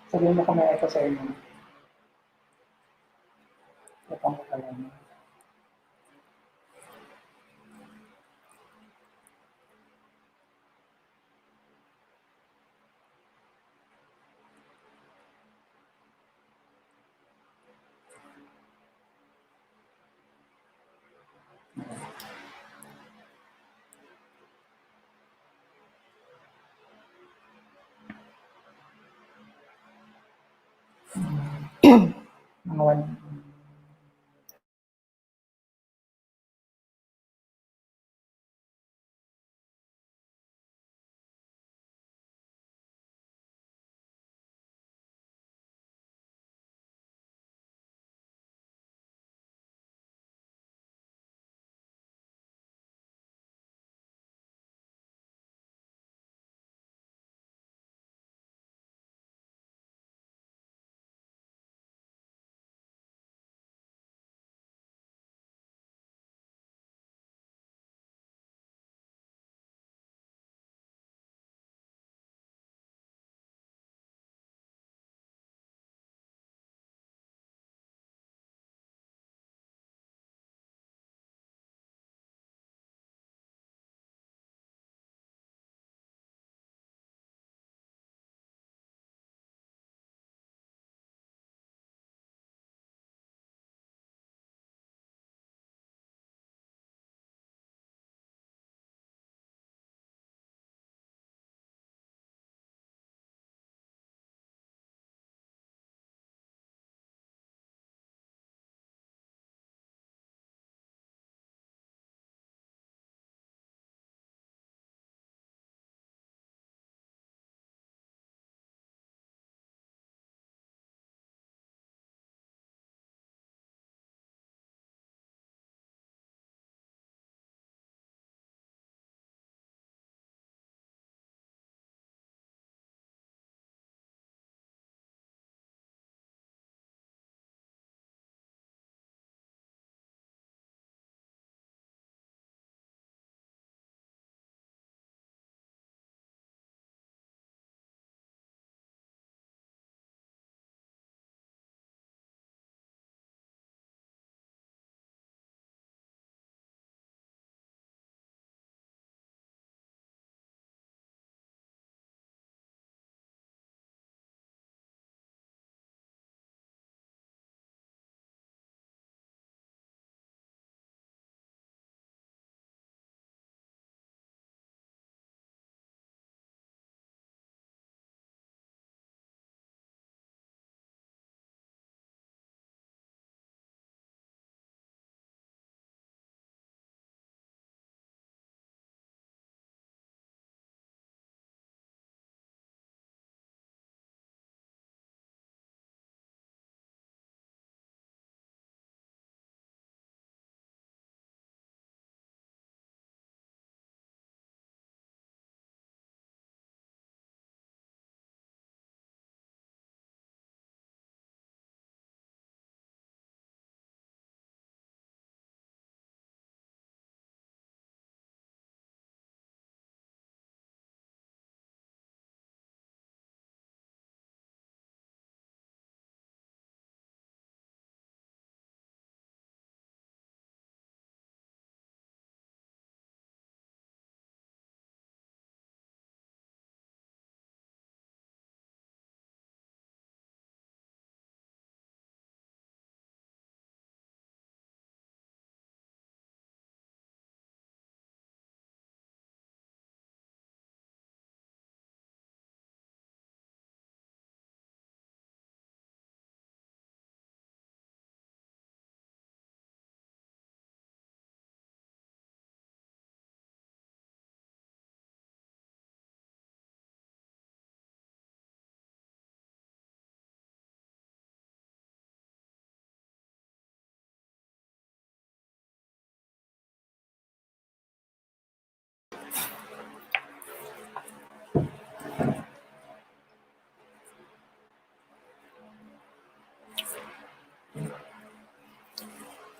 Sabihin mo kung may echo sa inyo. Ito ko pala niya. Mga one.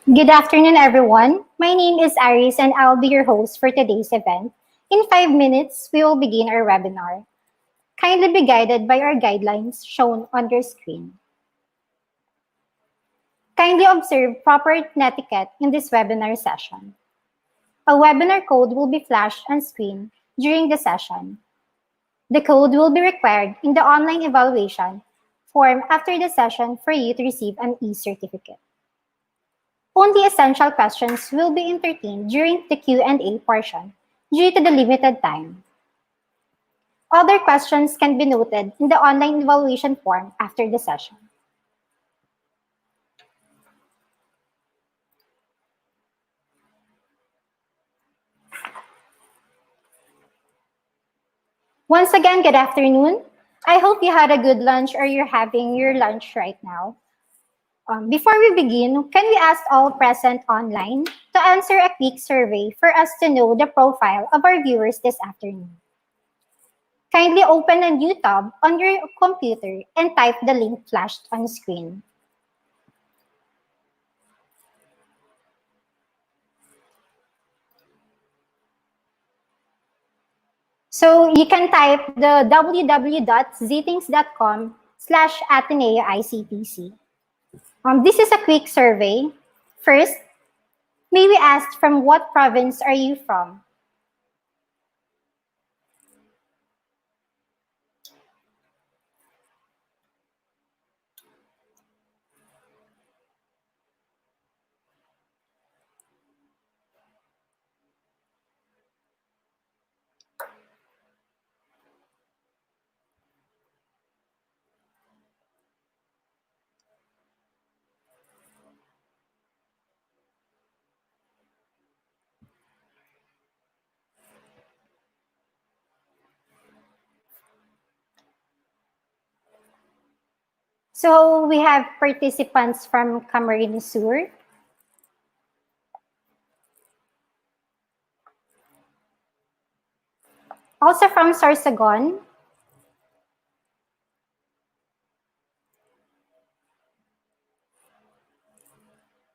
Good afternoon, everyone. My name is Aris, and I'll be your host for today's event. In 5 minutes, we will begin our webinar. Kindly be guided by our guidelines shown on your screen. Kindly observe proper etiquette in this webinar session. A webinar code will be flashed on screen during the session. The code will be required in the online evaluation form after the session for you to receive an e-certificate. Only essential questions will be entertained during the Q&A portion due to the limited time. Other questions can be noted in the online evaluation form after the session. Once again, good afternoon. I hope you had a good lunch or you're having your lunch right now. Before we begin, can we ask all present online to answer a quick survey for us to know the profile of our viewers this afternoon? Kindly open a new tab on your computer and type the link flashed on screen. So you can type the www.zthings.com/Ateneo ICTC. This is a quick survey. First, may we ask from what province are you from? So we have participants from Camarines Sur, also from Sorsogon,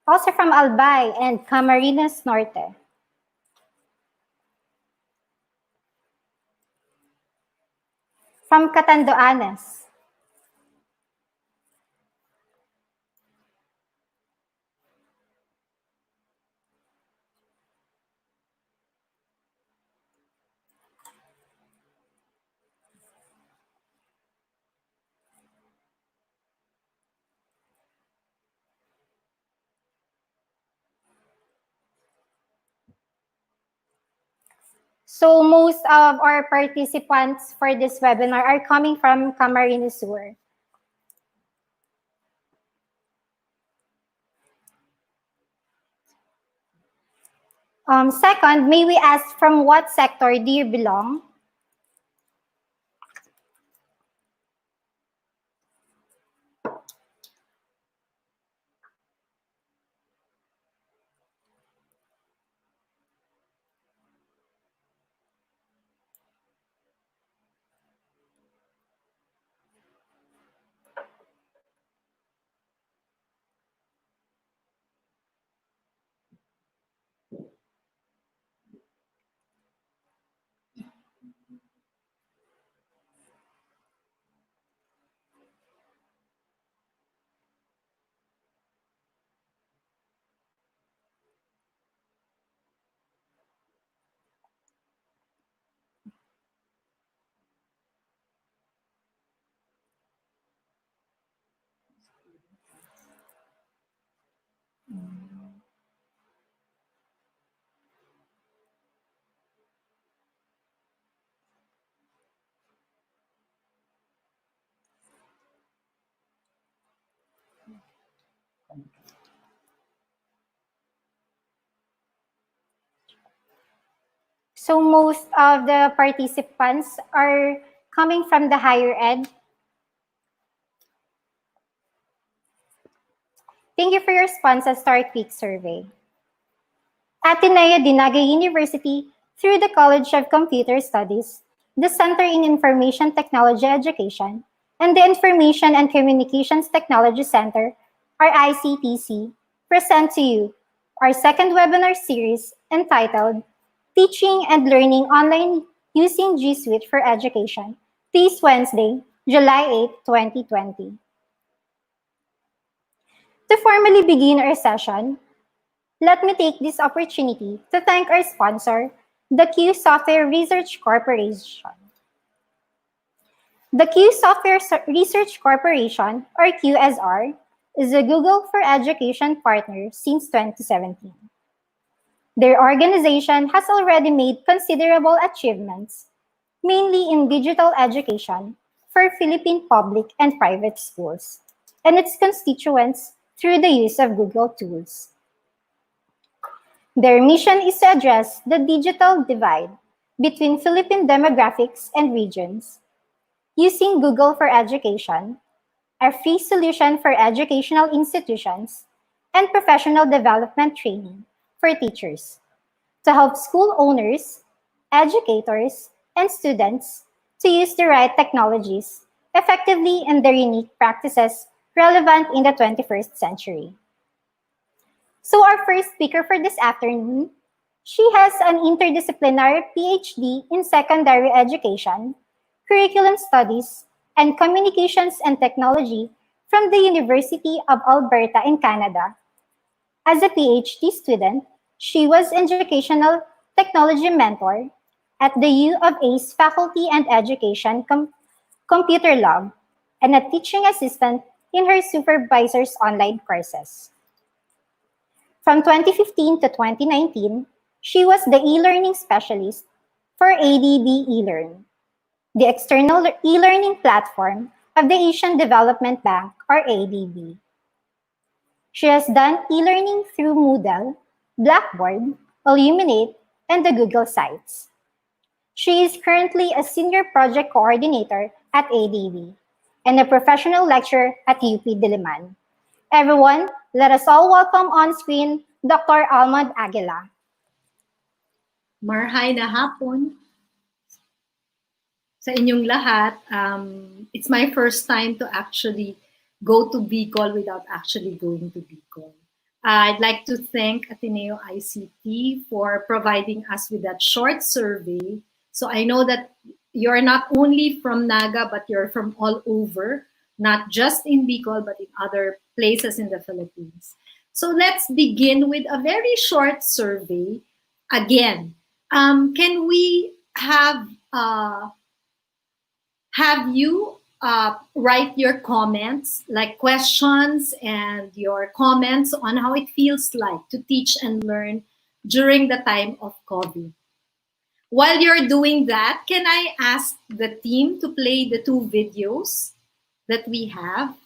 also from Albay and Camarines Norte. From Catanduanes. So most of our participants for this webinar are coming from Camarines Sur. Second, may we ask from what sector do you belong? So most of the participants are coming from the higher ed. Thank you for your responses to our quick survey. Ateneo de Naga University, through the College of Computer Studies, the Center in Information Technology Education, and the Information and Communications Technology Center, or ICTC, present to you our second webinar series entitled Teaching and Learning Online Using G Suite for Education, This Wednesday, July 8, 2020. To formally begin our session, let me take this opportunity to thank our sponsor, the Q Software Research Corporation. The Q Software Research Corporation, or QSR, is a Google for Education partner since 2017. Their organization has already made considerable achievements, mainly in digital education for Philippine public and private schools, and its constituents through the use of Google tools. Their mission is to address the digital divide between Philippine demographics and regions using Google for Education, a free solution for educational institutions and professional development training for teachers to help school owners, educators, and students to use the right technologies effectively in their unique practices relevant in the 21st century. So our first speaker for this afternoon, she has an interdisciplinary PhD in secondary education, curriculum studies, and communications and technology from the University of Alberta in Canada. As a PhD student, she was educational technology mentor at the U of A's Faculty and Education Computer Lab and a teaching assistant in her supervisor's online courses. From 2015 to 2019, she was the e-learning specialist for ADB eLearn, the external e-learning platform of the Asian Development Bank, or ADB. She has done e-learning through Moodle, Blackboard, Illuminate, and the Google Sites. She is currently a senior project coordinator at ADB and a professional lecturer at UP Diliman. Everyone, let us all welcome on screen Dr. Almad Aguila. Marhay na hapon sa inyong lahat. It's my first time to actually go to Bicol without actually going to Bicol. I'd like to thank Ateneo ICT for providing us with that short survey. So I know that you're not only from Naga, but you're from all over, not just in Bicol, but in other places in the Philippines. So let's begin with a very short survey. Again, can we have you write your comments, like questions and your comments on how it feels like to teach and learn during the time of COVID. While you're doing that, can I ask the team to play the two videos that we have?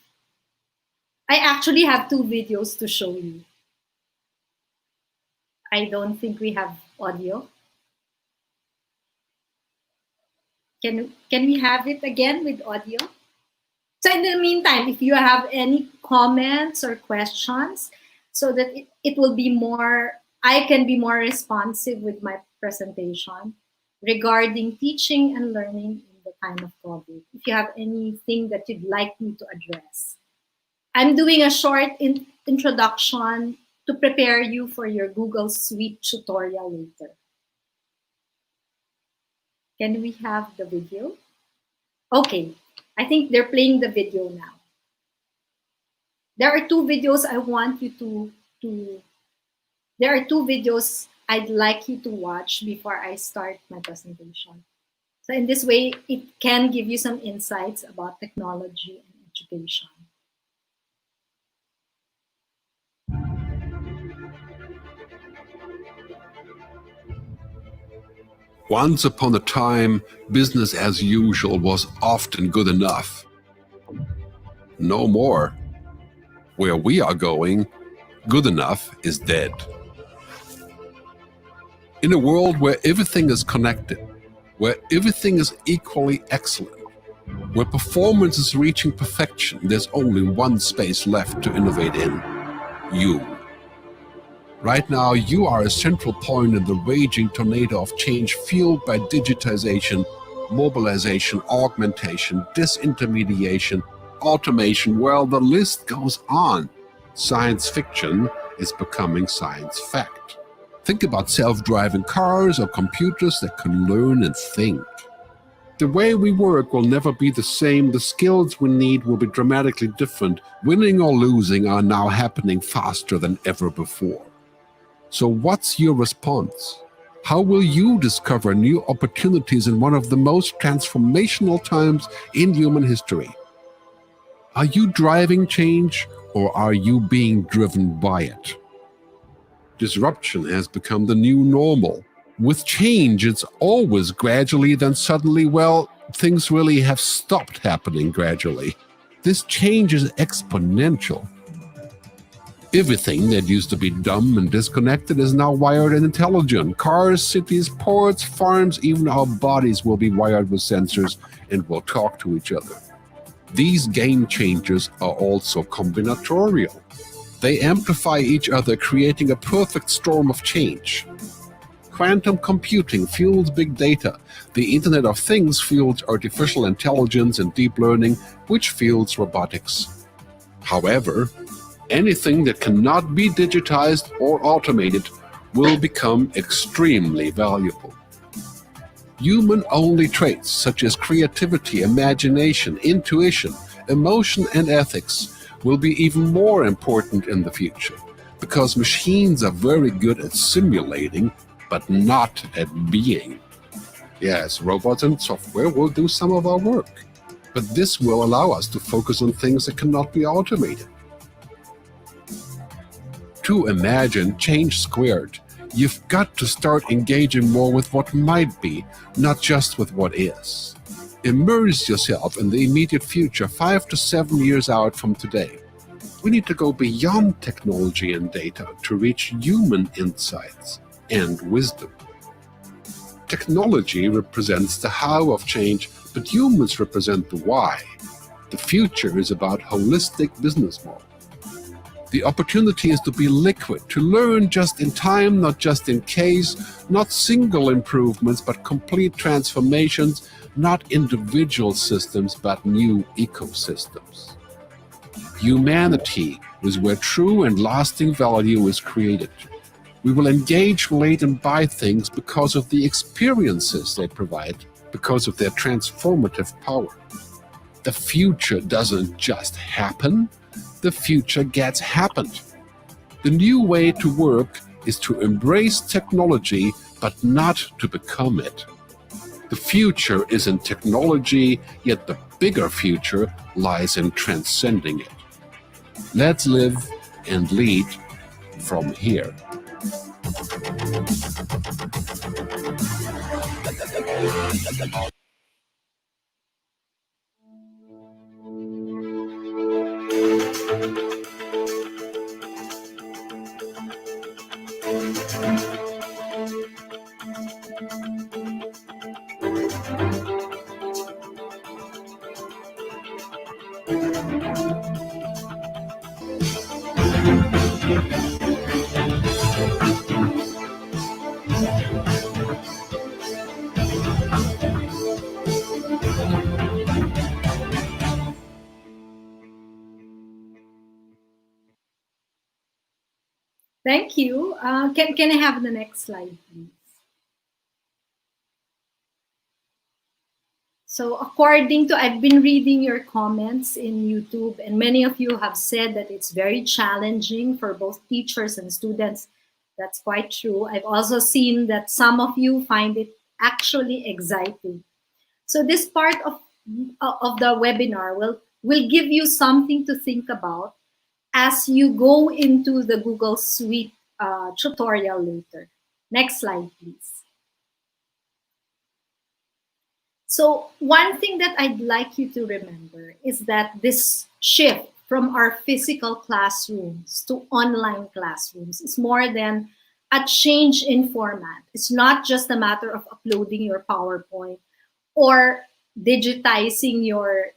I actually have two videos to show you. I don't think we have audio. Can we have it again with audio? So in the meantime, if you have any comments or questions, so that it will be more, I can be more responsive with my presentation regarding teaching and learning in the time of COVID. If you have anything that you'd like me to address. I'm doing a short introduction to prepare you for your Google Suite tutorial later. Can we have the video? Okay, I think they're playing the video now. There are two videos I want you there are two videos I'd like you to watch before I start my presentation. So in this way, it can give you some insights about technology and education. Once upon a time, business as usual was often good enough. No more. Where we are going, good enough is dead. In a world where everything is connected, where everything is equally excellent, where performance is reaching perfection, there's only one space left to innovate in: you. Right now, you are a central point in the raging tornado of change fueled by digitization, mobilization, augmentation, disintermediation, automation. Well, the list goes on. Science fiction is becoming science fact. Think about self-driving cars or computers that can learn and think. The way we work will never be the same. The skills we need will be dramatically different. Winning or losing are now happening faster than ever before. So what's your response? How will you discover new opportunities in one of the most transformational times in human history? Are you driving change, or are you being driven by it? Disruption has become the new normal. With change, it's always gradually, then suddenly, well, things really have stopped happening gradually. This change is exponential. Everything that used to be dumb and disconnected is now wired and intelligent. Cars, cities, ports, farms, even our bodies will be wired with sensors and will talk to each other. These game changers are also combinatorial. They amplify each other, creating a perfect storm of change. Quantum computing fuels big data. The Internet of Things fuels artificial intelligence and deep learning, which fuels robotics. However, anything that cannot be digitized or automated will become extremely valuable. Human-only traits such as creativity, imagination, intuition, emotion, and ethics will be even more important in the future, because machines are very good at simulating, but not at being. Yes, robots and software will do some of our work, but this will allow us to focus on things that cannot be automated. To imagine change squared, you've got to start engaging more with what might be, not just with what is. Immerse yourself in the immediate future, 5 to 7 years out from today. We need to go beyond technology and data to reach human insights and wisdom. Technology represents the how of change, but humans represent the why. The future is about holistic business model. The opportunity is to be liquid, to learn just in time, not just in case, not single improvements, but complete transformations, not individual systems, but new ecosystems. Humanity is where true and lasting value is created. We will engage, relate, and buy things because of the experiences they provide, because of their transformative power. The future doesn't just happen. The future gets happened. The new way to work is to embrace technology, but not to become it. The future is in technology, yet the bigger future lies in transcending it. Let's live and lead from here. Thank you. Can I have the next slide, please? So according to, I've been reading your comments in YouTube, and many of you have said that it's very challenging for both teachers and students. That's quite true. I've also seen that some of you find it actually exciting. So this part of the webinar will give you something to think about as you go into the Google Suite tutorial later. Next slide, please. So one thing that I'd like you to remember is that this shift from our physical classrooms to online classrooms is more than a change in format. It's not just a matter of uploading your PowerPoint or digitizing your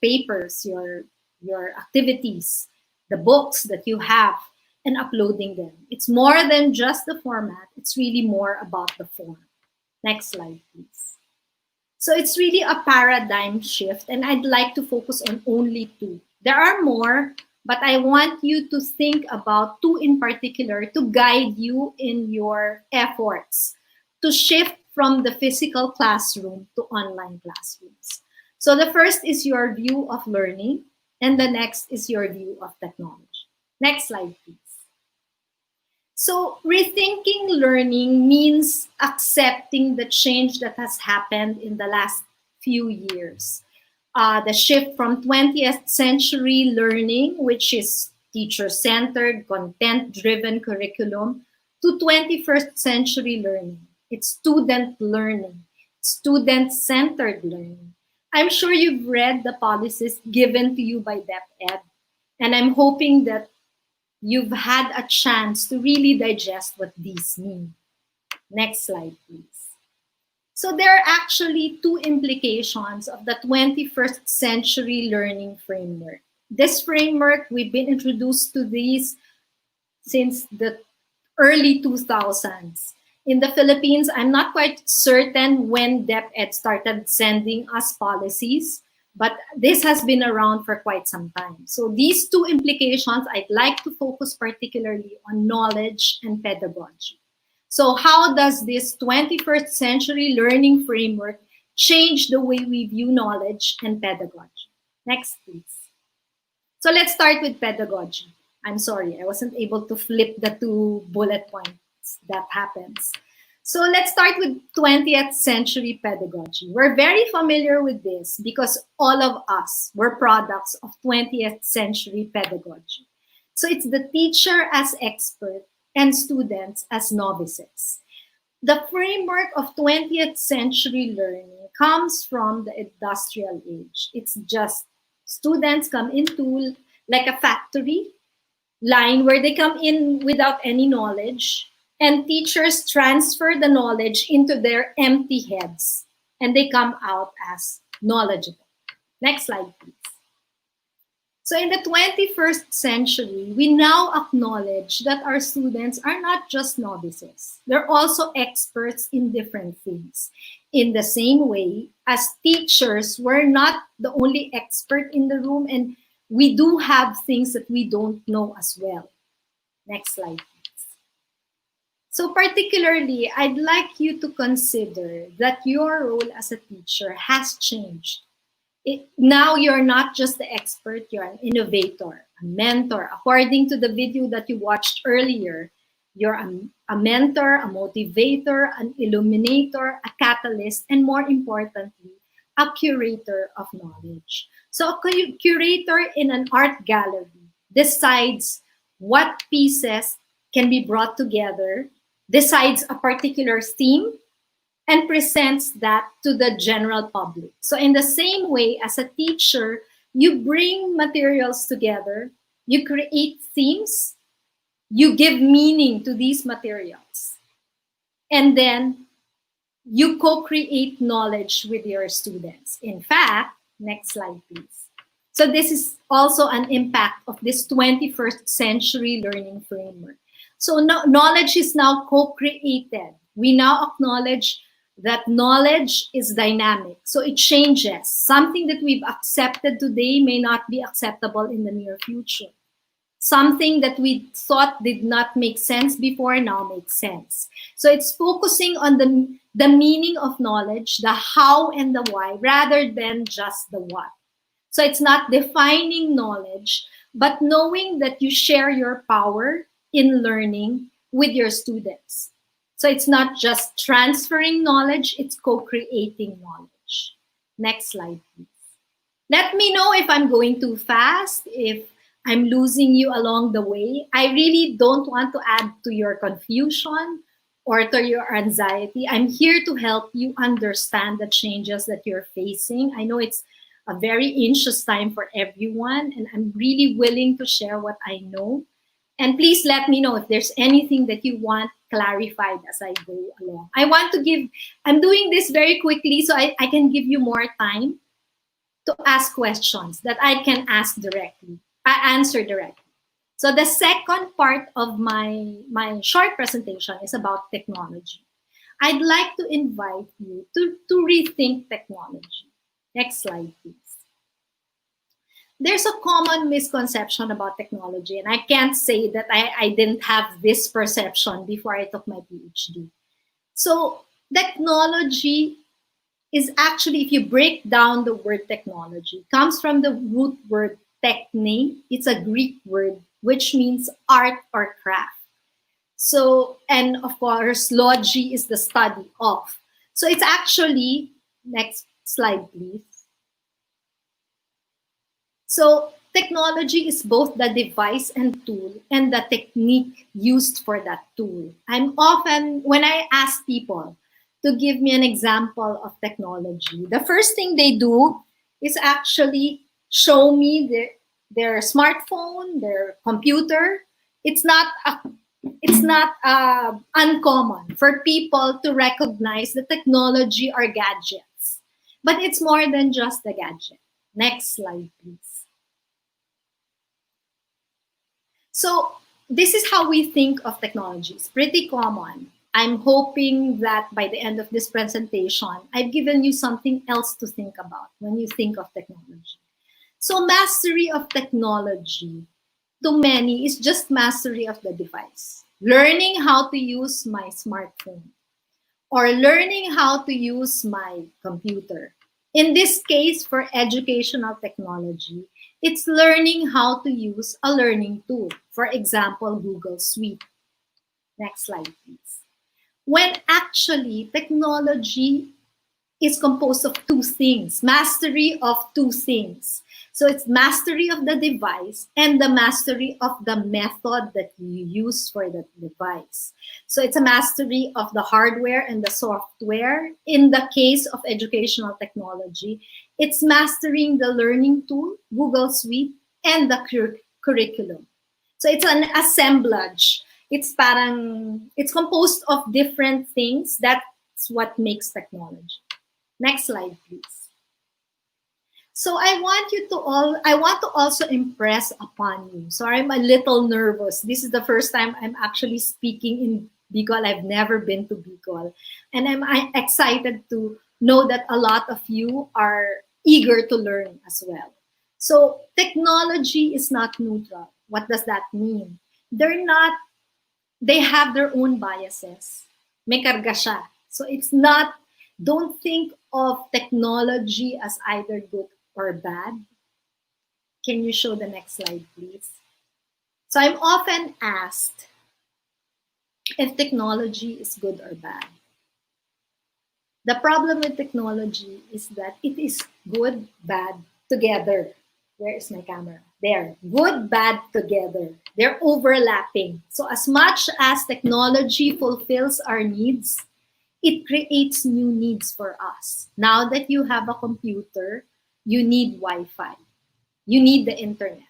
papers, your activities, the books that you have, and uploading them. It's more than just the format. It's really more about the form. Next slide, please. So it's really a paradigm shift, and I'd like to focus on only two. There are more, but I want you to think about two in particular to guide you in your efforts to shift from the physical classroom to online classrooms. So the first is your view of learning, and the next is your view of technology. Next slide, please. So rethinking learning means accepting the change that has happened in the last few years. The shift from 20th century learning, which is teacher-centered, content-driven curriculum, to 21st century learning. It's student learning, student-centered learning. I'm sure you've read the policies given to you by DepEd, and I'm hoping that you've had a chance to really digest what these mean. Next slide, please. So there are actually two implications of the 21st century learning framework. This framework, we've been introduced to these since the early 2000s. In the Philippines, I'm not quite certain when DepEd started sending us policies, but this has been around for quite some time. So these two implications, I'd like to focus particularly on knowledge and pedagogy. So how does this 21st century learning framework change the way we view knowledge and pedagogy? Next, please. So let's start with pedagogy. I'm sorry, I wasn't able to flip the two bullet points. That happens. So let's start with 20th century pedagogy. We're very familiar with this because all of us were products of 20th century pedagogy. So it's the teacher as expert and students as novices. The framework of 20th century learning comes from the industrial age. It's just students come into like a factory line where they come in without any knowledge, and teachers transfer the knowledge into their empty heads, and they come out as knowledgeable. Next slide, please. So in the 21st century, we now acknowledge that our students are not just novices. They're also experts in different things. In the same way as teachers, we're not the only expert in the room, and we do have things that we don't know as well. Next slide, please. So particularly, I'd like you to consider that your role as a teacher has changed. Now you're not just the expert, you're an innovator, a mentor. According to the video that you watched earlier, you're a mentor, a motivator, an illuminator, a catalyst, and more importantly, a curator of knowledge. So a curator in an art gallery decides what pieces can be brought together, decides a particular theme, and presents that to the general public. So in the same way, as a teacher, you bring materials together, you create themes, you give meaning to these materials, and then you co-create knowledge with your students. In fact, next slide, please. So this is also an impact of this 21st century learning framework. So knowledge is now co-created. We now acknowledge that knowledge is dynamic. So it changes. Something that we've accepted today may not be acceptable in the near future. Something that we thought did not make sense before now makes sense. So it's focusing on the meaning of knowledge, the how and the why, rather than just the what. So it's not defining knowledge, but knowing that you share your power in learning with your students. So it's not just transferring knowledge, it's co-creating knowledge. Next slide, please. Let me know if I'm going too fast, if I'm losing you along the way. I really don't want to add to your confusion or to your anxiety. I'm here to help you understand the changes that you're facing. I know it's a very anxious time for everyone, and I'm really willing to share what I know. And please let me know if there's anything that you want clarified as I go along. I'm doing this very quickly so I can give you more time to ask questions that I can answer directly. So the second part of my short presentation is about technology. I'd like to invite you to rethink technology. Next slide, please. There's a common misconception about technology, and I can't say that I didn't have this perception before I took my PhD. So Technology is actually, if you break down the word technology, comes from the root word techne. It's a Greek word which means art or craft. So, and of course, logy is the study of. So it's actually, next slide, please. So technology is both the device and tool and the technique used for that tool. I'm often, when I ask people to give me an example of technology, the first thing they do is actually show me their smartphone, their computer. It's not uncommon for people to recognize the technology or gadgets, but it's more than just the gadget. Next slide, please. So this is how we think of technology. It's pretty common. I'm hoping that by the end of this presentation, I've given you something else to think about when you think of technology. So mastery of technology, to many, is just mastery of the device. Learning how to use my smartphone or learning how to use my computer. In this case, for educational technology, it's learning how to use a learning tool. For example, Google Suite. Next slide, please. When actually technology is composed of two things, mastery of two things. So it's mastery of the device and the mastery of the method that you use for the device. So it's a mastery of the hardware and the software. In the case of educational technology, it's mastering the learning tool, Google Suite, and the curriculum. So it's an assemblage. It's composed of different things. That's what makes technology. Next slide, please. So I want to also impress upon you. So I'm a little nervous. This is the first time I'm actually speaking in Bicol. I've never been to Bicol. And I'm excited to know that a lot of you are eager to learn as well. So technology is not neutral. What does that mean? They have their own biases. May karga siya. So it's not, don't think of technology as either good or bad. Can you show the next slide, please? So I'm often asked if technology is good or bad. The problem with technology is that it is good, bad, together. Where is my camera? There. Good, bad, together. They're overlapping. So as much as technology fulfills our needs, it creates new needs for us. Now that you have a computer, you need Wi-Fi. You need the internet.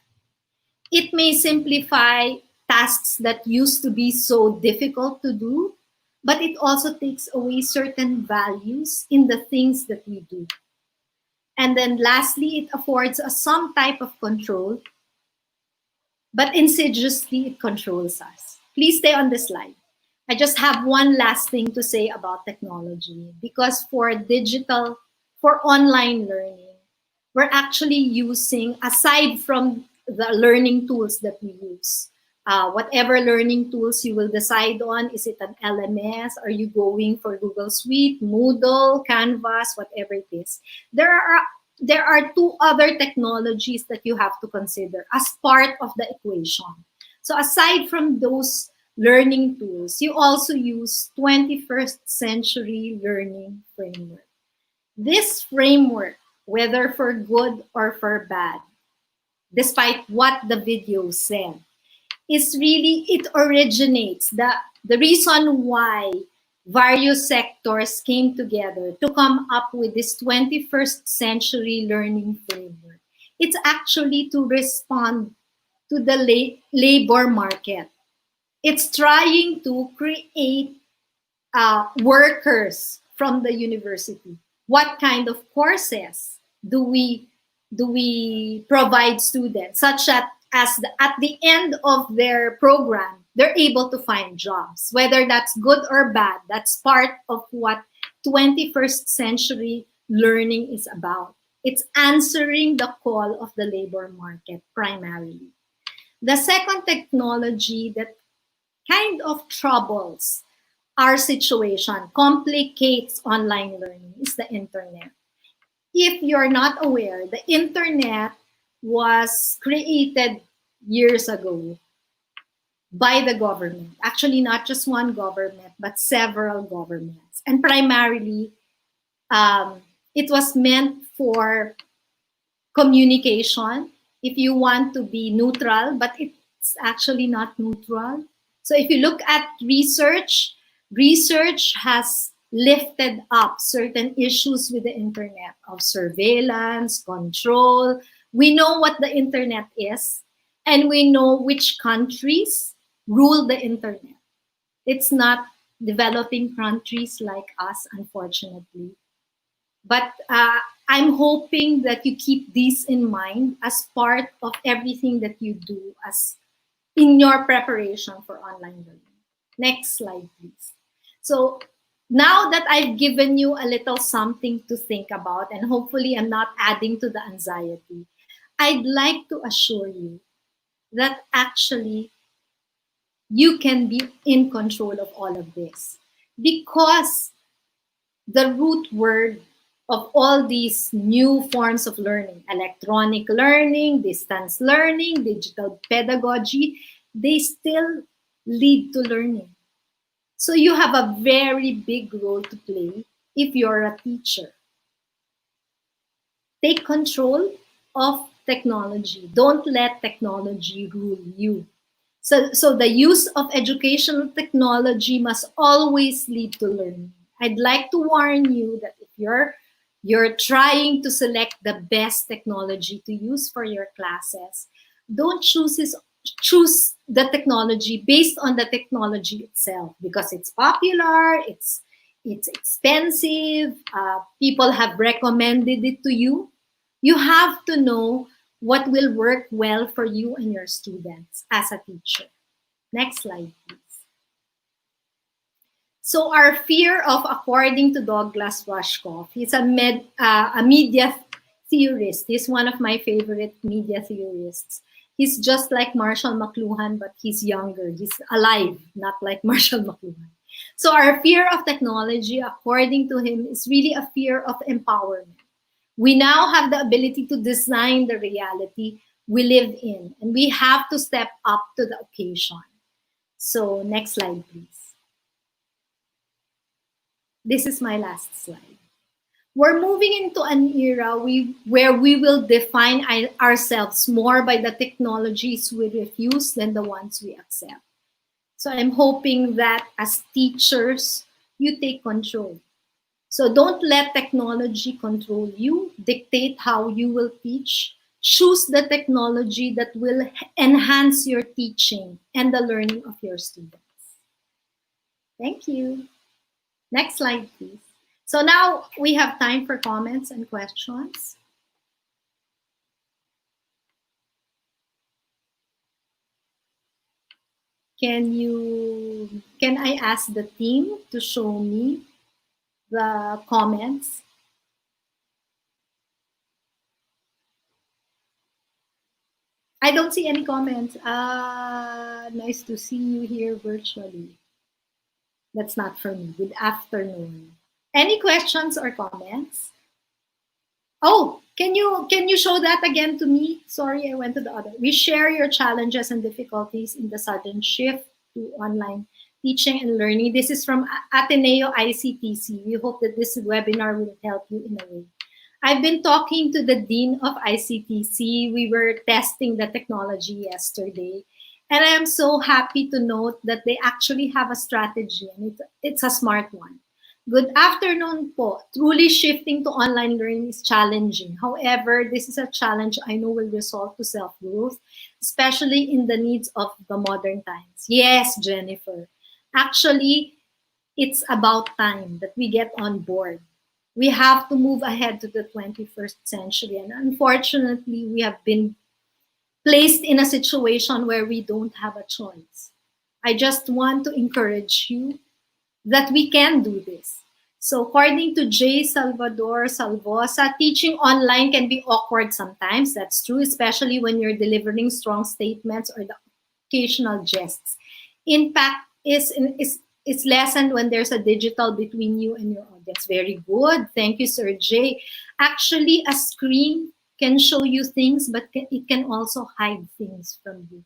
It may simplify tasks that used to be so difficult to do, but it also takes away certain values in the things that we do. And then lastly, it affords us some type of control, but insidiously it controls us. Please stay on the slide. I just have one last thing to say about technology, because for online learning, we're actually using, aside from the learning tools that we use, whatever learning tools you will decide on, is it an LMS? Are you going for Google Suite, Moodle, Canvas, whatever it is? There are two other technologies that you have to consider as part of the equation. So aside from those learning tools, you also use 21st century learning framework. This framework, whether for good or for bad, despite what the video said, is really, it originates, the reason why various sectors came together to come up with this 21st century learning framework. It's actually to respond to the labor market. It's trying to create workers from the university. What kind of courses do we provide students, such that at the end of their program, they're able to find jobs? Whether that's good or bad, that's part of what 21st century learning is about. It's answering the call of the labor market primarily. The second technology that kind of troubles our situation, complicates online learning is the internet. If you're not aware, the internet was created years ago by the government. Actually, not just one government, but several governments. And primarily, it was meant for communication, if you want to be neutral, but it's actually not neutral. So if you look at research, research has lifted up certain issues with the internet of surveillance, control. We know what the internet is, and we know which countries rule the internet. It's not developing countries like us, unfortunately. But I'm hoping that you keep these in mind as part of everything that you do as in your preparation for online learning. Next slide, please. So now that I've given you a little something to think about, and hopefully I'm not adding to the anxiety, I'd like to assure you that actually you can be in control of all of this, because the root word of all these new forms of learning, electronic learning, distance learning, digital pedagogy, they still lead to learning. So you have a very big role to play if you're a teacher. Take control of technology. Don't let technology rule you. So the use of educational technology must always lead to learning. I'd like to warn you that if you're trying to select the best technology to use for your classes, don't choose the technology based on the technology itself, because it's popular, it's expensive, people have recommended it to you. You have to know what will work well for you and your students as a teacher. Next slide, please. So our fear of, according to Douglas Rushkoff, he's a media theorist. He's one of my favorite media theorists. He's just like Marshall McLuhan, but he's younger. He's alive, not like Marshall McLuhan. So our fear of technology, according to him, is really a fear of empowerment. We now have the ability to design the reality we live in, and we have to step up to the occasion. So next slide, please. This is my last slide. We're moving into an era where we will define ourselves more by the technologies we refuse than the ones we accept. So I'm hoping that as teachers, you take control. So don't let technology control you, dictate how you will teach. Choose the technology that will enhance your teaching and the learning of your students. Thank you. Next slide, please. So now we have time for comments and questions. Can I ask the team to show me the comments? I don't see any comments. Nice to see you here virtually. That's not for me. Good afternoon. Any questions or comments? Oh, can you show that again to me? Sorry, I went to the other. We share your challenges and difficulties in the sudden shift to online teaching and learning. This is from Ateneo ICTC. We hope that this webinar will help you in a way. I've been talking to the Dean of ICTC. We were testing the technology yesterday. And I am so happy to note that they actually have a strategy, and it's a smart one. Good afternoon po. Truly shifting to online learning is challenging. However, this is a challenge I know will result to self-growth, especially in the needs of the modern times. Yes, Jennifer. Actually, it's about time that we get on board. We have to move ahead to the 21st century. And unfortunately, we have been placed in a situation where we don't have a choice. I just want to encourage you that we can do this. So according to J. Salvador Salvosa, teaching online can be awkward sometimes. That's true, especially when you're delivering strong statements or the occasional jests. Impact is it's lessened when there's a digital between you and your audience. Very good. Thank you, Sir Jay. Actually, a screen can show you things, but it can also hide things from you.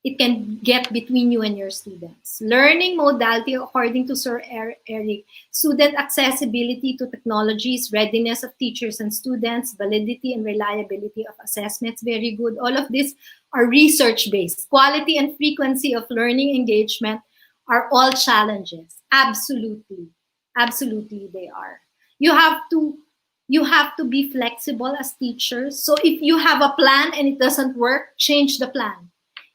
It can get between you and your students. Learning modality, according to Sir Eric, student accessibility to technologies, readiness of teachers and students, validity and reliability of assessments. Very good. All of these are research-based. Quality and frequency of learning engagement are all challenges. Absolutely. Absolutely, they are. You have to be flexible as teachers. So if you have a plan and it doesn't work, change the plan.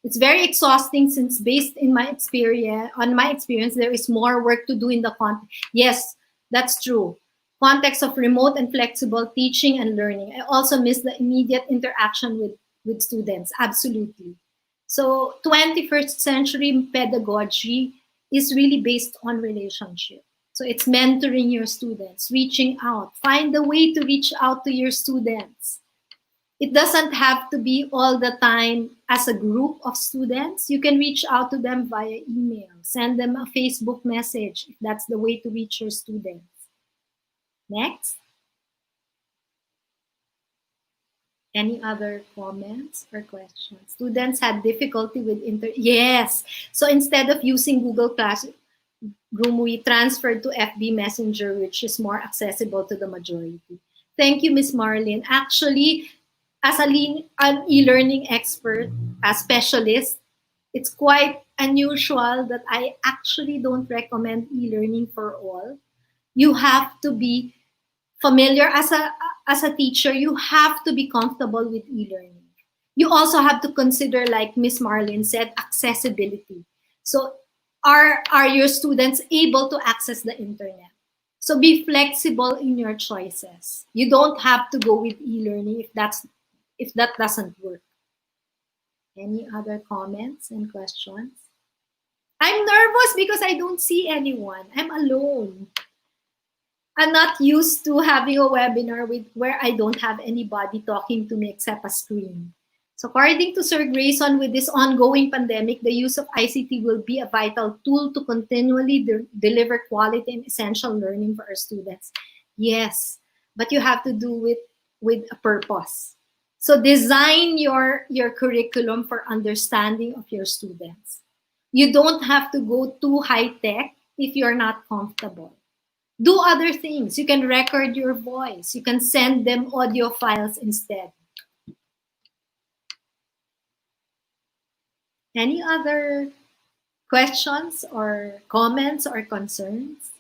It's very exhausting since based in my experience, there is more work to do in the context. Yes, that's true. Context of remote and flexible teaching and learning. I also miss the immediate interaction with students. Absolutely. So 21st century pedagogy is really based on relationship. So it's mentoring your students, reaching out. Find a way to reach out to your students. It doesn't have to be all the time as a group of students. You can reach out to them via email, send them a Facebook message if that's the way to reach your students. Next. Any other comments or questions? Students had difficulty with Yes. So instead of using Google Classroom, we transferred to FB Messenger, which is more accessible to the majority. Thank you, Ms. Marlene. Actually, as an e-learning expert, a specialist, it's quite unusual that I actually don't recommend e-learning for all. You have to be familiar as a teacher. You have to be comfortable with e-learning. You also have to consider, like Ms. Marlene said, accessibility. So are your students able to access the internet? So be flexible in your choices. You don't have to go with e-learning if that doesn't work. Any other comments and questions? I'm nervous because I don't see anyone. I'm alone. I'm not used to having a webinar where I don't have anybody talking to me except a screen. So according to Sir Grayson, with this ongoing pandemic, the use of ICT will be a vital tool to continually deliver quality and essential learning for our students. Yes, but you have to do it with a purpose. So design your curriculum for understanding of your students. You don't have to go too high-tech if you're not comfortable. Do other things. You can record your voice. You can send them audio files instead. Any other questions or comments or concerns?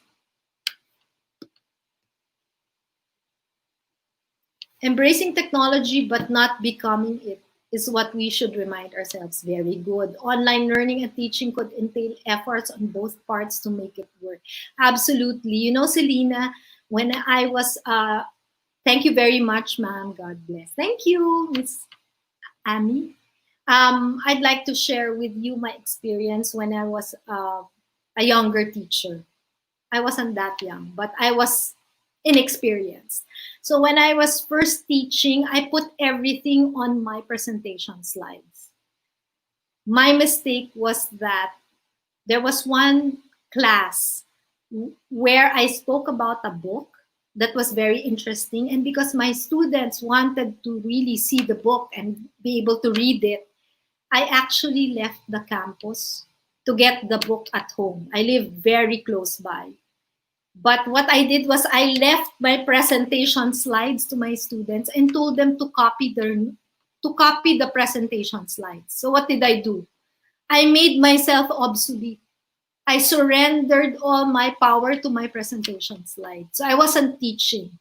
Embracing technology but not becoming it is what we should remind ourselves. Very good. Online learning and teaching could entail efforts on both parts to make it work. Absolutely. You know, Selena, when I was, thank you very much, ma'am. God bless. Thank you, Miss Amy. I'd like to share with you my experience when I was a younger teacher. I wasn't that young, but I was inexperienced. So when I was first teaching, I put everything on my presentation slides. My mistake was that there was one class where I spoke about a book that was very interesting. And because my students wanted to really see the book and be able to read it, I actually left the campus to get the book at home. I live very close by. But what I did was I left my presentation slides to my students and told them to copy the presentation slides. So what did I do? I made myself obsolete. I surrendered all my power to my presentation slides. So I wasn't teaching.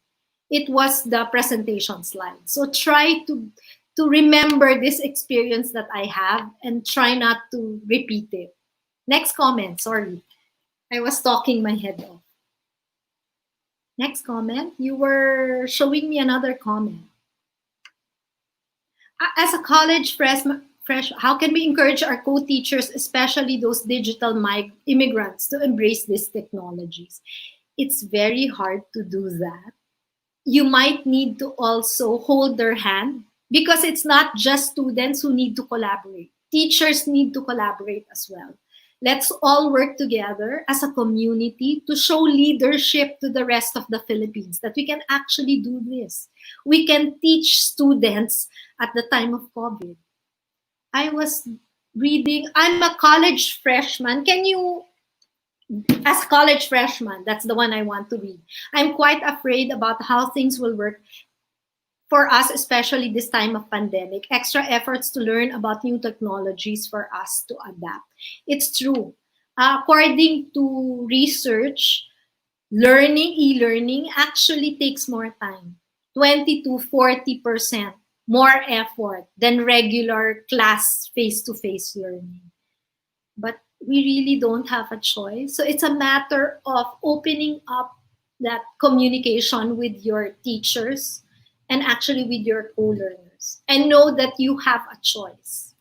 It was the presentation slides. So try to remember this experience that I have and try not to repeat it. Next comment, sorry. I was talking my head off. Next comment, you were showing me another comment. As a college how can we encourage our co-teachers, especially those digital immigrants, to embrace these technologies? It's very hard to do that. You might need to also hold their hand because it's not just students who need to collaborate. Teachers need to collaborate as well. Let's all work together as a community to show leadership to the rest of the Philippines, that we can actually do this. We can teach students at the time of COVID. I was reading, I'm a college freshman. As a college freshman, that's the one I want to read. I'm quite afraid about how things will work for us, especially this time of pandemic. Extra efforts to learn about new technologies for us to adapt. It's true. According to research, e-learning actually takes more time, 20 to 40% more effort than regular class face-to-face learning. But we really don't have a choice. So it's a matter of opening up that communication with your teachers and actually with your co-learners, and know that you have a choice.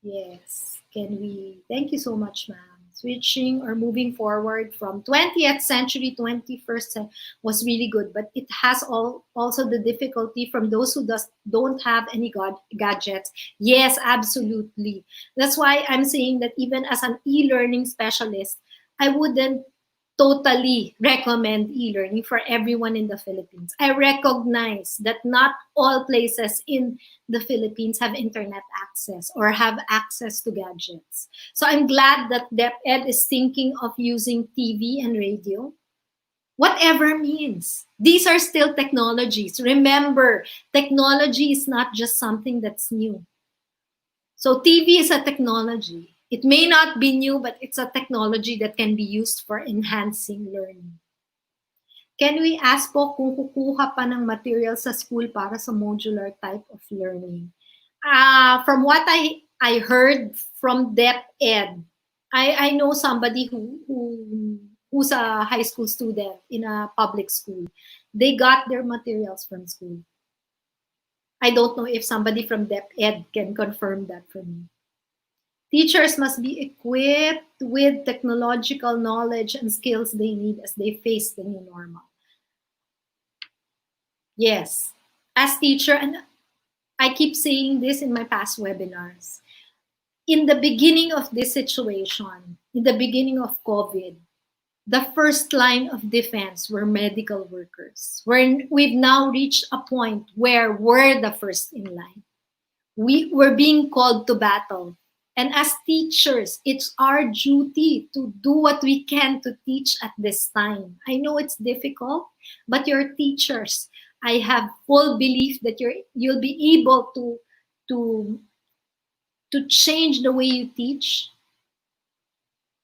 Yes, thank you so much, ma'am. Switching or moving forward from 20th century, 21st century was really good, but it has also the difficulty from those who don't have any gadgets. Yes, absolutely. That's why I'm saying that even as an e-learning specialist, I wouldn't totally recommend e-learning for everyone in the Philippines. I recognize that not all places in the Philippines have internet access or have access to gadgets. So I'm glad that DepEd is thinking of using TV and radio. Whatever means. These are still technologies. Remember, technology is not just something that's new. So TV is a technology. It may not be new, but it's a technology that can be used for enhancing learning. Can we ask po kung kukuha pa ng material sa school para sa modular type of learning? From what I heard from DepEd, I know somebody who's a high school student in a public school. They got their materials from school. I don't know if somebody from DepEd can confirm that for me. Teachers must be equipped with technological knowledge and skills they need as they face the new normal. Yes, as teacher, and I keep saying this in my past webinars, in the beginning of this situation, in the beginning of COVID, the first line of defense were medical workers. We've now reached a point where we're the first in line. We're being called to battle. And as teachers, it's our duty to do what we can to teach at this time. I know it's difficult, but you're teachers. I have full belief that you'll be able to change the way you teach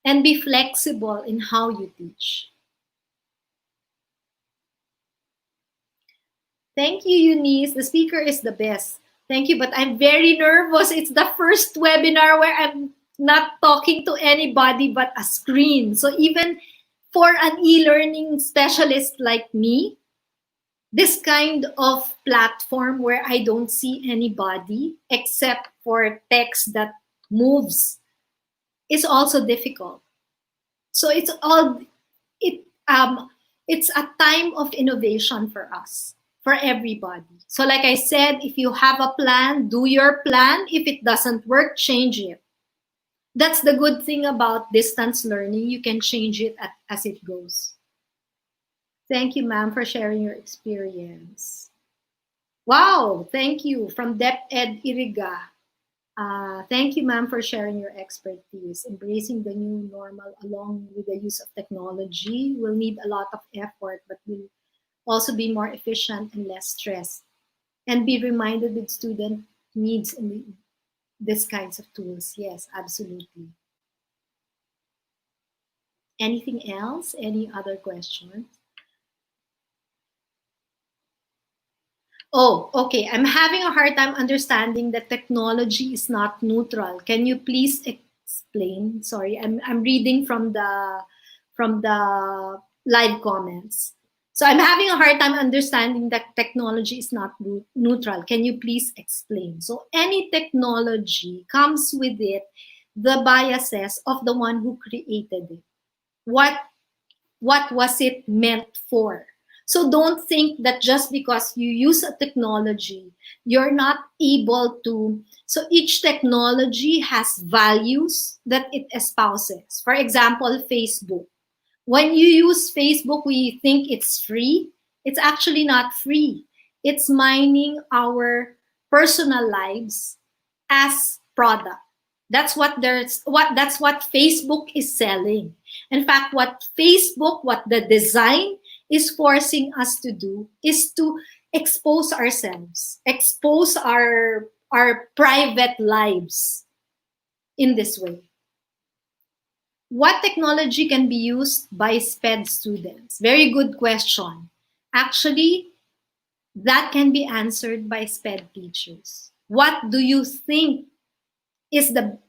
and be flexible in how you teach. Thank you, Eunice. The speaker is the best. Thank you, but I'm very nervous. It's the first webinar where I'm not talking to anybody but a screen. So even for an e-learning specialist like me, this kind of platform where I don't see anybody except for text that moves is also difficult. So it's a time of innovation for us, for everybody. So like I said, if you have a plan, do your plan. If it doesn't work, change it. That's the good thing about distance learning. You can change it as it goes. Thank you, ma'am, for sharing your experience. Wow, thank you. From DepEd Iriga. Thank you, ma'am, for sharing your expertise. Embracing the new normal along with the use of technology will need a lot of effort, but will also be more efficient and less stress. And be reminded with student needs in these kinds of tools. Yes, absolutely. Anything else? Any other questions? Oh, okay. I'm having a hard time understanding that technology is not neutral. Can you please explain? Sorry, I'm reading from the live comments. So I'm having a hard time understanding that technology is not neutral. Can you please explain? So any technology comes with it the biases of the one who created it. What was it meant for? So don't think that just because you use a technology, you're not able to. So each technology has values that it espouses. For example, Facebook. When you use Facebook, we think it's free. It's actually not free. It's mining our personal lives as product. That's what Facebook is selling. In fact, what the design is forcing us to do is to expose ourselves, expose our private lives in this way. What technology can be used by Sped students? Very good question. Actually, that can be answered by Sped teachers. What do you think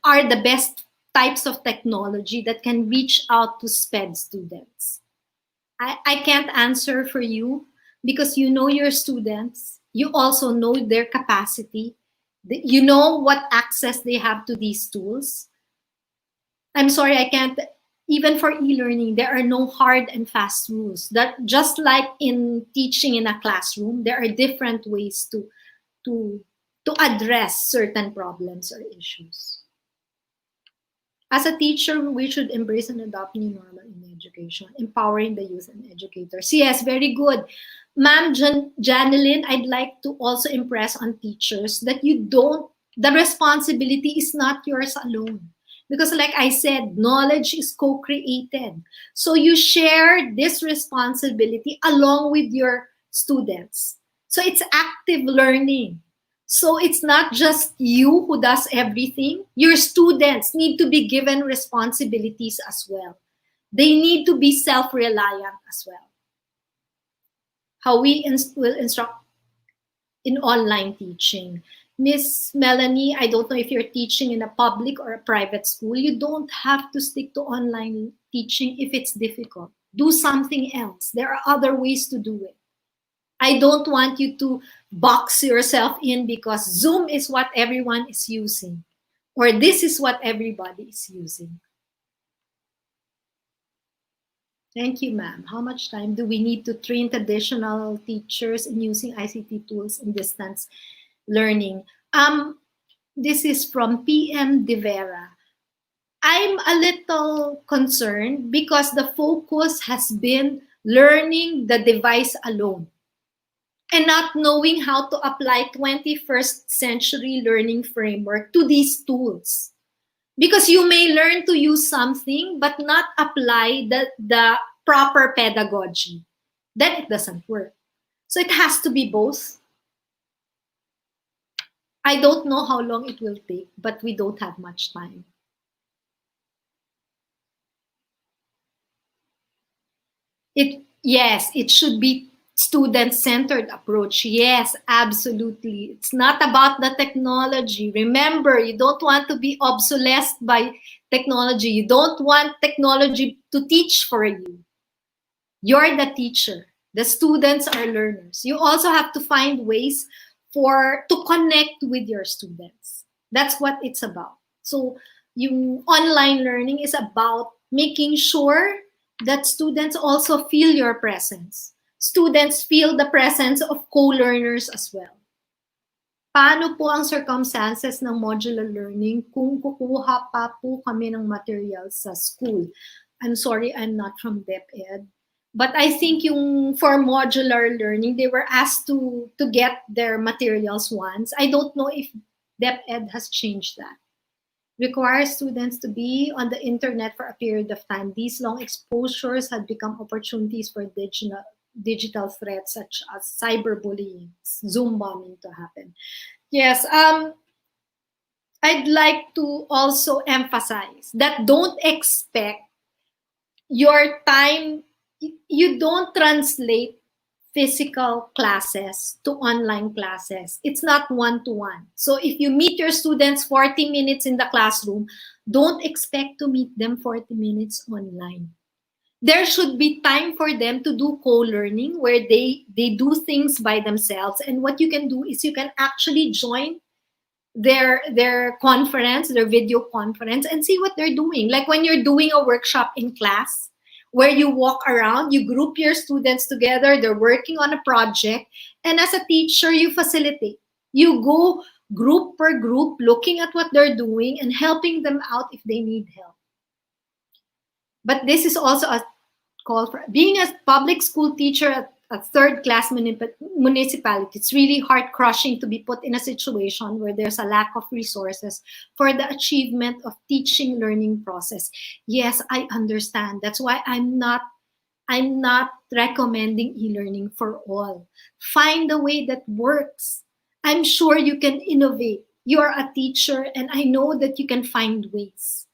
are the best types of technology that can reach out to Sped students? I can't answer for you because you know your students. You also know their capacity. You know what access they have to these tools. I'm sorry, I can't. Even for e-learning, there are no hard and fast rules. That just like in teaching in a classroom, there are different ways to address certain problems or issues. As a teacher, we should embrace and adopt new normal in education, empowering the youth and educators. Yes, very good. Ma'am Janeline, I'd like to also impress on teachers that the responsibility is not yours alone. Because like I said, knowledge is co-created. So you share this responsibility along with your students. So it's active learning. So it's not just you who does everything. Your students need to be given responsibilities as well. They need to be self-reliant as well. How we will instruct in online teaching. Miss Melanie, I don't know if you're teaching in a public or a private school. You don't have to stick to online teaching if it's difficult. Do something else. There are other ways to do it. I don't want you to box yourself in because Zoom is what everyone is using, or this is what everybody is using. Thank you, ma'am. How much time do we need to train traditional teachers in using ICT tools in distance learning? This is from PM De Vera. I'm a little concerned because the focus has been learning the device alone and not knowing how to apply 21st century learning framework to these tools. Because you may learn to use something but not apply the proper pedagogy. Then it doesn't work. So it has to be both. I don't know how long it will take, but we don't have much time. Yes, it should be student-centered approach. Yes, absolutely. It's not about the technology. Remember, you don't want to be obsolete by technology. You don't want technology to teach for you. You're the teacher. The students are learners. You also have to find ways to connect with your students. That's what it's about. So online learning is about making sure that students also feel your presence. Students feel the presence of co-learners as well. Paano po ang circumstances ng modular learning kung kukuha pa po kami ng materials sa school? I'm sorry, I'm not from DepEd. But I think for modular learning, they were asked to get their materials once. I don't know if DepEd has changed that. Requires students to be on the internet for a period of time. These long exposures had become opportunities for digital threats such as cyberbullying, Zoom bombing to happen. Yes, I'd like to also emphasize that don't expect your time. You don't translate physical classes to online classes. It's not one-to-one. So if you meet your students 40 minutes in the classroom, don't expect to meet them 40 minutes online. There should be time for them to do co-learning where they do things by themselves. And what you can do is you can actually join their conference, their video conference, and see what they're doing. Like when you're doing a workshop in class, where you walk around, you group your students together, they're working on a project, and as a teacher, you facilitate. You go group per group, looking at what they're doing and helping them out if they need help. But this is also a call for being a public school teacher at a third-class municipality. It's really heart-crushing to be put in a situation where there's a lack of resources for the achievement of teaching learning process. Yes, I understand. That's why I'm not recommending e-learning for all. Find a way that works. I'm sure you can innovate. You're a teacher, and I know that you can find ways.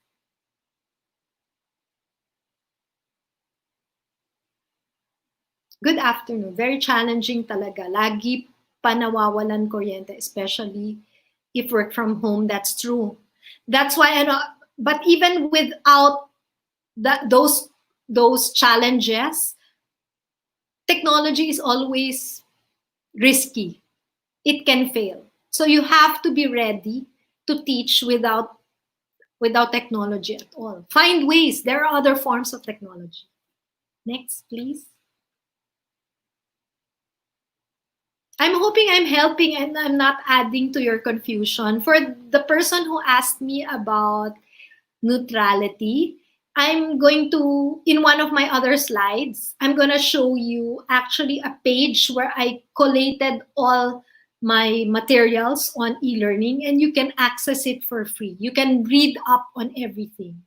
Good afternoon. Very challenging talaga. Lagi pa nawawalan kuryente, especially if work from home. That's true. That's why, but even without those challenges, technology is always risky. It can fail. So you have to be ready to teach without technology at all. Find ways. There are other forms of technology. Next, please. I'm hoping I'm helping and I'm not adding to your confusion. For the person who asked me about neutrality, I'm going to, in one of my other slides, I'm going to show you actually a page where I collated all my materials on e-learning, and you can access it for free. You can read up on everything.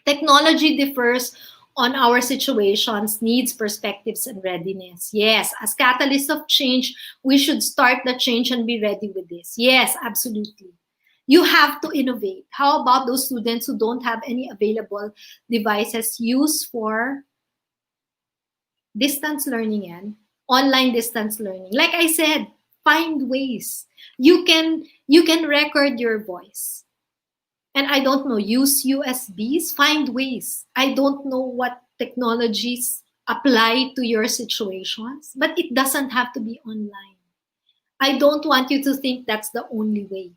Technology differs on our situations, needs, perspectives, and readiness. Yes, as catalyst of change, we should start the change and be ready with this. Yes, absolutely. You have to innovate. How about those students who don't have any available devices used for distance learning and online distance learning? Like I said, find ways. You can record your voice. And I don't know, use USBs, find ways. I don't know what technologies apply to your situations, but it doesn't have to be online. I don't want you to think that's the only way.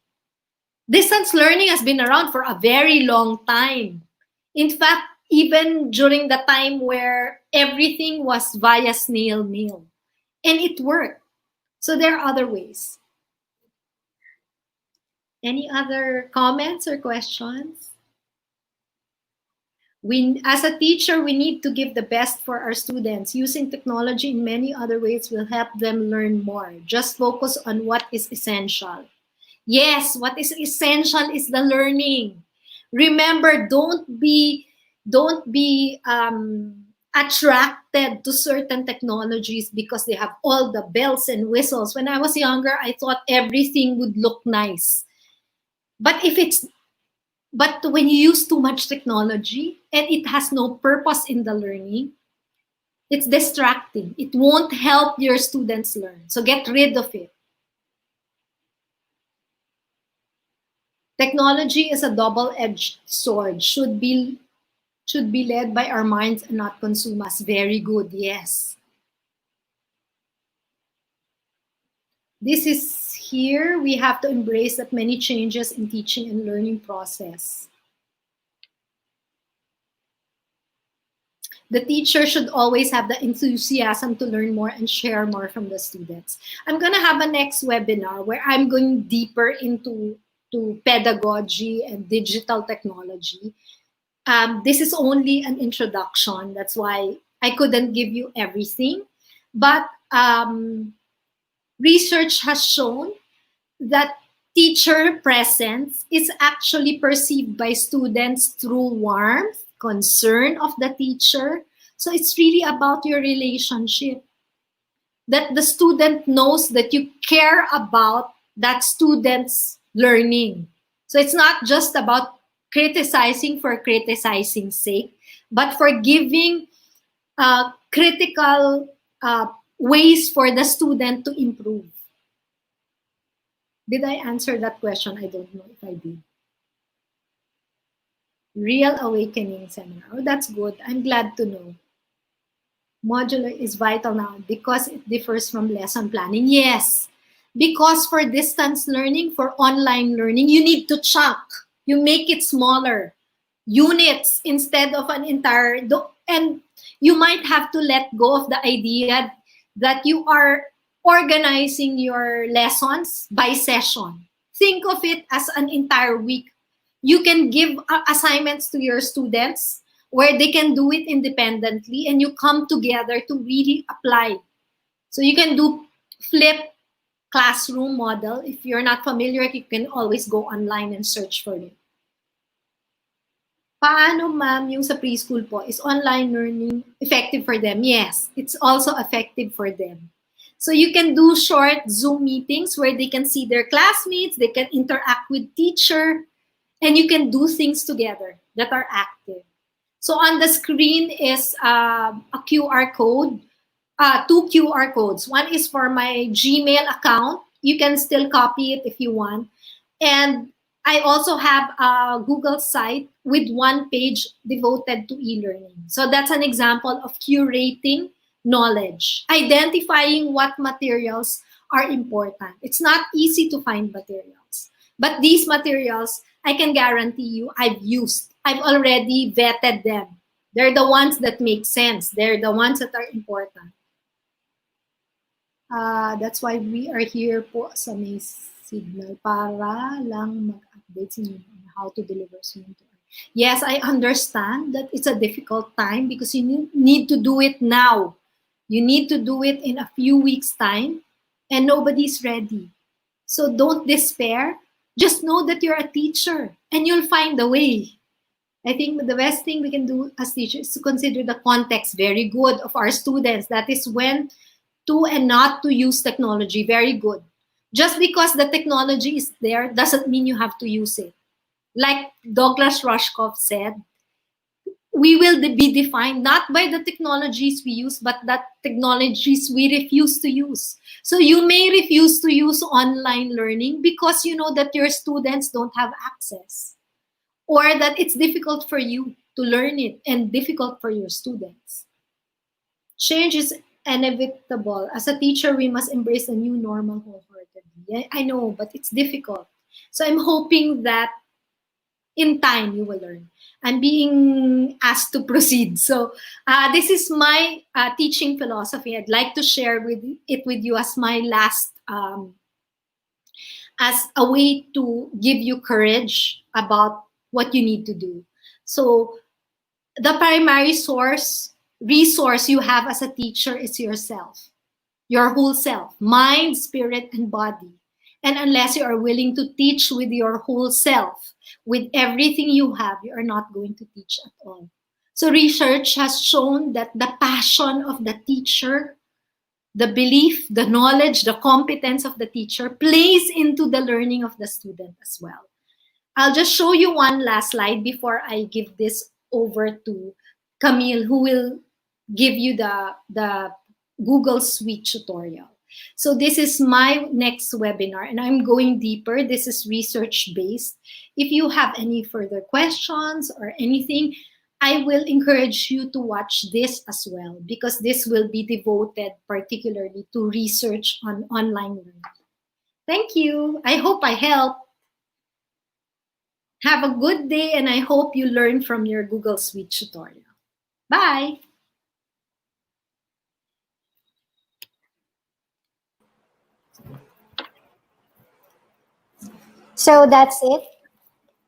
Distance learning has been around for a very long time. In fact, even during the time where everything was via snail mail, and it worked. So there are other ways. Any other comments or questions? As a teacher, we need to give the best for our students. Using technology in many other ways will help them learn more. Just focus on what is essential. Yes, what is essential is the learning. Remember, don't be attracted to certain technologies because they have all the bells and whistles. When I was younger, I thought everything would look nice. But when you use too much technology and it has no purpose in the learning, it's distracting. It won't help your students learn. So get rid of it. Technology is a double-edged sword. Should be led by our minds and not consume us. Very good, yes. This is here, we have to embrace that many changes in teaching and learning process. The teacher should always have the enthusiasm to learn more and share more from the students. I'm going to have a next webinar where I'm going deeper into pedagogy and digital technology. This is only an introduction. That's why I couldn't give you everything. But research has shown that teacher presence is actually perceived by students through warmth, concern of the teacher. So it's really about your relationship. That the student knows that you care about that student's learning. So it's not just about criticizing for criticizing's sake, but for giving critical ways for the student to improve. Did I answer that question? I don't know if I did. Real Awakening Seminar. Oh, that's good. I'm glad to know. Modular is vital now because it differs from lesson planning. Yes, because for distance learning, for online learning, you need to chunk. You make it smaller. Units instead of an entire... And you might have to let go of the idea that you are organizing your lessons by session. Think of it as an entire week. You can give assignments to your students where they can do it independently, and you come together to really apply. So you can do flip classroom model. If you're not familiar, you can always go online and search for it. Paano, ma'am, yung sa preschool po, is online learning effective for them? Yes, it's also effective for them. So you can do short Zoom meetings where they can see their classmates, they can interact with teacher, and you can do things together that are active. So on the screen is a QR code, two QR codes. One is for my Gmail account. You can still copy it if you want. And I also have a Google site with one page devoted to e-learning. So that's an example of curating knowledge, identifying what materials are important. It's not easy to find materials, but these materials, I can guarantee you, I've used. I've already vetted them. They're the ones that make sense. They're the ones that are important. That's why we are here po sa may signal para lang mag-update sa inyo on how to deliver soon to. Yes, I understand that it's a difficult time because you need to do it now. You need to do it in a few weeks' time, and nobody's ready. So don't despair. Just know that you're a teacher, and you'll find a way. I think the best thing we can do as teachers is to consider the context very good of our students. That is when to and not to use technology. Very good. Just because the technology is there doesn't mean you have to use it. Like Douglas Rushkoff said, we will be defined not by the technologies we use, but that technologies we refuse to use. So you may refuse to use online learning because you know that your students don't have access, or that it's difficult for you to learn it and difficult for your students. Change is inevitable. As a teacher, we must embrace a new normal wholeheartedly. I know, but it's difficult. So I'm hoping that in time you will learn. I'm being asked to proceed. So this is my teaching philosophy. I'd like to share it with you as my last, as a way to give you courage about what you need to do. So the primary resource you have as a teacher is yourself, your whole self, mind, spirit, and body. And unless you are willing to teach with your whole self, with everything you have, you are not going to teach at all. So research has shown that the passion of the teacher, the belief, the knowledge, the competence of the teacher plays into the learning of the student as well. I'll just show you one last slide before I give this over to Camille, who will give you the Google Suite tutorial. So this is my next webinar, and I'm going deeper. This is research-based. If you have any further questions or anything, I will encourage you to watch this as well, because this will be devoted particularly to research on online learning. Thank you. I hope I helped. Have a good day, and I hope you learn from your Google Suite tutorial. Bye. So that's it.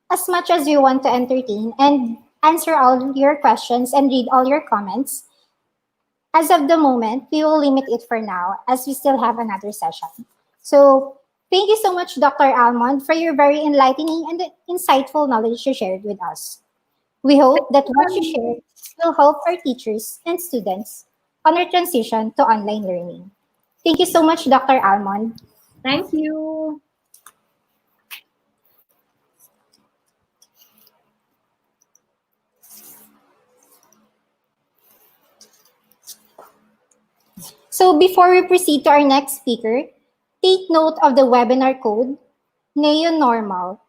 As much as you want to entertain and answer all your questions and read all your comments, as of the moment, we will limit it for now as we still have another session. So thank you so much, Dr. Almond, for your very enlightening and insightful knowledge you shared with us. We hope that what you shared will help our teachers and students on our transition to online learning. Thank you so much, Dr. Almond. Thank you. So before we proceed to our next speaker, take note of the webinar code, NeoNormal.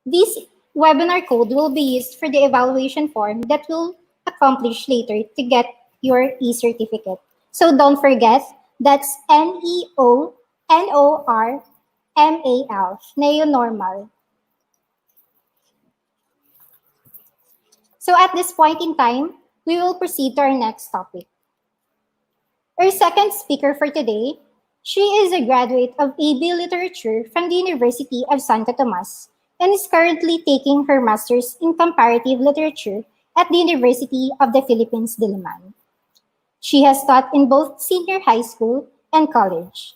This webinar code will be used for the evaluation form that will accomplish later to get your e-certificate. So don't forget, that's NeoNormal, NeoNormal. So at this point in time, we will proceed to our next topic. Our second speaker for today, she is a graduate of AB Literature from the University of Santo Tomas and is currently taking her master's in comparative literature at the University of the Philippines, Diliman. She has taught in both senior high school and college.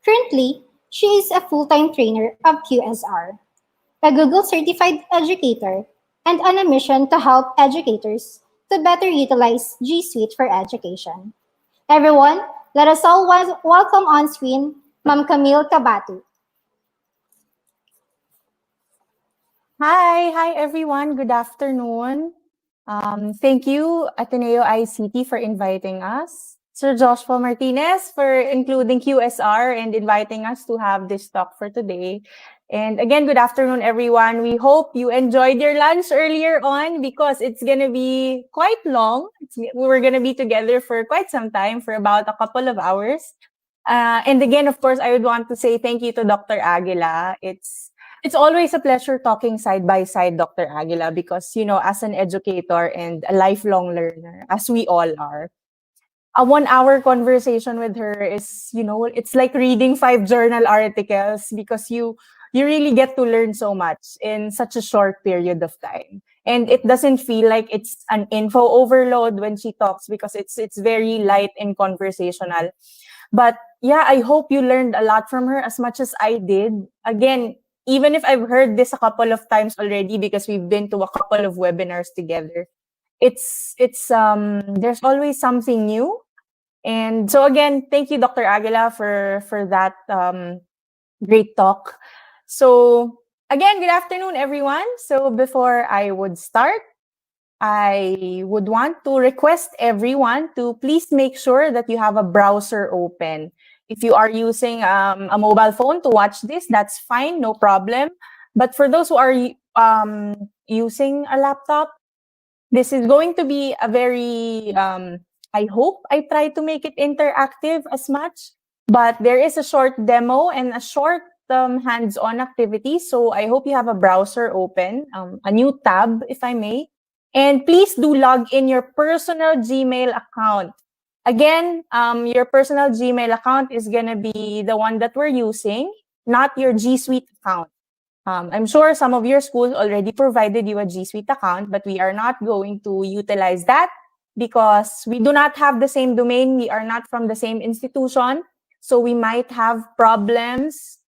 Currently, she is a full-time trainer of QSR, a Google certified educator, and on a mission to help educators to better utilize G Suite for education. Everyone, let us all welcome on screen Ma'am Camille Tabata. Hi everyone. Good afternoon. Thank you, Ateneo ICT, for inviting us. Sir Joshua Martinez for including QSR and inviting us to have this talk for today. And again, good afternoon, everyone. We hope you enjoyed your lunch earlier on because it's going to be quite long. We're going to be together for quite some time, for about a couple of hours. And again, of course, I would want to say thank you to Dr. Aguila. It's always a pleasure talking side by side, Dr. Aguila, because, you know, as an educator and a lifelong learner, as we all are, a 1 hour conversation with her is, you know, it's like reading 5 journal articles because you really get to learn so much in such a short period of time. And it doesn't feel like it's an info overload when she talks because it's very light and conversational. But yeah, I hope you learned a lot from her as much as I did. Again, even if I've heard this a couple of times already because we've been to a couple of webinars together, it's there's always something new. And so again, thank you, Dr. Aguila, for that great talk. So again, good afternoon, everyone. So before I would start, I would want to request everyone to please make sure that you have a browser open. If you are using a mobile phone to watch this, that's fine, no problem. But for those who are using a laptop, this is going to be a very, I hope I try to make it interactive as much, but there is a short demo and a short hands-on activity. So I hope you have a browser open, a new tab, if I may. And please do log in your personal Gmail account. Again, your personal Gmail account is going to be the one that we're using, not your G Suite account. I'm sure some of your schools already provided you a G Suite account, but we are not going to utilize that because we do not have the same domain. We are not from the same institution. So we might have problems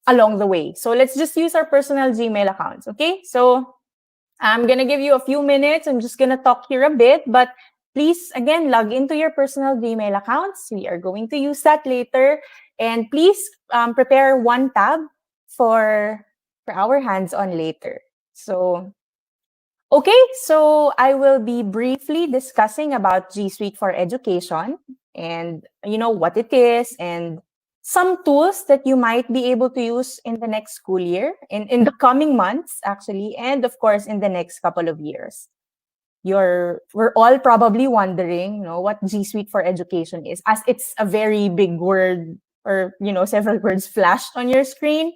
along the way. So let's just use our personal Gmail accounts, okay? So I'm going to give you a few minutes. I'm just going to talk here a bit, but please, again, log into your personal Gmail accounts. We are going to use that later. And please prepare one tab for our hands-on later. So, okay, so I will be briefly discussing about G Suite for Education and, you know, what it is and some tools that you might be able to use in the next school year, in the coming months, actually, and of course, in the next couple of years. We're all probably wondering, you know, what G Suite for Education is, as it's a very big word or, you know, several words flashed on your screen.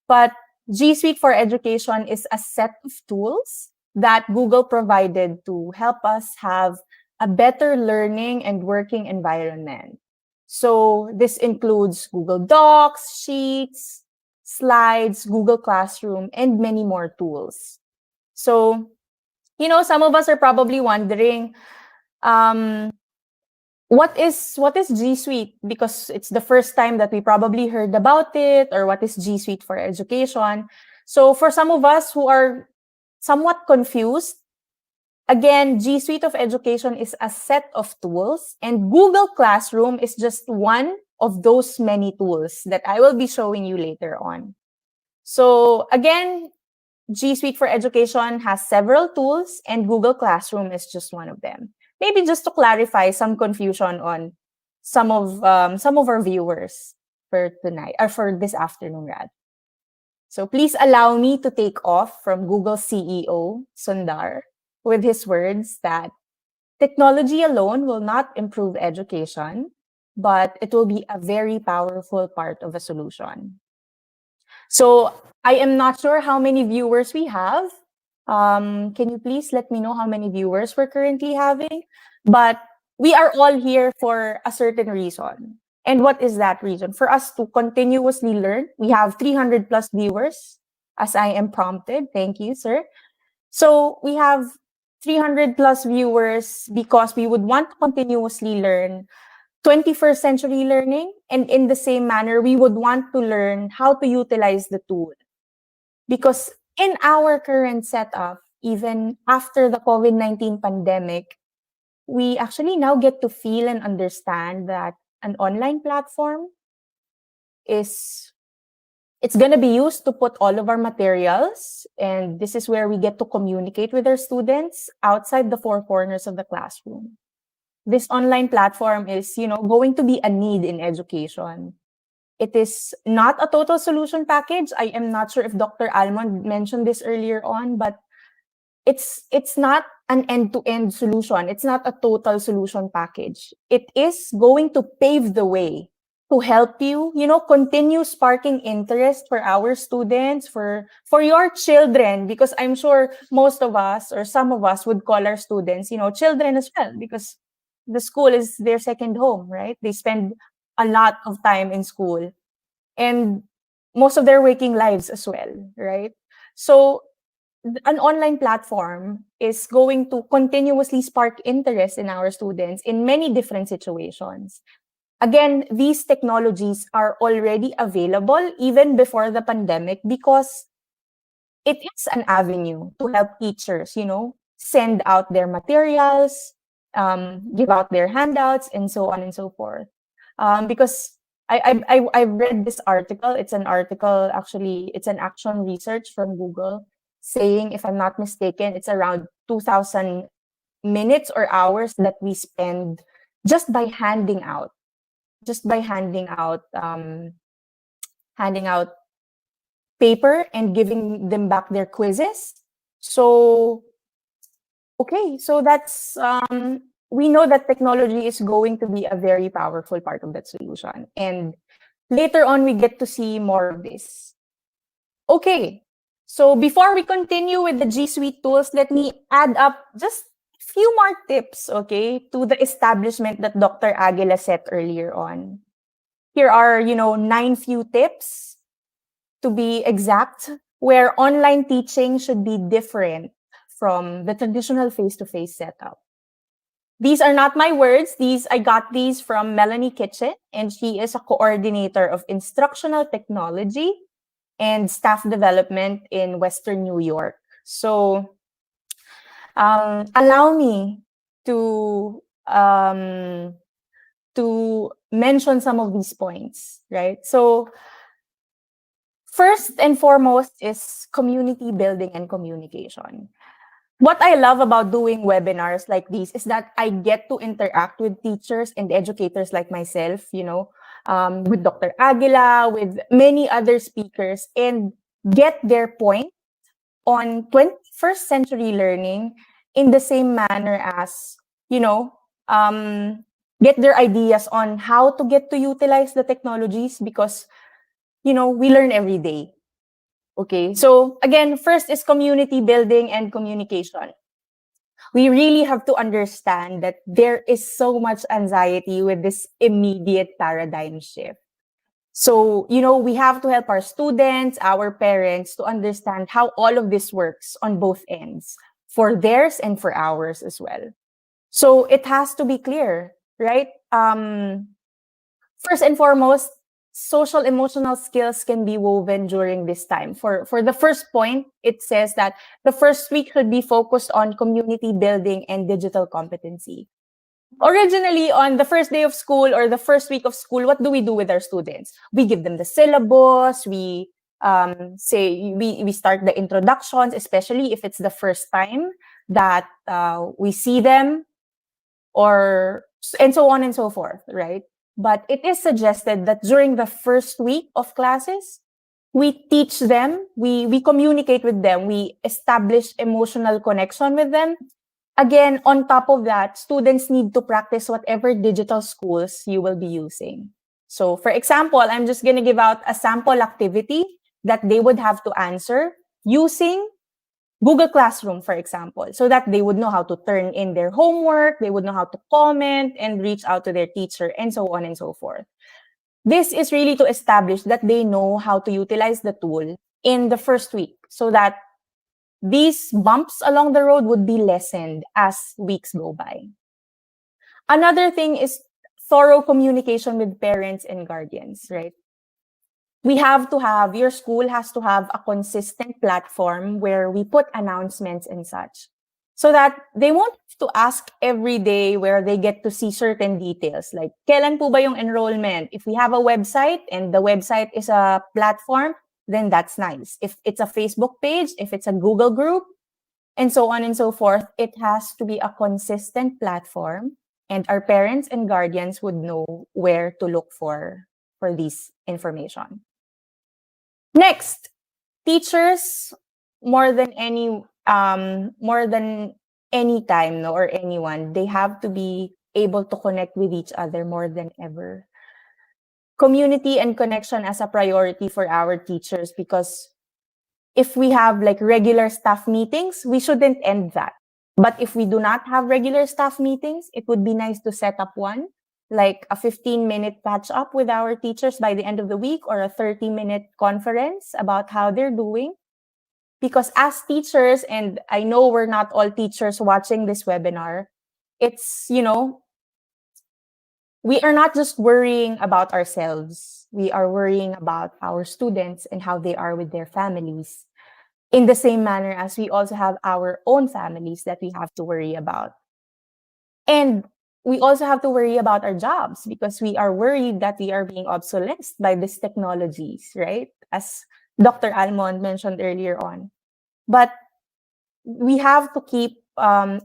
But G Suite for Education is a set of tools that Google provided to help us have a better learning and working environment. So this includes Google Docs, Sheets, Slides, Google Classroom, and many more tools. So, you know, some of us are probably wondering, what is G Suite? Because it's the first time that we probably heard about it, or what is G Suite for Education? So for some of us who are somewhat confused, again, G Suite of Education is a set of tools, and Google Classroom is just one of those many tools that I will be showing you later on. So again, G Suite for Education has several tools, and Google Classroom is just one of them. Maybe just to clarify some confusion on some of our viewers for tonight, or for this afternoon, rather. So please allow me to take off from Google CEO Sundar with his words that technology alone will not improve education, but it will be a very powerful part of a solution. So I am not sure how many viewers we have, Can you please let me know how many viewers we're currently having? But we are all here for a certain reason. And what is that reason? For us to continuously learn. We have 300 plus viewers, as I am prompted. Thank you, sir. So we have 300 plus viewers because we would want to continuously learn 21st century learning. And in the same manner, we would want to learn how to utilize the tool. Because in our current setup, even after the COVID-19 pandemic, we actually now get to feel and understand that an online platform it's going to be used to put all of our materials, and this is where we get to communicate with our students outside the four corners of the classroom. This online platform is, going to be a need in education. It is not a total solution package. I am not sure if Dr. Almond mentioned this earlier on, but it's not an end-to-end solution. It's not a total solution package. It is going to pave the way to help you, continue sparking interest for our students, for your children, because I'm sure most of us or some of us would call our students, children as well, because the school is their second home, right? They spend a lot of time in school and most of their waking lives as well, right? So an online platform is going to continuously spark interest in our students in many different situations. Again, these technologies are already available even before the pandemic because it is an avenue to help teachers, send out their materials, give out their handouts, and so on and so forth. Because I've read this article. It's an article, actually, it's an action research from Google saying, if I'm not mistaken, it's around 2,000 minutes or hours that we spend just by handing out paper and giving them back their quizzes. So, okay, so that's, we know that technology is going to be a very powerful part of that solution. And later on, we get to see more of this. Okay, so before we continue with the G Suite tools, let me add up just a few more tips, okay, to the establishment that Dr. Aguila set earlier on. Here are, 9 few tips, to be exact, where online teaching should be different from the traditional face-to-face setup. These are not my words. I got these from Melanie Kitchen, and she is a coordinator of instructional technology and staff development in Western New York. So allow me to mention some of these points, right? So first and foremost is community building and communication. What I love about doing webinars like these is that I get to interact with teachers and educators like myself, with Dr. Aguila, with many other speakers, and get their point on 21st century learning in the same manner as, get their ideas on how to get to utilize the technologies because, we learn every day. Okay, so again, first is community building and communication. We really have to understand that there is so much anxiety with this immediate paradigm shift. So, we have to help our students, our parents to understand how all of this works on both ends, for theirs and for ours as well. So it has to be clear, right? First and foremost, social emotional skills can be woven during this time. For the first point, it says that the first week should be focused on community building and digital competency. Originally, on the first day of school or the first week of school, what do we do with our students? We give them the syllabus, we start the introductions, especially if it's the first time that we see them, and so on and so forth, right? But it is suggested that during the first week of classes, we teach them, we communicate with them, we establish emotional connection with them. Again, on top of that, students need to practice whatever digital schools you will be using. So for example, I'm just going to give out a sample activity that they would have to answer using Google Classroom, for example, so that they would know how to turn in their homework, they would know how to comment and reach out to their teacher, and so on and so forth. This is really to establish that they know how to utilize the tool in the first week so that these bumps along the road would be lessened as weeks go by. Another thing is thorough communication with parents and guardians, right? Your school has to have a consistent platform where we put announcements and such, so that they won't have to ask every day where they get to see certain details, like kailan po ba yung enrollment? If we have a website and the website is a platform, then that's nice. If it's a Facebook page, if it's a Google group, and so on and so forth, it has to be a consistent platform, and our parents and guardians would know where to look for this information. Next, teachers, more than any time, or anyone, they have to be able to connect with each other more than ever. Community and connection as a priority for our teachers, because if we have like regular staff meetings, we shouldn't end that. But if we do not have regular staff meetings, it would be nice to set up one, like a 15-minute catch up with our teachers by the end of the week, or a 30-minute conference about how they're doing. Because as teachers, and I know we're not all teachers watching this webinar, it's, we are not just worrying about ourselves. We are worrying about our students and how they are with their families, in the same manner as we also have our own families that we have to worry about. And we also have to worry about our jobs, because we are worried that we are being obsolete by these technologies, right? As Dr. Almond mentioned earlier on. But we have to keep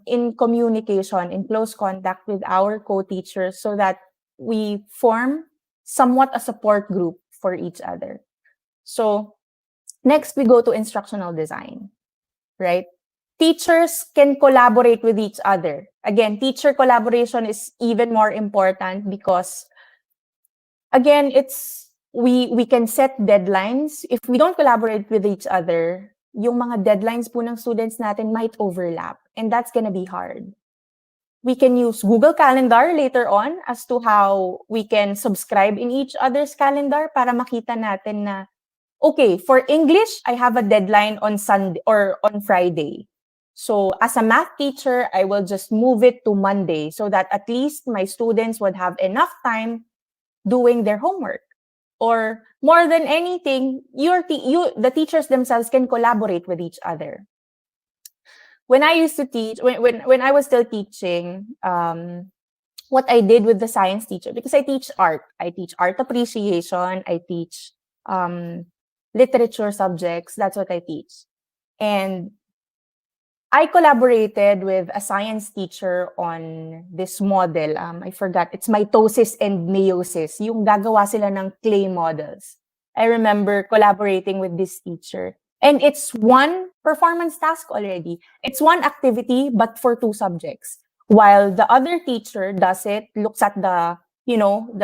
in communication, in close contact with our co-teachers, so that we form somewhat a support group for each other. So next, we go to instructional design, right? Teachers can collaborate with each other. Again, teacher collaboration is even more important, because again, we can set deadlines. If we don't collaborate with each other, yung mga deadlines po ng students natin might overlap, and that's gonna be hard. We can use Google Calendar later on as to how we can subscribe in each other's calendar para makita natin na, okay, for English, I have a deadline on Sunday or on Friday. So as a math teacher, I will just move it to Monday, so that at least my students would have enough time doing their homework. Or more than anything, the teachers themselves can collaborate with each other. When I used to teach, when I was still teaching, what I did with the science teacher, because I teach art appreciation, I teach literature subjects, that's what I teach. And I collaborated with a science teacher on this model. I forgot, it's mitosis and meiosis. Yung gagawa sila ng clay models. I remember collaborating with this teacher. And it's one performance task already. It's one activity, but for 2 subjects. While the other teacher does it, looks at the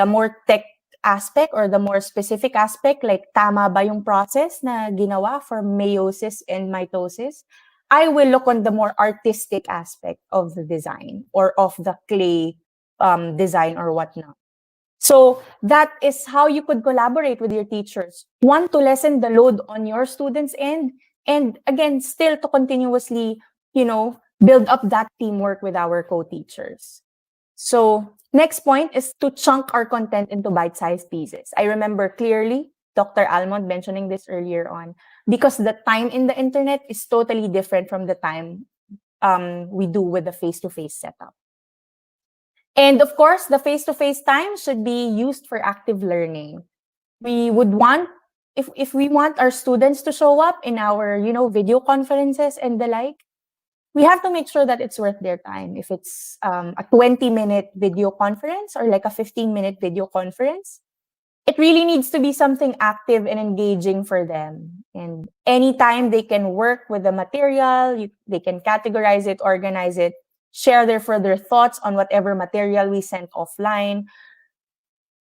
more tech aspect or the more specific aspect, like tama ba yung process na ginawa for meiosis and mitosis. I will look on the more artistic aspect of the design, or of the clay design or whatnot. So that is how you could collaborate with your teachers. One, to lessen the load on your students' end, and again, still to continuously, build up that teamwork with our co-teachers. So next point is to chunk our content into bite-sized pieces. I remember clearly Dr. Almond mentioning this earlier on, because the time in the internet is totally different from the time we do with the face-to-face setup. And of course, the face-to-face time should be used for active learning. We would want, if we want our students to show up in our, video conferences and the like, we have to make sure that it's worth their time. If it's a 20-minute video conference or like a 15-minute video conference, it really needs to be something active and engaging for them. And anytime they can work with the material, they can categorize it, organize it, share their further thoughts on whatever material we sent offline.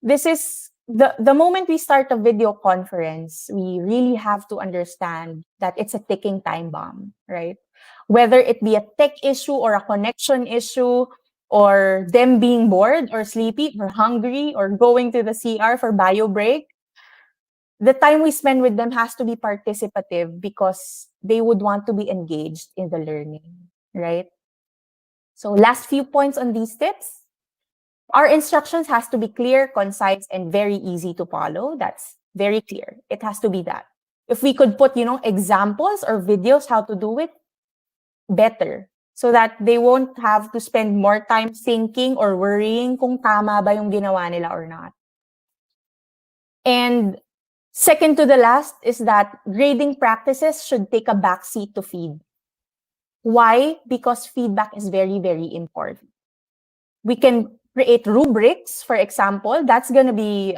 This is the moment we start a video conference, we really have to understand that it's a ticking time bomb, right? Whether it be a tech issue or a connection issue, or them being bored or sleepy or hungry or going to the CR for bio break, the time we spend with them has to be participative because they would want to be engaged in the learning, right? So last few points on these tips. Our instructions has to be clear, concise, and very easy to follow. That's very clear. It has to be that. If we could put, examples or videos how to do it, better. So that they won't have to spend more time thinking or worrying kung tama ba yung ginawa nila or not. And second to the last is that grading practices should take a backseat to feed. Why? Because feedback is very, very important. We can create rubrics, for example. That's going to be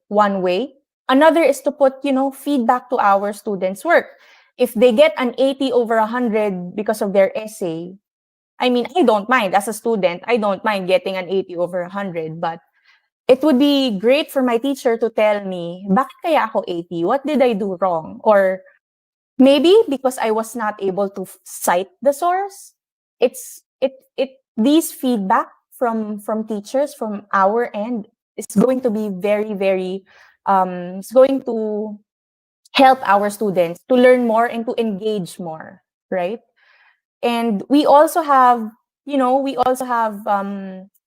one way. Another is to put, feedback to our students' work. If they get an 80 over 100 because of their essay, I mean, I don't mind. As a student, I don't mind getting an 80 over 100, but it would be great for my teacher to tell me, bakit kaya ako 80? What did I do wrong? Or maybe because I was not able to cite the source. These feedback from teachers from our end is going to be very, very, it's going to help our students to learn more and to engage more, right? And we also have,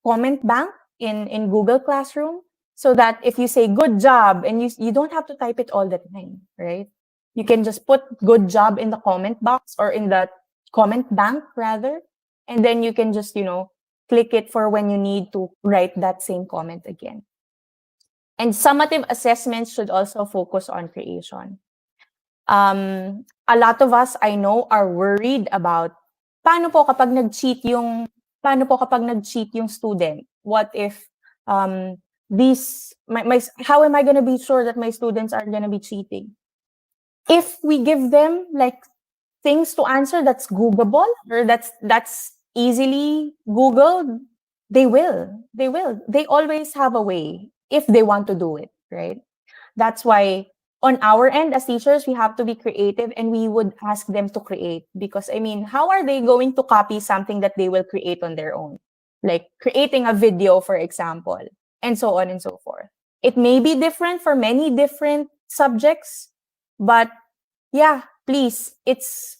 comment bank in Google Classroom, so that if you say good job and you don't have to type it all the time, right? You can just put good job in the comment box or in the comment bank rather, and then you can just, click it for when you need to write that same comment again. And summative assessments should also focus on creation. A lot of us, I know, are worried about paano po kapag nag-cheat yung student? What if how am I going to be sure that my students aren't going to be cheating? If we give them like things to answer that's Googleable or that's easily Googled, they will. They always have a way if they want to do it, right? That's why on our end as teachers, we have to be creative and we would ask them to create, because I mean, how are they going to copy something that they will create on their own? Like creating a video, for example, and so on and so forth. It may be different for many different subjects, but yeah, please, it's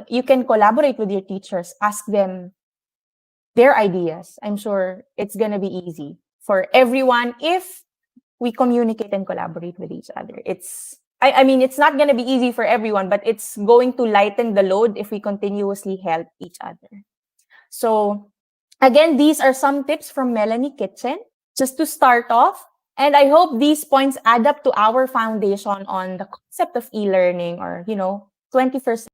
you can collaborate with your teachers, ask them their ideas. I'm sure it's gonna be easy for everyone if we communicate and collaborate with each other. I mean, it's not gonna be easy for everyone, but it's going to lighten the load if we continuously help each other. So again, these are some tips from Melanie Kitchen, just to start off. And I hope these points add up to our foundation on the concept of e-learning, or, 21st.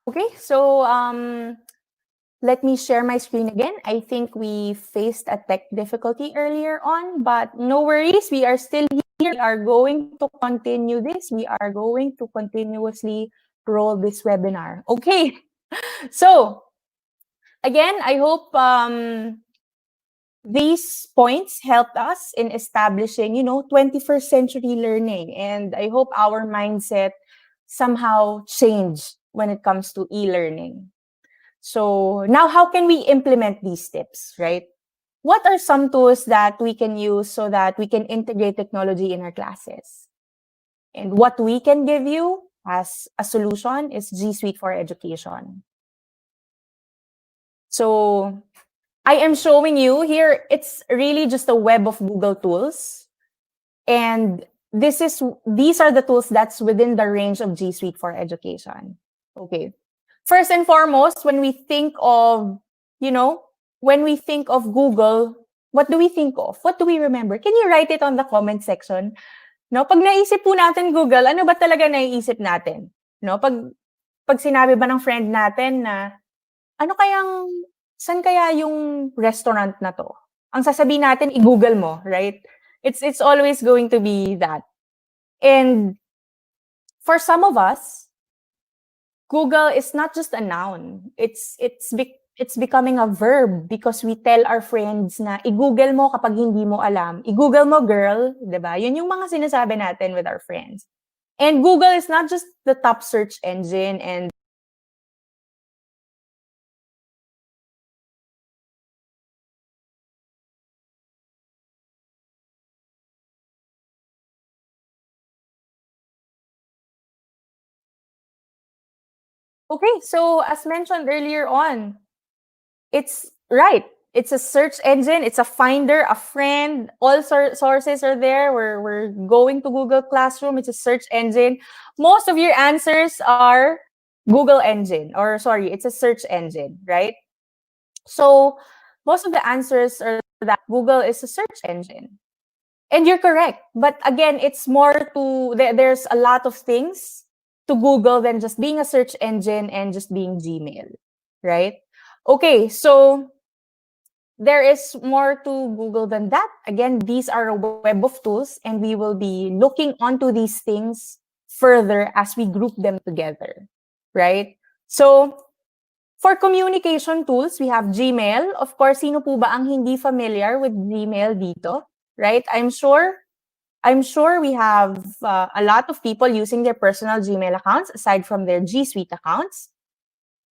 Okay, so let me share my screen again. I think we faced a tech difficulty earlier on, but no worries. We are still here. We are going to continue this. We are going to continuously roll this webinar. Okay. So again, I hope these points helped us in establishing, 21st century learning. And I hope our mindset somehow changed when it comes to e-learning. So now how can we implement these tips, right? What are some tools that we can use so that we can integrate technology in our classes? And what we can give you as a solution is G Suite for Education. So I am showing you here, it's really just a web of Google tools. And these are the tools that's within the range of G Suite for Education. Okay. First and foremost, when we think of, Google, what do we think of? What do we remember? Can you write it on the comment section? No, pag naisip po natin Google, ano ba talaga naiisip natin? No, pag sinabi ba ng friend natin na saan kaya yung restaurant na to? Ang sasabihin natin, i-Google mo, right? It's always going to be that. And for some of us, Google is not just a noun. It's becoming a verb because we tell our friends na i-Google mo kapag hindi mo alam. I-Google mo, girl, 'di ba? Yun yung mga sinasabi natin with our friends. And Google is not just the top search engine and okay, so as mentioned earlier on, it's right. It's a search engine. It's a finder, a friend. All sources are there. We're going to Google Classroom. It's a search engine. Most of your answers are Google engine, or sorry, it's a search engine, right? So most of the answers are that Google is a search engine. And you're correct. But again, it's more to, there's a lot of things to Google than just being a search engine and just being Gmail, right? Okay, so there is more to Google than that. Again, these are a web of tools, and we will be looking onto these things further as we group them together, right? So, for communication tools, we have Gmail. Of course, sino po ba ang hindi familiar with Gmail dito, right? I'm sure we have a lot of people using their personal Gmail accounts aside from their G Suite accounts.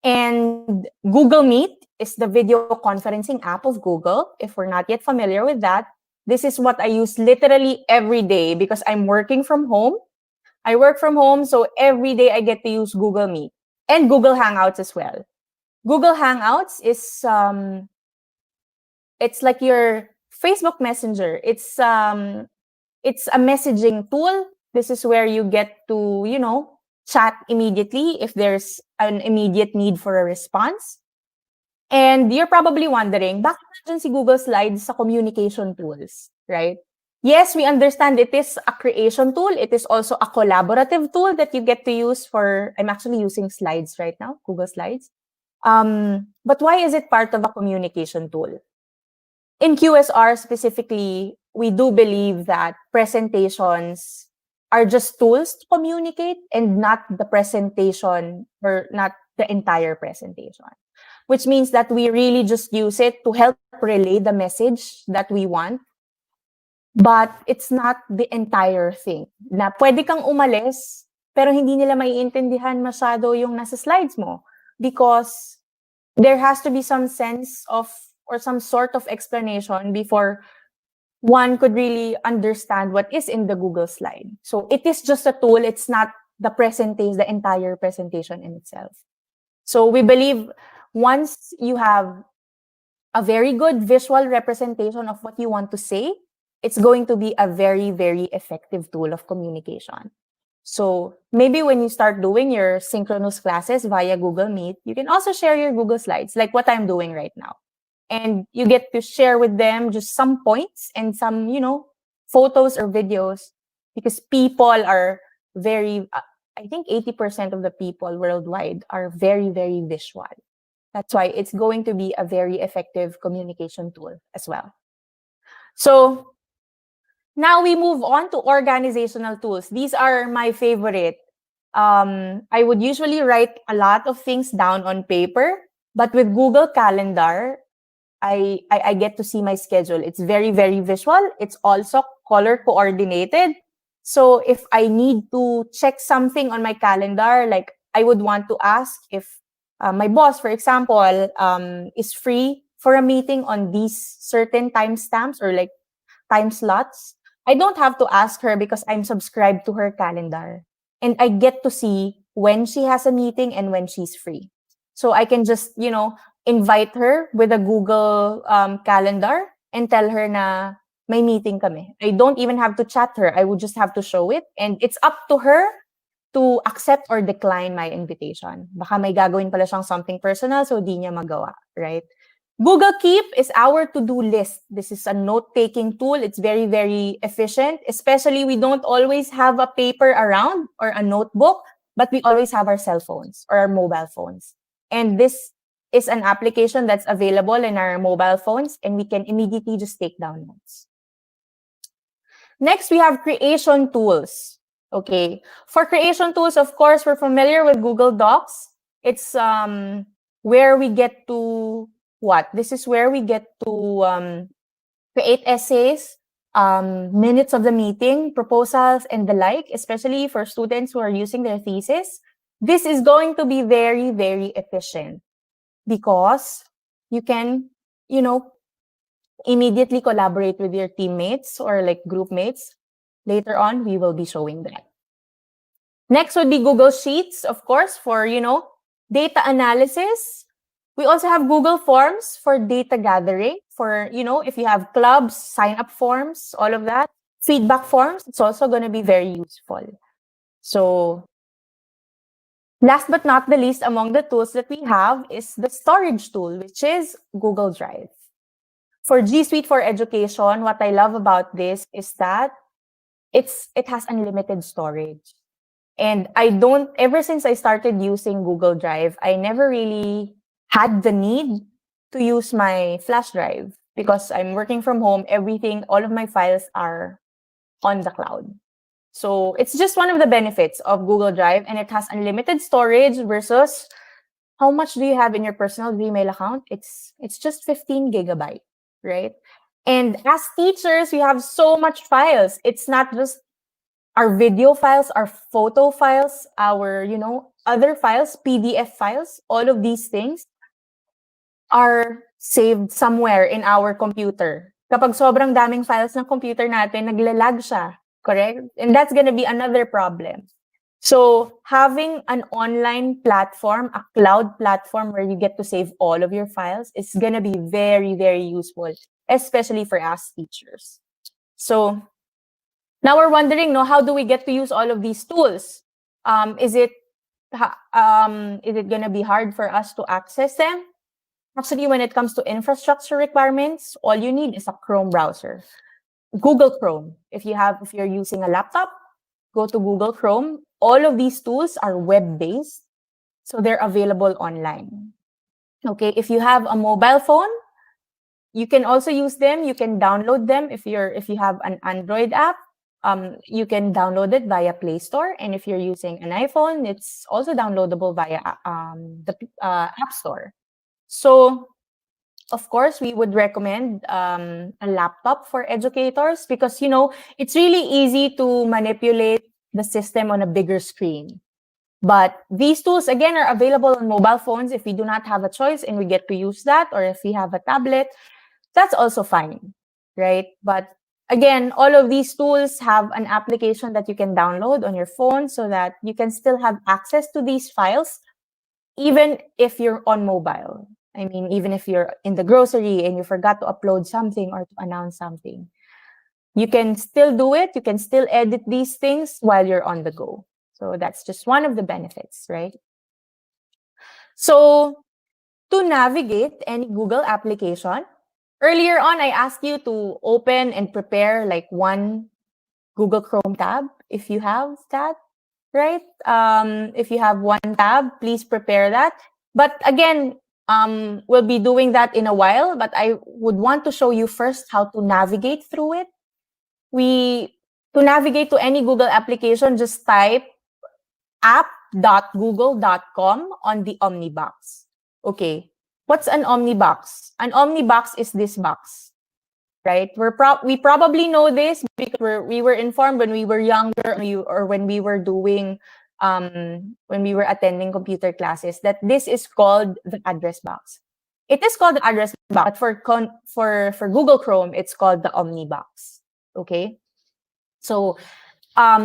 And Google Meet is the video conferencing app of Google. If we're not yet familiar with that, this is what I use literally every day because I'm working from home. I work from home, so every day I get to use Google Meet and Google Hangouts as well. Google Hangouts is it's like your Facebook Messenger. It's a messaging tool. This is where you get to, chat immediately if there's an immediate need for a response. And you're probably wondering, bakit nandiyan si Google Slides sa communication tools, right? Yes, we understand it is a creation tool. It is also a collaborative tool that you get to use I'm actually using Slides right now, Google Slides. But why is it part of a communication tool? In QSR specifically, we do believe that presentations are just tools to communicate and not the presentation or not the entire presentation, which means that we really just use it to help relay the message that we want. But it's not the entire thing. Na pwede kang umalis, pero hindi nila maiintindihan masyado yung nasa slides mo because there has to be some sense of or some sort of explanation before one could really understand what is in the Google slide. So it is just a tool. It's not the entire presentation in itself. So we believe once you have a very good visual representation of what you want to say, it's going to be a very, very effective tool of communication. So maybe when you start doing your synchronous classes via Google Meet, you can also share your Google Slides, like what I'm doing right now. And you get to share with them just some points and some, photos or videos because people are very, I think 80% of the people worldwide are very, very visual. That's why it's going to be a very effective communication tool as well. So now we move on to organizational tools. These are my favorite. I would usually write a lot of things down on paper, but with Google Calendar, I get to see my schedule. It's very, very visual. It's also color coordinated. So if I need to check something on my calendar, like I would want to ask if my boss, for example, is free for a meeting on these certain timestamps or like time slots, I don't have to ask her because I'm subscribed to her calendar. And I get to see when she has a meeting and when she's free. So I can just, invite her with a Google calendar and tell her na may meeting kami. I don't even have to chat her. I would just have to show it. And it's up to her to accept or decline my invitation. Baka may gagawin pala siyang something personal, so di niya magawa, right? Google Keep is our to-do list. This is a note-taking tool. It's very, very efficient. Especially, we don't always have a paper around or a notebook, but we always have our cell phones or our mobile phones. And this is an application that's available in our mobile phones, and we can immediately just take down notes. Next, we have creation tools. Okay, for creation tools, of course, we're familiar with Google Docs. It's where we get to what? This is where we get to create essays, minutes of the meeting, proposals, and the like, especially for students who are using their thesis. This is going to be very, very efficient because you can, immediately collaborate with your teammates or like group mates. Later on, we will be showing that. Next would be Google Sheets, of course, for, data analysis. We also have Google Forms for data gathering, for, if you have clubs, sign-up forms, all of that. Feedback forms, it's also going to be very useful. So, last but not the least, among the tools that we have is the storage tool, which is Google Drive. For G Suite for Education, what I love about this is that it has unlimited storage. And ever since I started using Google Drive, I never really had the need to use my flash drive because I'm working from home. All of my files are on the cloud. So it's just one of the benefits of Google Drive, and it has unlimited storage versus how much do you have in your personal Gmail account? It's just 15 gigabytes, right? And as teachers, we have so much files. It's not just our video files, our photo files, our, other files, PDF files, all of these things are saved somewhere in our computer. Kapag sobrang daming files ng computer natin, naglalag siya, correct? And that's gonna be another problem. So having an online platform, a cloud platform where you get to save all of your files is gonna be very, very useful, especially for us teachers. So now we're wondering, how do we get to use all of these tools? Is it gonna be hard for us to access them? Actually, when it comes to infrastructure requirements, all you need is a Chrome browser. Google Chrome. If you're using a laptop, go to Google Chrome. All of these tools are web-based, so they're available online. Okay, if you have a mobile phone, you can also use them. You can download them if you have an Android app. You can download it via Play Store, and if you're using an iPhone, it's also downloadable via the App Store. So, of course, we would recommend a laptop for educators because, it's really easy to manipulate the system on a bigger screen. But these tools, again, are available on mobile phones if we do not have a choice and we get to use that, or if we have a tablet, that's also fine, right? But again, all of these tools have an application that you can download on your phone so that you can still have access to these files, even if you're on mobile. I mean, even if you're in the grocery and you forgot to upload something or to announce something, you can still do it. You can still edit these things while you're on the go. So that's just one of the benefits, right? So to navigate any Google application, earlier on, I asked you to open and prepare like one Google Chrome tab, if you have that, right? If you have one tab, please prepare that. But again, we'll be doing that in a while, but I would want to show you first how to navigate through it. To navigate to any Google application, just type app.google.com on the Omnibox. Okay, what's an Omnibox? An Omnibox is this box, right? We probably know this because we were informed when we were younger or when we were doing when we were attending computer classes that this is called the address box. It is called the address box, but for Google Chrome, it's called the Omnibox. Okay, so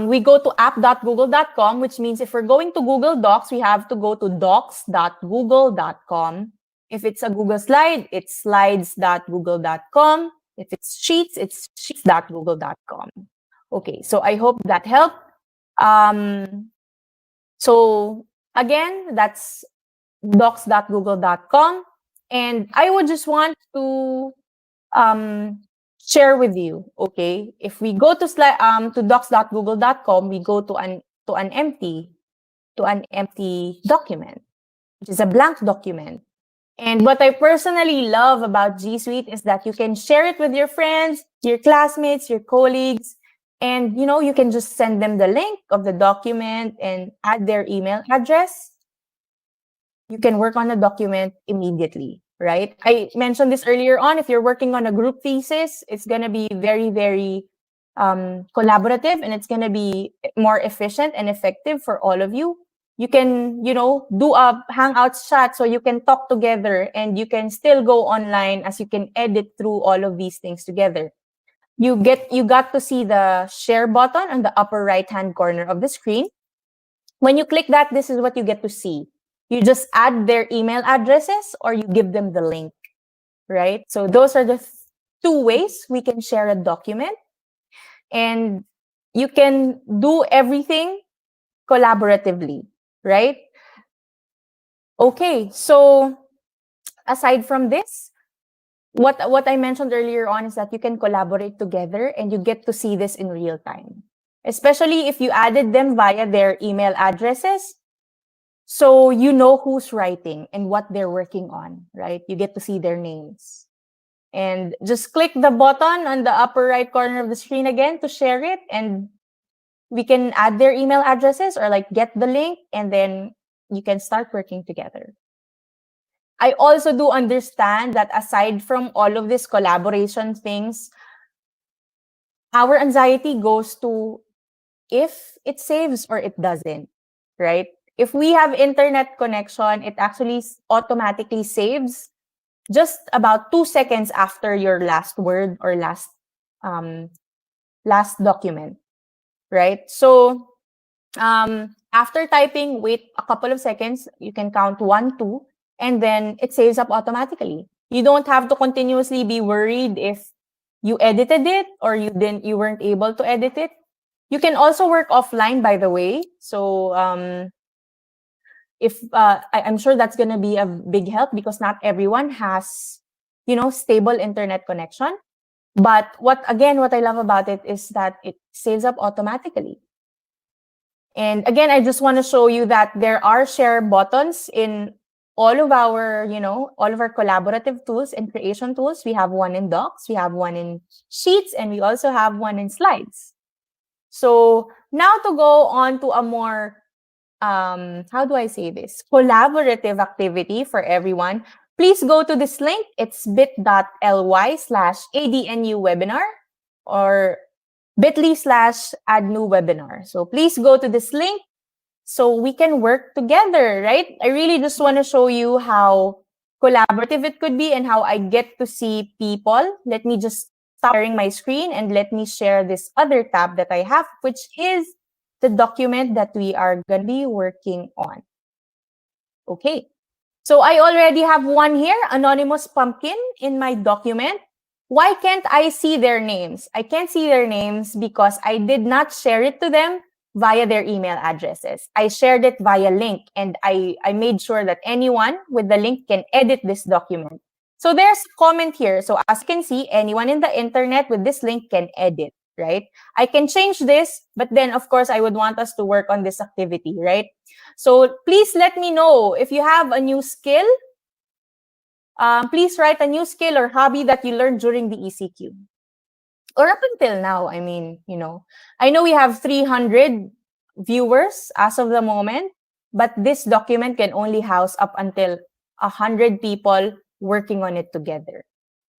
we go to app.google.com, which means if we're going to Google Docs, we have to go to docs.google.com. If it's a Google slide, it's slides.google.com. If it's sheets, it's sheets.google.com. Okay, so I hope that helped. So again, that's docs.google.com. And I would just want to share with you, okay? If we go to docs.google.com, we go to an empty document, which is a blank document. And what I personally love about G Suite is that you can share it with your friends, your classmates, your colleagues, and you can just send them the link of the document and add their email address. You can work on the document immediately, right? I mentioned this earlier on. If you're working on a group thesis, it's going to be very, very collaborative, and it's going to be more efficient and effective for all of you. You can, do a Hangouts chat so you can talk together, and you can still go online as you can edit through all of these things together. You got to see the share button on the upper right-hand corner of the screen. When you click that, this is what you get to see. You just add their email addresses or you give them the link, right? So those are the two ways we can share a document. And you can do everything collaboratively, right? Okay, so aside from this, what I mentioned earlier on is that you can collaborate together and you get to see this in real time, especially if you added them via their email addresses. So you know who's writing and what they're working on, right? You get to see their names. And just click the button on the upper right corner of the screen again to share it, and we can add their email addresses or get the link, and then you can start working together. I also do understand that aside from all of these collaboration things, our anxiety goes to if it saves or it doesn't, right? If we have internet connection, it actually automatically saves just about 2 seconds after your last word or last document, right? So after typing, wait a couple of seconds, you can count 1, 2, and then it saves up automatically. You don't have to continuously be worried if you edited it or you weren't able to edit it. You can also work offline, by the way. So I'm sure that's going to be a big help because not everyone has, stable internet connection. But what I love about it is that it saves up automatically. And again, I just want to show you that there are share buttons in all of our collaborative tools and creation tools. We have one in Docs, we have one in Sheets, and we also have one in Slides. So now to go on to a more, how do I say this? Collaborative activity for everyone. Please go to this link. It's bit.ly/ADNU webinar or bit.ly/add new webinar. So please go to this link so we can work together, right? I really just want to show you how collaborative it could be and how I get to see people. Let me just stop sharing my screen and let me share this other tab that I have, which is the document that we are going to be working on. Okay, so I already have one here, Anonymous Pumpkin, in my document. Why can't I see their names? I can't see their names because I did not share it to them via their email addresses. I shared it via link, and I made sure that anyone with the link can edit this document. So there's a comment here. So as you can see, anyone in the internet with this link can edit, right? I can change this, but then of course I would want us to work on this activity, right? So please let me know if you have a new skill. Please write a new skill or hobby that you learned during the ECQ. Or up until now, I mean, I know we have 300 viewers as of the moment, but this document can only house up until 100 people working on it together.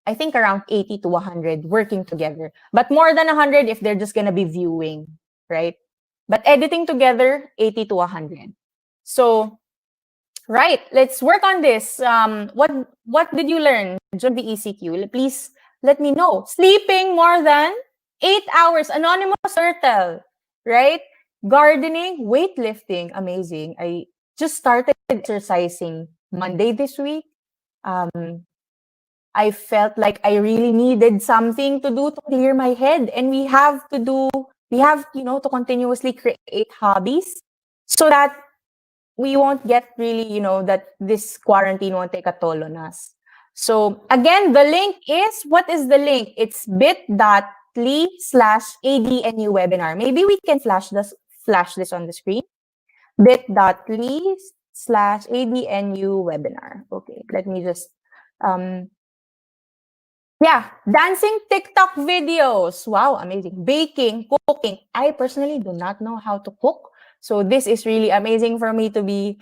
I think around 80 to 100 working together, but more than 100 if they're just going to be viewing, right? But editing together, 80 to 100. So, right, let's work on this. What did you learn during the ECQ? Please let me know. Sleeping more than 8 hours, Anonymous Turtle, right? Gardening, weightlifting, amazing. I just started exercising Monday this week. I felt like I really needed something to do to clear my head, and we have to continuously create hobbies so that we won't get really, that this quarantine won't take a toll on us. So again, the link is, what is the link? It's bit.ly/ADNU webinar. Maybe we can flash this on the screen. bit.ly ADNU webinar. Okay, let me just, yeah, dancing TikTok videos. Wow, amazing. Baking, cooking. I personally do not know how to cook. So this is really amazing for me to be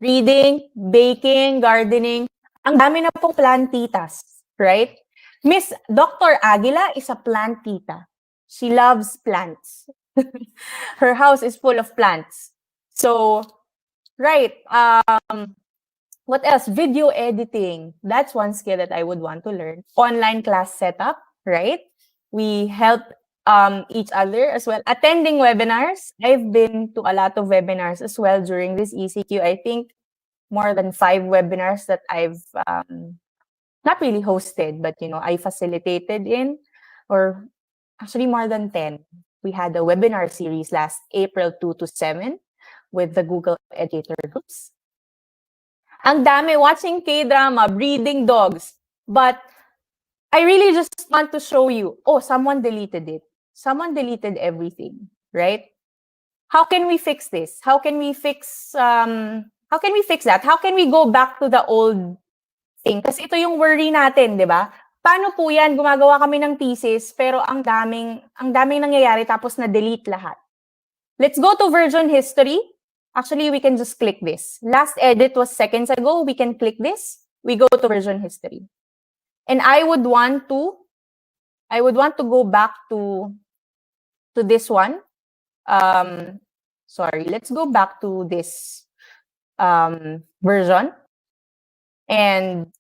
reading, baking, gardening. Ang dami na pong plantitas, right? Miss Dr. Aguila is a plantita. She loves plants. Her house is full of plants. So, right. What else? Video editing. That's one skill that I would want to learn. Online class setup, right? We help each other as well. Attending webinars. I've been to a lot of webinars as well during this ECQ. I think more than 5 webinars that I've not really hosted, but I facilitated in, or actually more than 10. We had a webinar series last April 2 to 7 with the Google Educator groups. Ang dami, watching K-drama, breeding dogs. But I really just want to show you, oh, someone deleted it. Someone deleted everything, right? How can we fix this? How can we fix that? How can we go back to the old thing? Kasi ito yung worry natin, di ba? Paano po yan? Gumagawa kami ng thesis, pero ang daming nangyayari tapos na-delete lahat. Let's go to version history. Actually, we can just click this. Last edit was seconds ago. We can click this. We go to version history. And I would want to go back to this one. Sorry, let's go back to this version. And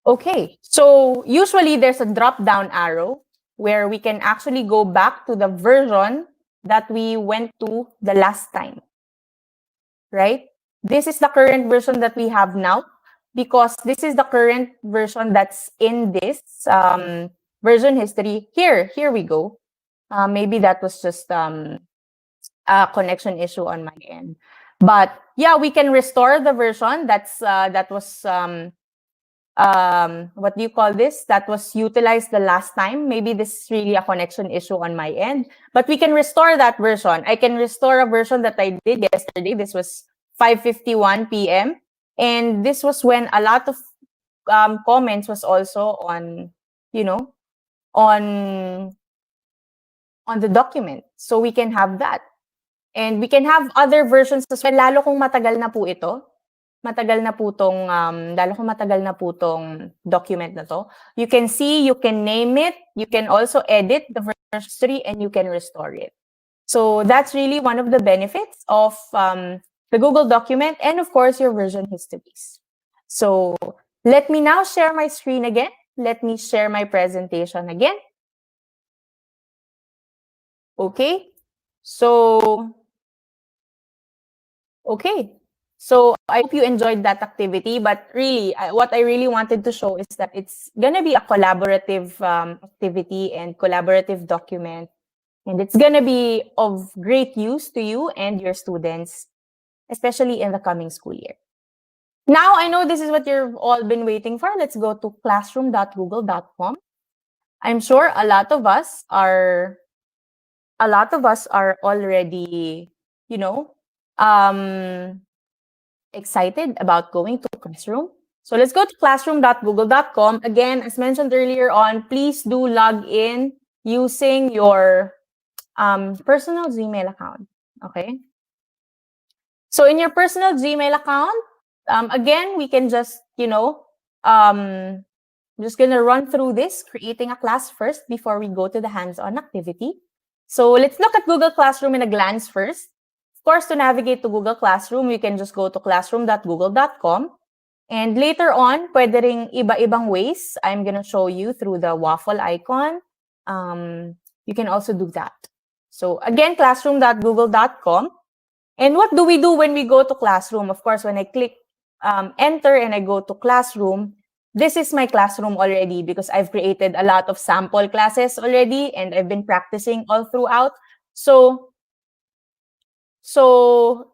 okay, so usually there's a drop-down arrow where we can actually go back to the version that we went to the last time, right? This is the current version that we have now, because this is the current version that's in this version history. Here we go. Maybe that was just a connection issue on my end. But yeah, we can restore the version that was what do you call this? That was utilized the last time. Maybe this is really a connection issue on my end, but we can restore that version. I can restore a version that I did yesterday. This was 5:51 p.m. And this was when a lot of comments was also on, on the document. So we can have that. And we can have other versions as well. Lalo kung matagal na po ito. Lalo kung matagal na po tong document na to. You can see, you can name it, you can also edit the version history, and you can restore it. So that's really one of the benefits of the Google document, and of course your version histories. So let me now share my screen again. Let me share my presentation again. Okay. So I hope you enjoyed that activity, but really, what I really wanted to show is that it's gonna be a collaborative activity and collaborative document, and it's gonna be of great use to you and your students, especially in the coming school year. Now, I know this is what you've all been waiting for. Let's go to classroom.google.com. I'm sure a lot of us are already, excited about going to Classroom. So let's go to classroom.google.com. Again, as mentioned earlier on, please do log in using your personal Gmail account. Okay. So in your personal Gmail account, again, we can just, I'm just gonna run through this, creating a class first before we go to the hands-on activity. So let's look at Google Classroom in a glance first. Of course, to navigate to Google Classroom, you can just go to classroom.google.com. And later on, pwede ring iba-ibang ways. I'm gonna show you through the waffle icon. You can also do that. So again, classroom.google.com. And what do we do when we go to Classroom? Of course, when I click enter and I go to Classroom, this is my classroom already because I've created a lot of sample classes already and I've been practicing all throughout. So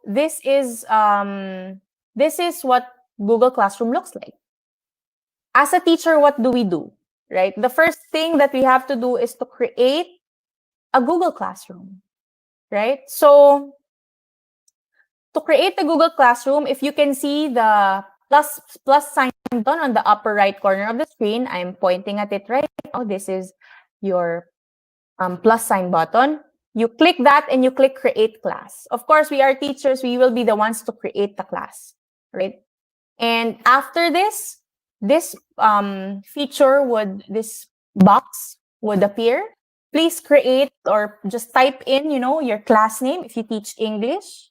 this is what Google Classroom looks like. As a teacher, what do we do? Right? The first thing that we have to do is to create a Google Classroom. Right? So to create the Google Classroom, if you can see the plus sign button on the upper right corner of the screen, I'm pointing at it right now. This is your plus sign button. You click that and you click create class. Of course, we are teachers. We will be the ones to create the class, right? And after this feature this box would appear. Please create or just type in, your class name if you teach English.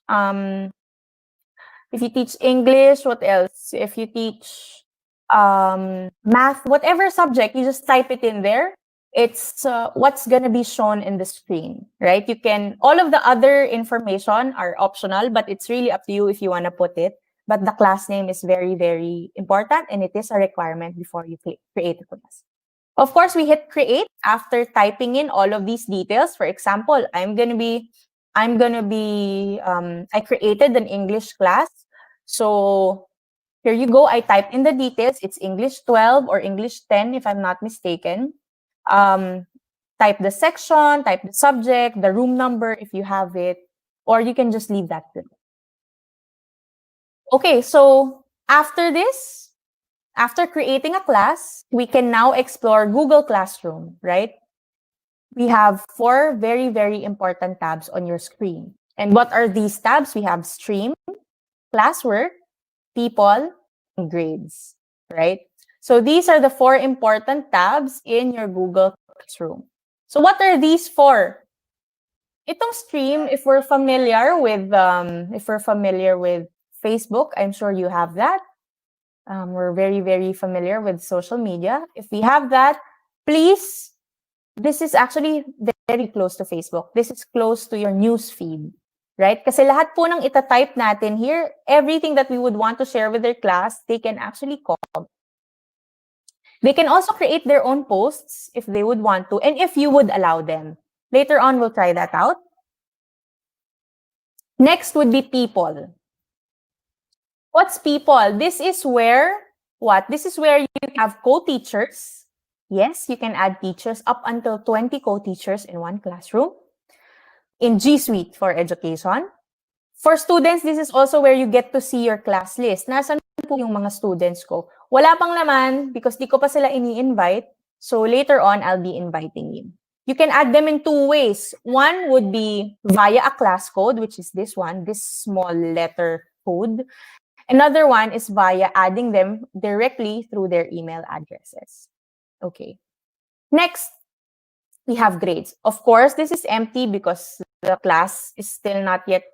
If you teach English, what else? If you teach math, whatever subject, you just type it in there. It's what's going to be shown in the screen, right? All of the other information are optional, but it's really up to you if you want to put it. But the class name is very, very important, and it is a requirement before you create a class. Of course, we hit create after typing in all of these details. For example, I created an English class. So here you go. I typed in the details. It's English 12 or English 10, if I'm not mistaken. Type the section, type the subject, the room number if you have it, or you can just leave that blank. Okay, so after this, after creating a class, we can now explore Google Classroom, right? We have 4 very, very important tabs on your screen. And what are these tabs? We have Stream, Classwork, People, and Grades, right? So these are the 4 important tabs in your Google Classroom. So what are these 4? Itong Stream, if we're familiar with Facebook, I'm sure you have that. We're very, very familiar with social media. If we have that, please, this is actually very close to Facebook. This is close to your news feed, right? Kasi lahat po ng itatype natin here, everything that we would want to share with their class, they can actually copy. They can also create their own posts if they would want to, and if you would allow them. Later on, we'll try that out. Next would be People. What's People? This is where you have co-teachers. Yes, you can add teachers up until 20 co-teachers in one classroom. In G Suite for education. For students, this is also where you get to see your class list. Nasaan po yung mga students ko? Wala pang laman because di ko pa sila ini-invite. So later on, I'll be inviting you. You can add them in 2 ways. One would be via a class code, which is this one, this small letter code. Another one is via adding them directly through their email addresses. Okay. Next, we have grades. Of course, this is empty because the class is still not yet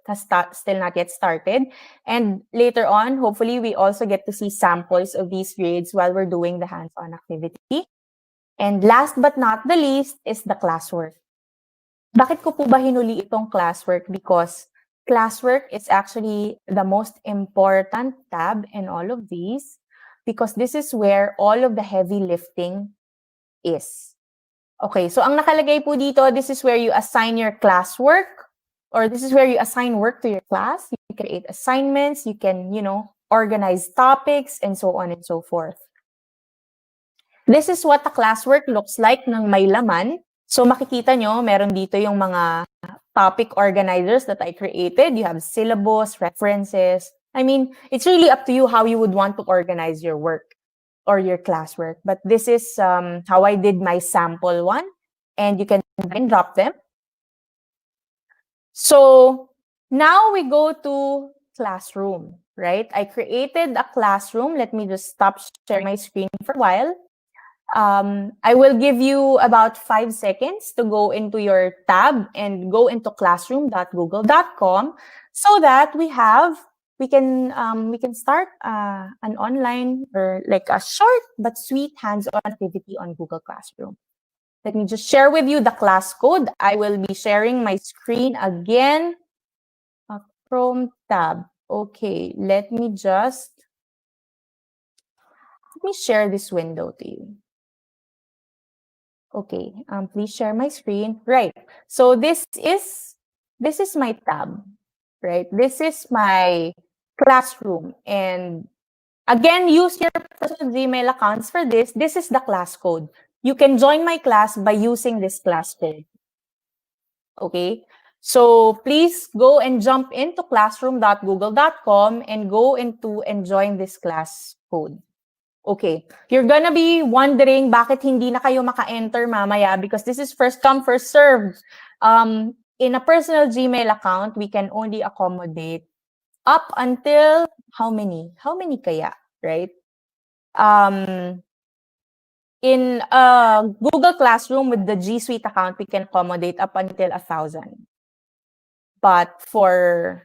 started. And later on, hopefully, we also get to see samples of these grades while we're doing the hands-on activity. And last but not the least is the classwork. Bakit ko po ba hinuli itong classwork? Because Classwork is actually the most important tab in all of these because this is where all of the heavy lifting is. Okay, so ang nakalagay po dito, this is where you assign your classwork or this is where you assign work to your class. You create assignments, you can, organize topics and so on and so forth. This is what the classwork looks like ng may laman. So makikita nyo, meron dito yung mga topic organizers that I created. You have syllabus, references. I mean, it's really up to you how you would want to organize your work or your classwork. But this is how I did my sample one. And you can drop them. So now we go to classroom, right? I created a classroom. Let me just stop sharing my screen for a while. I will give you about 5 seconds to go into your tab and go into classroom.google.com so that we can start an online or like a short but sweet hands-on activity on Google Classroom. Let me just share with you the class code. I will be sharing my screen again. A Chrome tab. Okay, let me share this window to you. Okay, please share my screen. Right. So this is my tab, right? This is my classroom. And again, use your personal Gmail accounts for this. This is the class code. You can join my class by using this class code. Okay. So please go and jump into classroom.google.com and go into and join this class code. Okay, you're gonna be wondering bakit hindi na kayo maka-enter mamaya because this is first come, first serve. In a personal Gmail account, we can only accommodate up until how many? How many kaya, right? In a Google Classroom with the G Suite account, we can accommodate up until 1,000. But for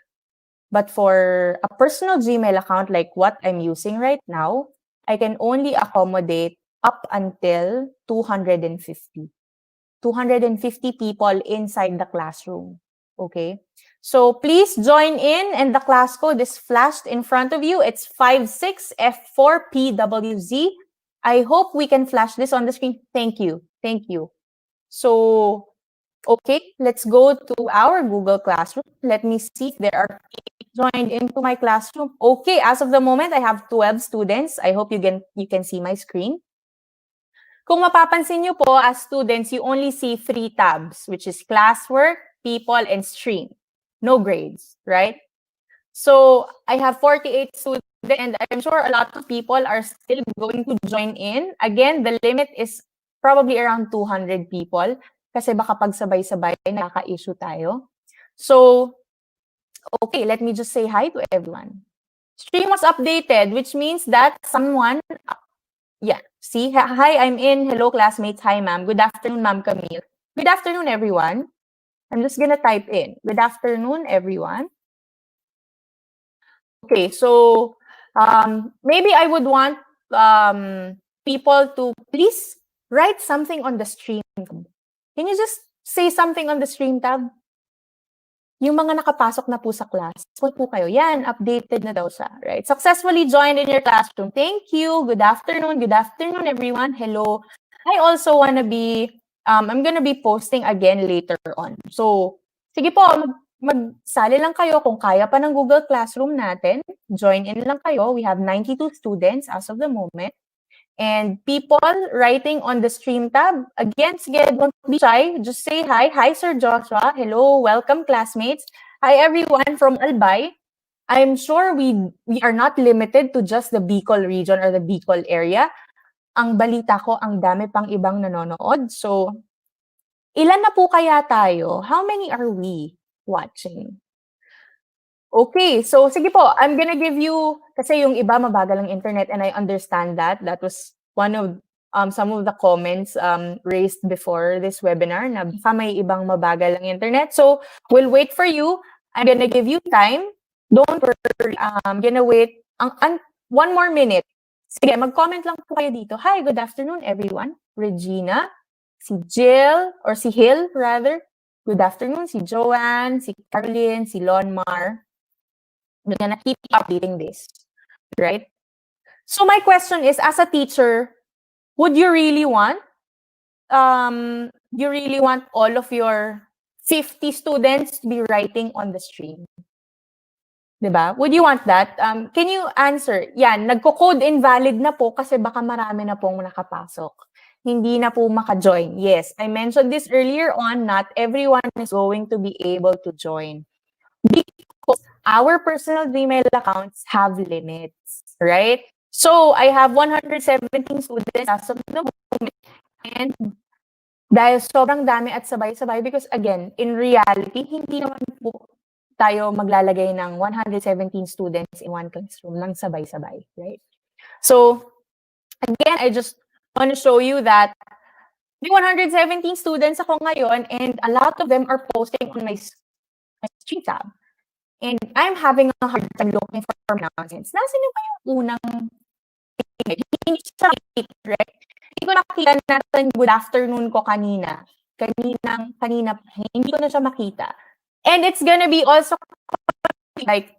a personal Gmail account like what I'm using right now, I can only accommodate up until 250. 250 people inside the classroom. Okay? So please join in, and the class code is flashed in front of you. It's 56F4PWZ. I hope we can flash this on the screen. Thank you. Thank you. So, okay, let's go to our Google Classroom. Let me see if there are people joined into my classroom. Okay, as of the moment, I have 12 students. I hope you can see my screen. Kung mapapansin nyo po, as students, you only see 3 tabs, which is Classwork, People, and Stream. No grades, right? So, I have 48 students, and I'm sure a lot of people are still going to join in. Again, the limit is probably around 200 people, kasi baka pag sabay-sabay, nakaka-issue tayo. So, okay, let me just say hi to everyone. Stream was updated, which means that someone... Yeah, see? Hi, I'm in. Hello, classmates. Hi, ma'am. Good afternoon, ma'am Camille. Good afternoon, everyone. I'm just gonna type in. Good afternoon, everyone. Okay, so maybe I would want people to please write something on the stream. Can you just say something on the stream tab? Yung mga nakapasok na po sa class, huwag po kayo. Yan, updated na daw siya, right? Successfully joined in your classroom. Thank you. Good afternoon. Good afternoon, everyone. Hello. I also wanna be, I'm gonna be posting again later on. So, sige po, magsali lang kayo kung kaya pa ng Google Classroom natin. Join in lang kayo. We have 92 students as of the moment. And people writing on the stream tab, again, sige, don't be shy. Just say hi. Hi, Sir Joshua. Hello, welcome, classmates. Hi, everyone from Albay. I'm sure we are not limited to just the Bicol region or the Bicol area. Ang balita ko, ang dami pang ibang nanonood. So, ilan na po kaya tayo? How many are we watching? Okay, so sige po, I'm gonna give you, kasi yung iba mabagal ang internet and I understand that. That was one of some of the comments raised before this webinar na baka may ibang mabagal ang internet. So we'll wait for you. I'm gonna give you time. Don't worry, I'm gonna wait one more minute. Sige, mag-comment lang po kayo dito. Hi, good afternoon everyone. Regina, si Jill, or si Hill rather. Good afternoon, si Joanne, si Caroline, si Lonmar. We're gonna keep updating this, right? So my question is, as a teacher, would you really want, all of your 50 students to be writing on the stream? Diba? Would you want that? Can you answer? Yan, nagko-code invalid na po kasi baka marami na pong nakapasok. Hindi na po maka-join. Yes, I mentioned this earlier on, not everyone is going to be able to join. Because our personal Gmail accounts have limits, right? So, I have 117 students as of the moment. And dahil sobrang dami at sabay-sabay, because again, in reality, hindi naman po tayo maglalagay ng 117 students in one classroom ng sabay-sabay, right? So, again, I just want to show you that may 117 students ako ngayon, and a lot of them are posting on my stream tab. And I'm having a hard time looking for announcements. Nasaan yung pa yung unang hindi siya makita, right? Hindi ko nakita natin good afternoon ko kanina. Kanina, hindi ko na siya makita. And it's gonna be also like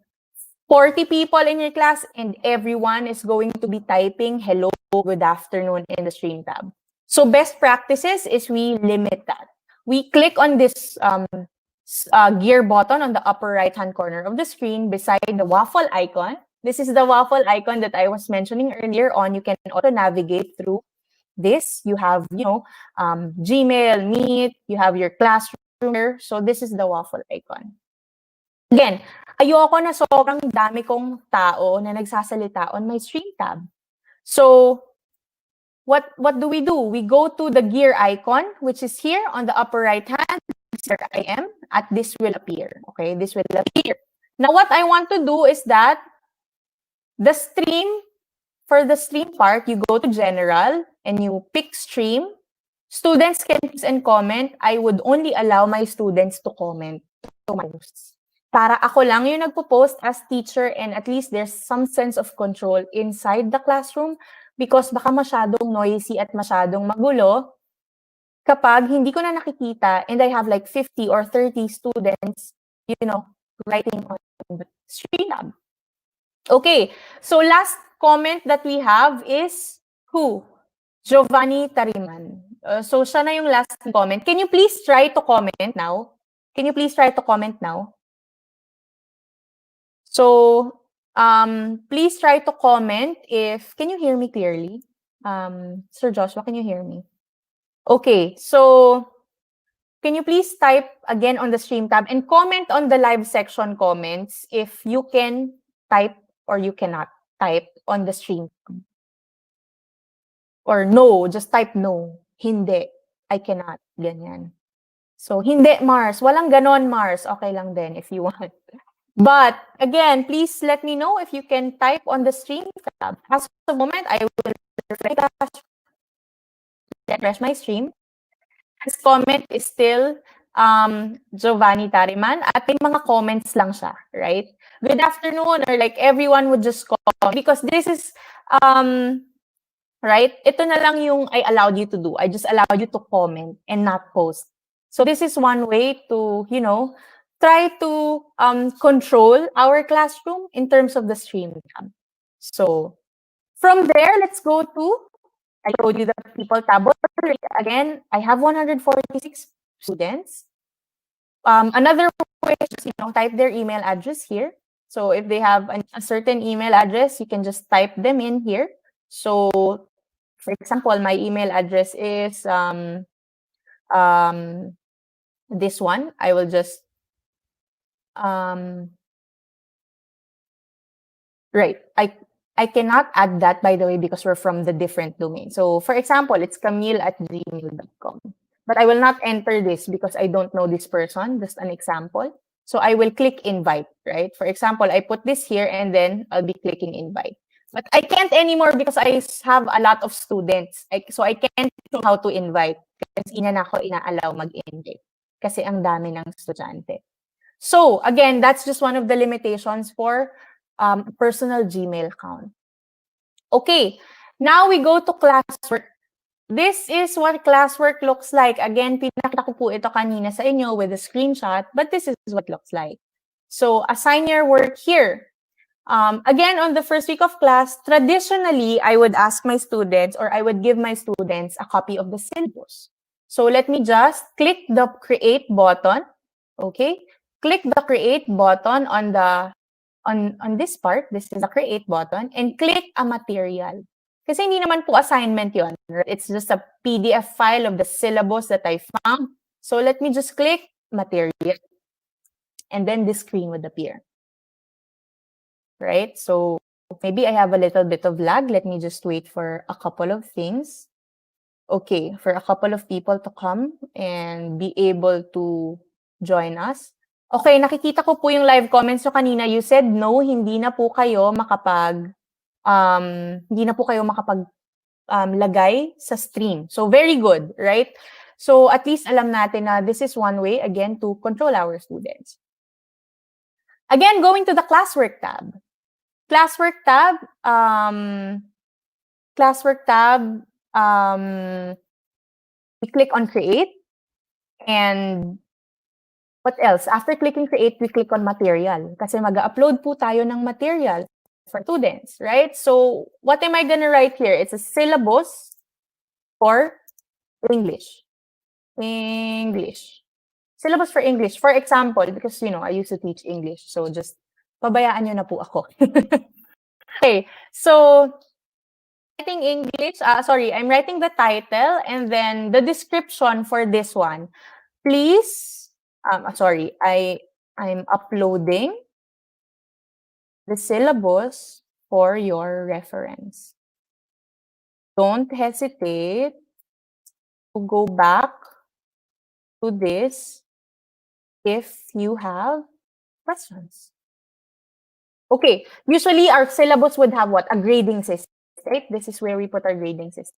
40 people in your class and everyone is going to be typing hello, good afternoon in the stream tab. So best practices is we limit that. We click on this gear button on the upper right-hand corner of the screen beside the waffle icon. This is the waffle icon that I was mentioning earlier on. You can also navigate through this. You have, Gmail, Meet, you have your classroom, here. So this is the waffle icon. Again, ayoko na sobrang dami kong tao na nagsasalita on my stream tab. So what do? We go to the gear icon, which is here on the upper right hand. Where I am, at this will appear. Okay, this will appear. Now what I want to do is that for the stream part, you go to general and you pick stream. Students can choose and comment. I would only allow my students to comment to my posts. Para ako lang yung nagpo-post as teacher and at least there's some sense of control inside the classroom because baka masyadong noisy at masyadong magulo kapag hindi ko na nakikita and I have like 50 or 30 students, writing on the stream tab. Okay, so last comment that we have is who? Giovanni Tariman. So siya na yung last comment. Can you please try to comment now? So, please try to comment can you hear me clearly? Sir Joshua, can you hear me? Okay, so can you please type again on the stream tab and comment on the live section comments if you can type or you cannot type on the stream. Or no, just type no. Hindi, I cannot. Ganyan. So, hindi, Mars. Walang ganon, Mars. Okay lang din if you want. But, again, please let me know if you can type on the stream tab. As of the moment, I will refresh my stream. His comment is still Giovanni Tariman at may mga comments lang siya, right? Good afternoon, or like everyone would just comment because this is, right? Ito na lang yung I allowed you to do. I just allowed you to comment and not post. So this is one way to, try to control our classroom in terms of the stream tab. So from there, let's go to, I told you the people tab. Again, I have 146 students. Another way is just, type their email address here. So if they have a certain email address, you can just type them in here. So for example, my email address is this one. I will just right. I cannot add that, by the way, because we're from the different domain. So for example, it's camille@gmail.com. But I will not enter this because I don't know this person, just an example. So I will click invite, right? For example, I put this here and then I'll be clicking invite. But I can't anymore because I have a lot of students. So I can't know how to invite kasi ina na ako ina-allow mag-invite kasi ang dami ng estudyante. So again, that's just one of the limitations for personal Gmail account. Okay, now we go to Classwork. This is what Classwork looks like. Again, pinakita ko po ito kanina sa inyo with a screenshot, but this is what it looks like. So assign your work here. Again, on the first week of class, traditionally, I would ask my students or I would give my students a copy of the syllabus. So let me just click the create button. Okay, click the create button on this part. This is the create button and click a material. Kasi hindi naman po assignment yon. It's just a PDF file of the syllabus that I found. So let me just click material and then this screen would appear. Right? So maybe I have a little bit of lag. Let me just wait for a couple of things. Okay, for a couple of people to come and be able to join us. Okay, nakikita ko po yung live comments nyo kanina. You said no, hindi na po kayo makapag lagay sa stream. So very good, right? So at least alam natin na this is one way again to control our students. Again, going to the Classwork tab. Classwork tab, we click on create and what else? After clicking create, we click on material kasi mag-upload po tayo ng material for students, right? So what am I gonna write here? It's a syllabus for English. Syllabus for English. For example, because, I used to teach English. So just pabayaan nyo na po ako. Okay, so writing English, I'm writing the title and then the description for this one. Please I'm uploading the syllabus for your reference. Don't hesitate to go back to this if you have questions. Okay, usually our syllabus would have what? A grading system, right? This is where we put our grading system.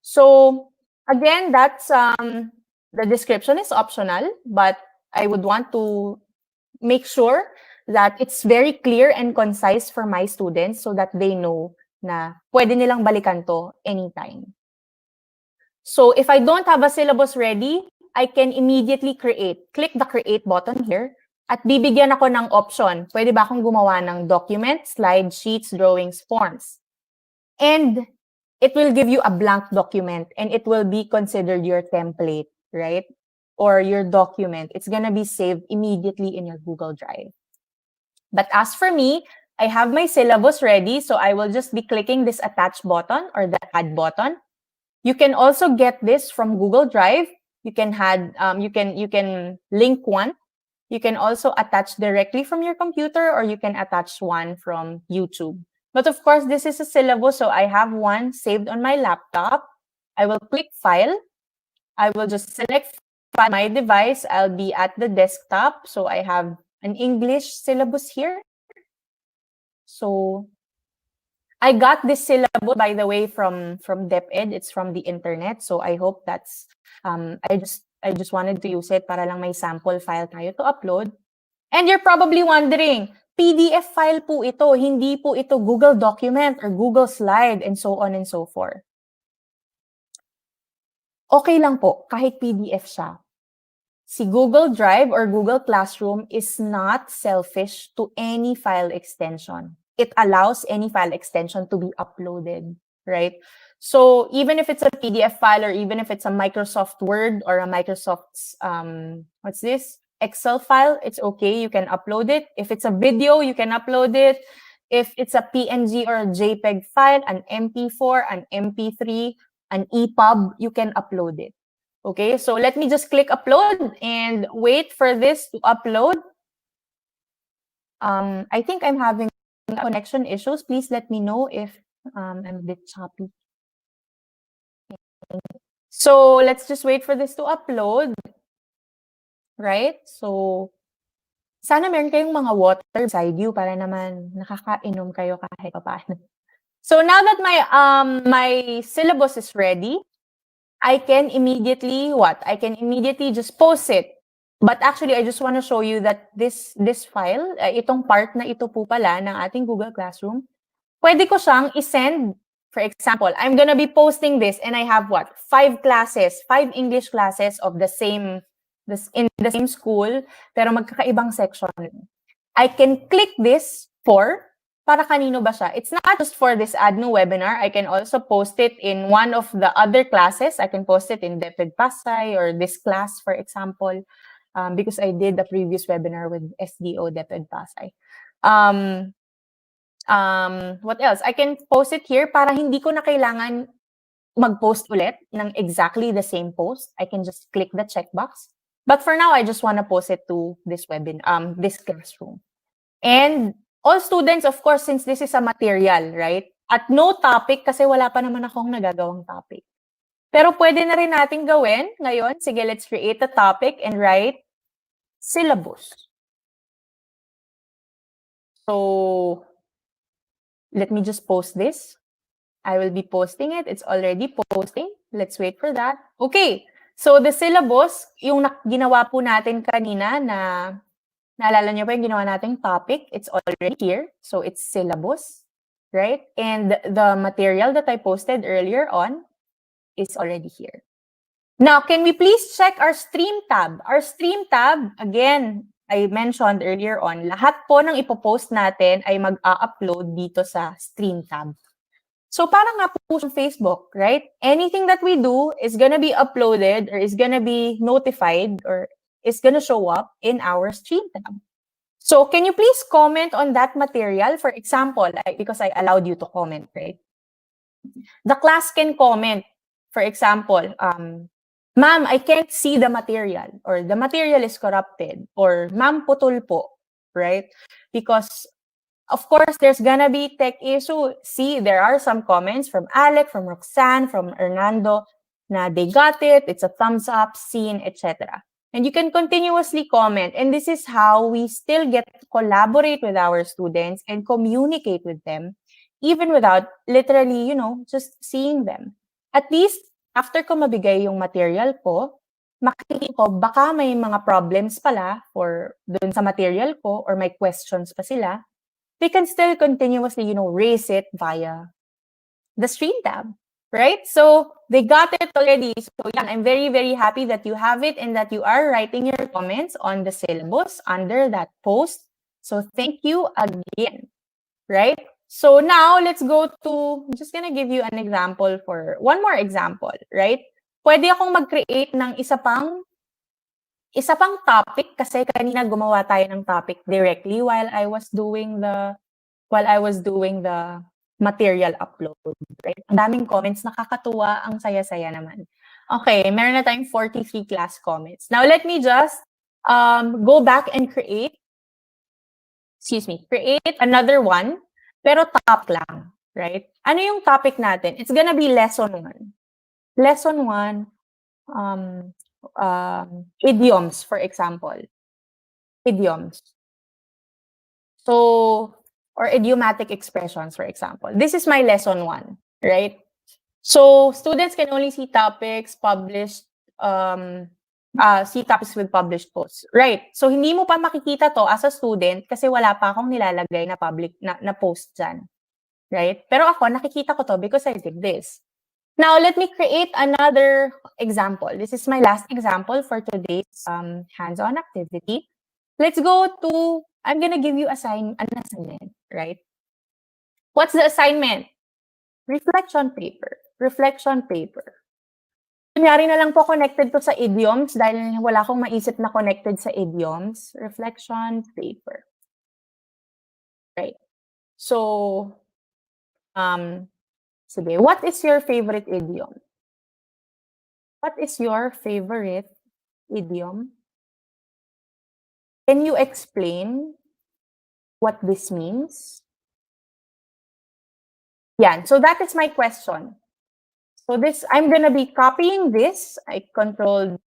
So again, that's the description is optional, but I would want to make sure that it's very clear and concise for my students so that they know na pwede nilang balikan to anytime. So if I don't have a syllabus ready, I can immediately create. Click the create button here at bibigyan ako ng option. Pwede ba akong gumawa ng document, slide, sheets, drawings, forms? And it will give you a blank document and it will be considered your template, right? Or your document. It's gonna be saved immediately in your Google Drive. But as for me, I have my syllabus ready, so I will just be clicking this attach button or the add button. You can also get this from Google Drive. You can link one. You can also attach directly from your computer or you can attach one from YouTube. But of course, this is a syllabus, so I have one saved on my laptop. I will click File. I will just select my device. I'll be at the desktop, so I have an English syllabus here. So I got this syllabus, by the way, from DepEd. It's from the internet. So I hope that's, I just wanted to use it para lang may sample file tayo to upload. And you're probably wondering, PDF file po ito, hindi po ito Google document or Google slide and so on and so forth. Okay lang po, kahit PDF siya. Si Google Drive or Google Classroom is not selfish to any file extension. It allows any file extension to be uploaded, right? So even if it's a PDF file or even if it's a Microsoft Word or a Microsoft's, what's this? Excel file, it's okay, you can upload it. If it's a video, you can upload it. If it's a PNG or a JPEG file, an MP4, an MP3, an EPUB, you can upload it. Okay, so let me just click upload and wait for this to upload. I think I'm having connection issues. Please let me know if I'm a bit choppy. So let's just wait for this to upload. Right? So sana meron kayong mga water beside you para naman nakakainom kayo kahit paano. So now that my syllabus is ready, I can immediately I can immediately just post it. But actually, I just want to show you that this file, itong part na ito po pala ng ating Google Classroom, pwede ko siyang isend. For example, I'm gonna be posting this and I have 5 English classes of in the same school, pero magkakaibang section. I can click this para kanino ba siya? It's not just for this Ateneo webinar. I can also post it in one of the other classes. I can post it in DepEd Pasay or this class, for example, because I did a previous webinar with SDO DepEd Pasay. What else? I can post it here para hindi ko na kailangan mag-post ulit ng exactly the same post. I can just click the checkbox. But for now, I just want to post it to this this classroom. And all students, of course, since this is a material, right? At no topic, kasi wala pa naman akong nagagawang topic. Pero pwede na rin natin gawin ngayon. Sige, let's create a topic and write syllabus. So, let me just post this. I will be posting it. It's already posting. Let's wait for that. Okay. So, the syllabus, yung ginawa po natin kanina na naalala niyo pa yung ginawa nating topic, it's already here. So, it's syllabus, right? And the material that I posted earlier on is already here. Now, can we please check our stream tab? Our stream tab, again, I mentioned earlier on, lahat po ng ipopost natin ay mag-upload dito sa stream tab. So, parang nga po sa Facebook, right? Anything that we do is gonna be uploaded or is gonna be notified or is gonna show up in our stream tab. So, can you please comment on that material? For example, because I allowed you to comment, right? The class can comment. For example, Ma'am, I can't see the material, or the material is corrupted, or ma'am, putol po, right? Because of course, there's gonna be tech issue. See, there are some comments from Alec, from Roxanne, from Hernando, na they got it, it's a thumbs up, seen, etc. And you can continuously comment. And this is how we still get to collaborate with our students and communicate with them, even without literally, just seeing them. At least, after ko mabigay yung material ko, makikita ko, baka may mga problems pala or dun sa material ko or may questions pa sila. They can still continuously, raise it via the stream tab, right? So they got it already. So yeah, I'm very, very happy that you have it and that you are writing your comments on the syllabus under that post. So thank you again, right? So now let's go to, I'm just gonna give you an example for, one more example, right? Pwede akong mag-create ng isa pang topic kasi kanina gumawa tayo ng topic directly while I was doing the material upload, right? Ang daming comments, nakakatuwa, ang saya-saya naman. Okay, meron na tayong 43 class comments. Now let me just go back and create another one, pero top lang, right? Ano yung topic natin? It's gonna be lesson 1. Lesson 1, idioms, for example. Idioms. So, or idiomatic expressions, for example. This is my lesson 1, right? So, students can only see topics published, see topics with published posts. Right. So, hindi mo pa makikita to as a student kasi wala pa akong nilalagay na public, na post dyan. Right? Pero ako, nakikita ko to because I did this. Now, let me create another example. This is my last example for today's hands-on activity. Let's go to, I'm gonna give you an assignment, right? What's the assignment? Reflection paper. Reflection paper. Kunyari na lang po connected to sa idioms dahil wala akong maisip na connected sa idioms. Reflection paper. Right. So, sige, what is your favorite idiom? What is your favorite idiom? Can you explain what this means? Yeah, so that is my question. So this, I'm gonna be copying this. I control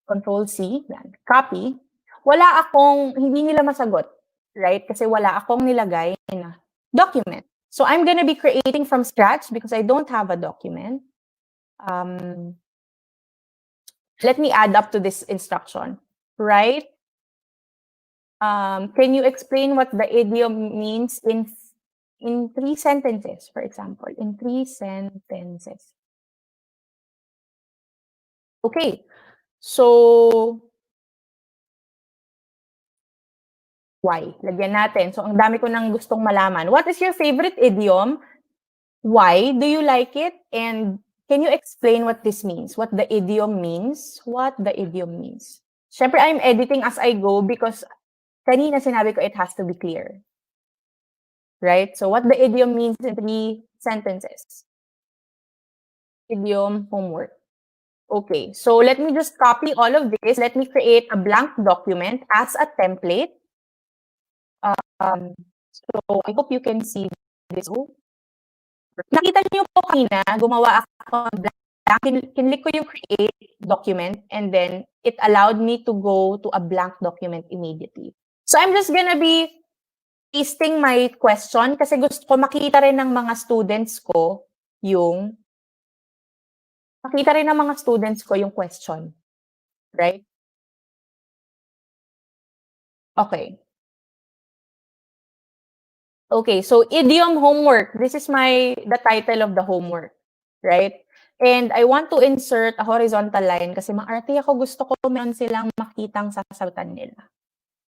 C, yan, copy. Wala akong, hindi nila masagot, right? Kasi wala akong nilagay na document. So I'm gonna be creating from scratch because I don't have a document. Let me add up to this instruction, right? Can you explain what the idiom means in 3 sentences, for example, in 3 sentences? Okay, so why? Lagyan natin. So, ang dami ko nang gustong malaman. What is your favorite idiom? Why do you like it? And can you explain what this means? What the idiom means? What the idiom means? Syempre, I'm editing as I go because kanina sinabi ko it has to be clear. Right? So, what the idiom means in 3 sentences? Idiom homework. Okay, so let me just copy all of this. Let me create a blank document as a template. So I hope you can see this. Nakita niyo po kanina, gumawa ako ng blank. Kinlik ko yung create document and then it allowed me to go to a blank document immediately. So I'm just gonna be pasting my question kasi gusto ko makita rin ng mga students ko yung question. Right? Okay. Okay, so idiom homework. This is the title of the homework, right? And I want to insert a horizontal line kasi maarte ako, gusto ko meron silang makitang sasagutan nila.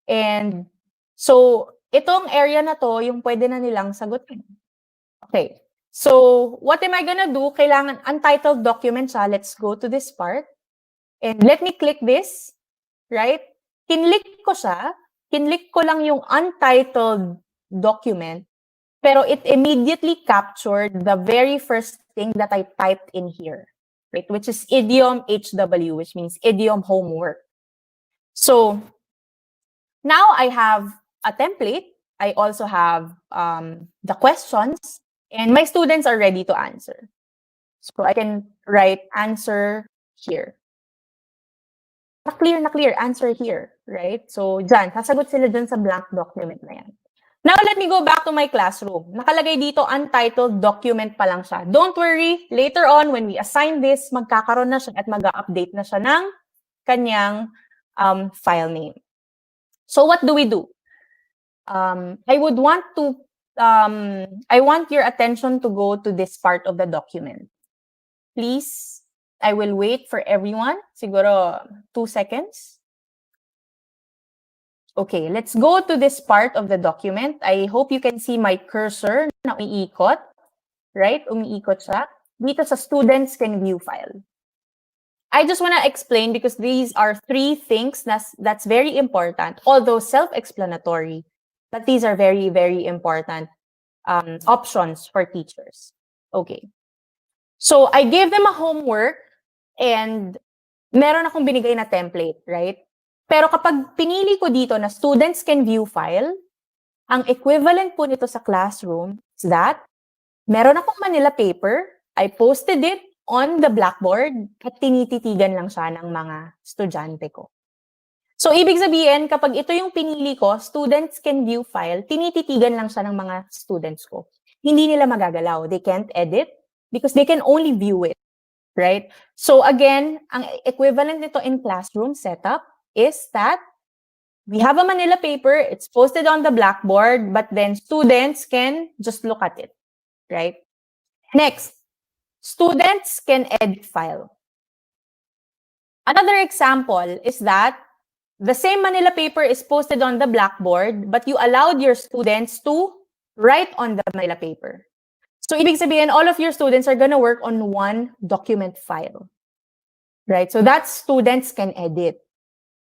And so, itong area na to, yung pwede na nilang sagutin. Okay, so what am I gonna do? Kailangan untitled document siya. Let's go to this part. And let me click this, right? Kinlik ko siya. Kinlik ko lang yung untitled document, pero it immediately captured the very first thing that I typed in here. right? Which is idiom HW, which means idiom homework. So now I have a template. I also have the questions, and my students are ready to answer. So I can write answer here. Na clear, answer here, right? So dyan, sasagot sila dyan sa blank document na yan. Now, let me go back to my classroom. Nakalagay dito, untitled document pa lang siya. Don't worry, later on, when we assign this, magkakaroon na siya at mag-update na siya ng kanyang file name. So what do we do? I want your attention to go to this part of the document. Please, I will wait for everyone. Siguro 2 seconds. Okay, let's go to this part of the document. I hope you can see my cursor na umiikot. Right? Umiikot siya. Dito sa students can view file. I just want to explain because these are 3 things that's very important, although self-explanatory, but these are very, very important options for teachers. Okay. So I gave them a homework and meron akong binigay na template, right? Pero kapag pinili ko dito na students can view file, ang equivalent po nito sa classroom is that meron akong Manila paper, I posted it on the blackboard at tinititigan lang siya ng mga estudyante ko. So, ibig sabihin, kapag ito yung pinili ko, students can view file, tinititigan lang siya ng mga students ko. Hindi nila magagalaw. They can't edit because they can only view it, right? So, again, ang equivalent nito in classroom setup is that we have a Manila paper, it's posted on the blackboard, but then students can just look at it, right? Next, students can edit file. Another example is that the same Manila paper is posted on the blackboard, but you allowed your students to write on the Manila paper. So, ibig sabihin, all of your students are gonna work on one document file, right? So, that students can edit.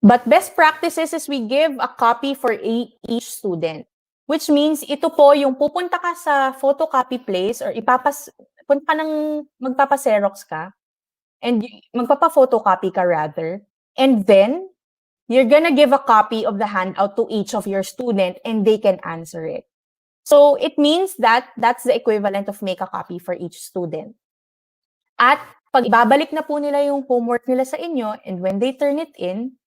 But best practices is we give a copy for each student, which means ito po yung pupunta ka sa photocopy place or punta ka ng magpapa-xerox ka and magpapa-photocopy ka rather, and then you're gonna give a copy of the handout to each of your student and they can answer it. So it means that that's the equivalent of make a copy for each student. At pag ibabalik na po nila yung homework nila sa inyo and when they turn it in,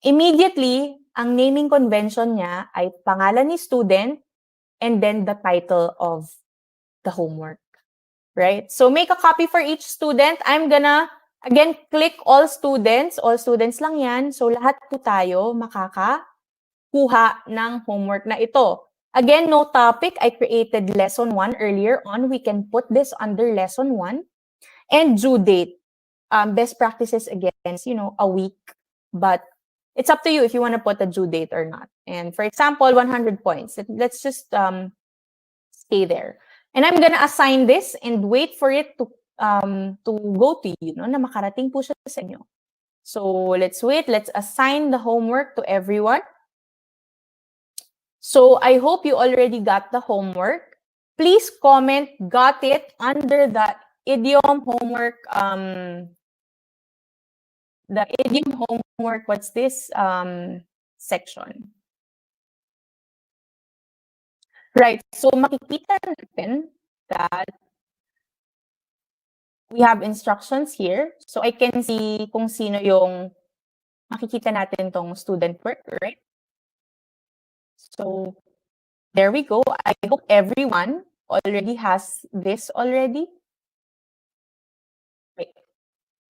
immediately, ang naming convention niya ay pangalan ni student and then the title of the homework, right? So make a copy for each student. I'm gonna, again, click all students lang yan. So lahat po tayo makakakuha ng homework na ito. Again, no topic. I created lesson 1 earlier on. We can put this under lesson 1. And due date. Best practices against, a week. But it's up to you if you want to put a due date or not. And for example, 100 points. Let's just stay there. And I'm gonna assign this and wait for it to go to you, na makarating po siya sa inyo. So let's wait. Let's assign the homework to everyone. So I hope you already got the homework. Please comment, got it, under the idiom homework, what's this section? Right, so makikita natin that we have instructions here. So I can see kung sino yung makikita natin tong student work, right? So there we go. I hope everyone already has this already. Right.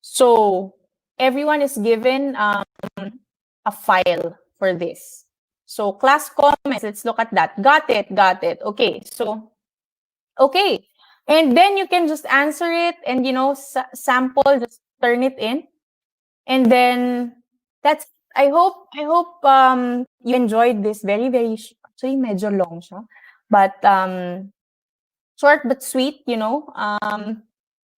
So everyone is given a file for this. So class comments, let's look at that. Got it. Okay, so, okay. And then you can just answer it and, sample, just turn it in. And then that's, I hope you enjoyed this very, very, actually medyo long siya. But short but sweet,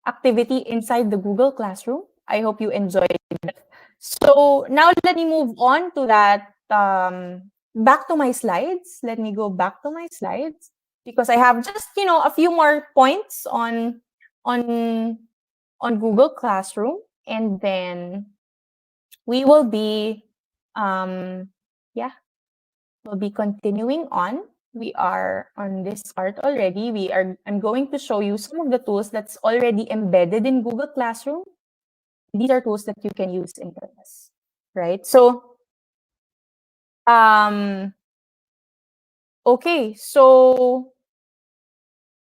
activity inside the Google Classroom. I hope you enjoyed it. So now let me move on to that, back to my slides. Let me go back to my slides because I have just, a few more points on on Google Classroom, and then we will be, we'll be continuing on. We are on this part already. I'm going to show you some of the tools that's already embedded in Google Classroom. These are tools that you can use in class, right? So, okay, so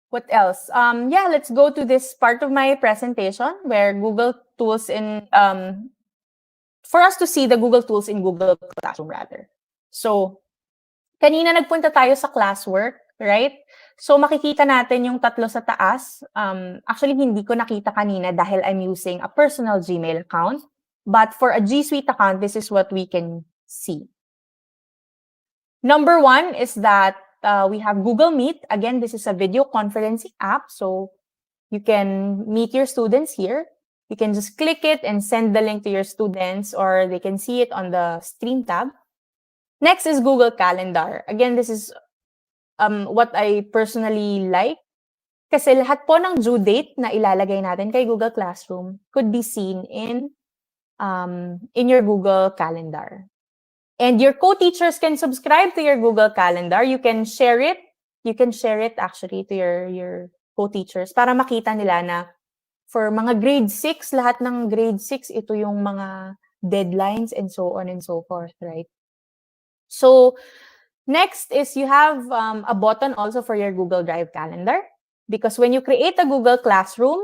what else? Let's go to this part of my presentation where Google tools for us to see the Google tools in Google Classroom rather. So, kanina nagpunta tayo sa Classwork, right? So, makikita natin yung tatlo sa taas. Actually, hindi ko nakita kanina dahil I'm using a personal Gmail account. But for a G Suite account, this is what we can see. Number one is that we have Google Meet. Again, this is a video conferencing app. So, you can meet your students here. You can just click it and send the link to your students, or they can see it on the Stream tab. Next is Google Calendar. Again, this is what I personally like. Kasi lahat po ng due date na ilalagay natin kay Google Classroom could be seen in your Google Calendar. And your co-teachers can subscribe to your Google Calendar. You can share it. You can share it actually to your co-teachers para makita nila na for mga grade 6, lahat ng grade 6, ito yung mga deadlines and so on and so forth, right? So, next is you have a button also for your Google Drive calendar. Because when you create a Google Classroom,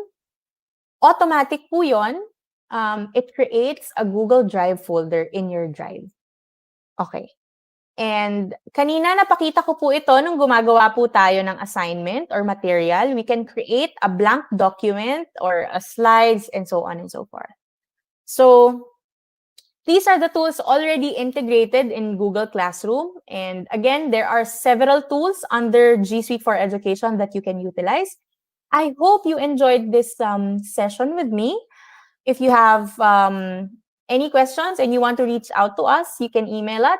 automatic po yun, it creates a Google Drive folder in your Drive. Okay. And kanina napakita ko po ito nung gumagawa po tayo ng assignment or material. We can create a blank document or a slides and so on and so forth. So, these are the tools already integrated in Google Classroom. And again, there are several tools under G Suite for Education that you can utilize. I hope you enjoyed this session with me. If you have any questions and you want to reach out to us, you can email us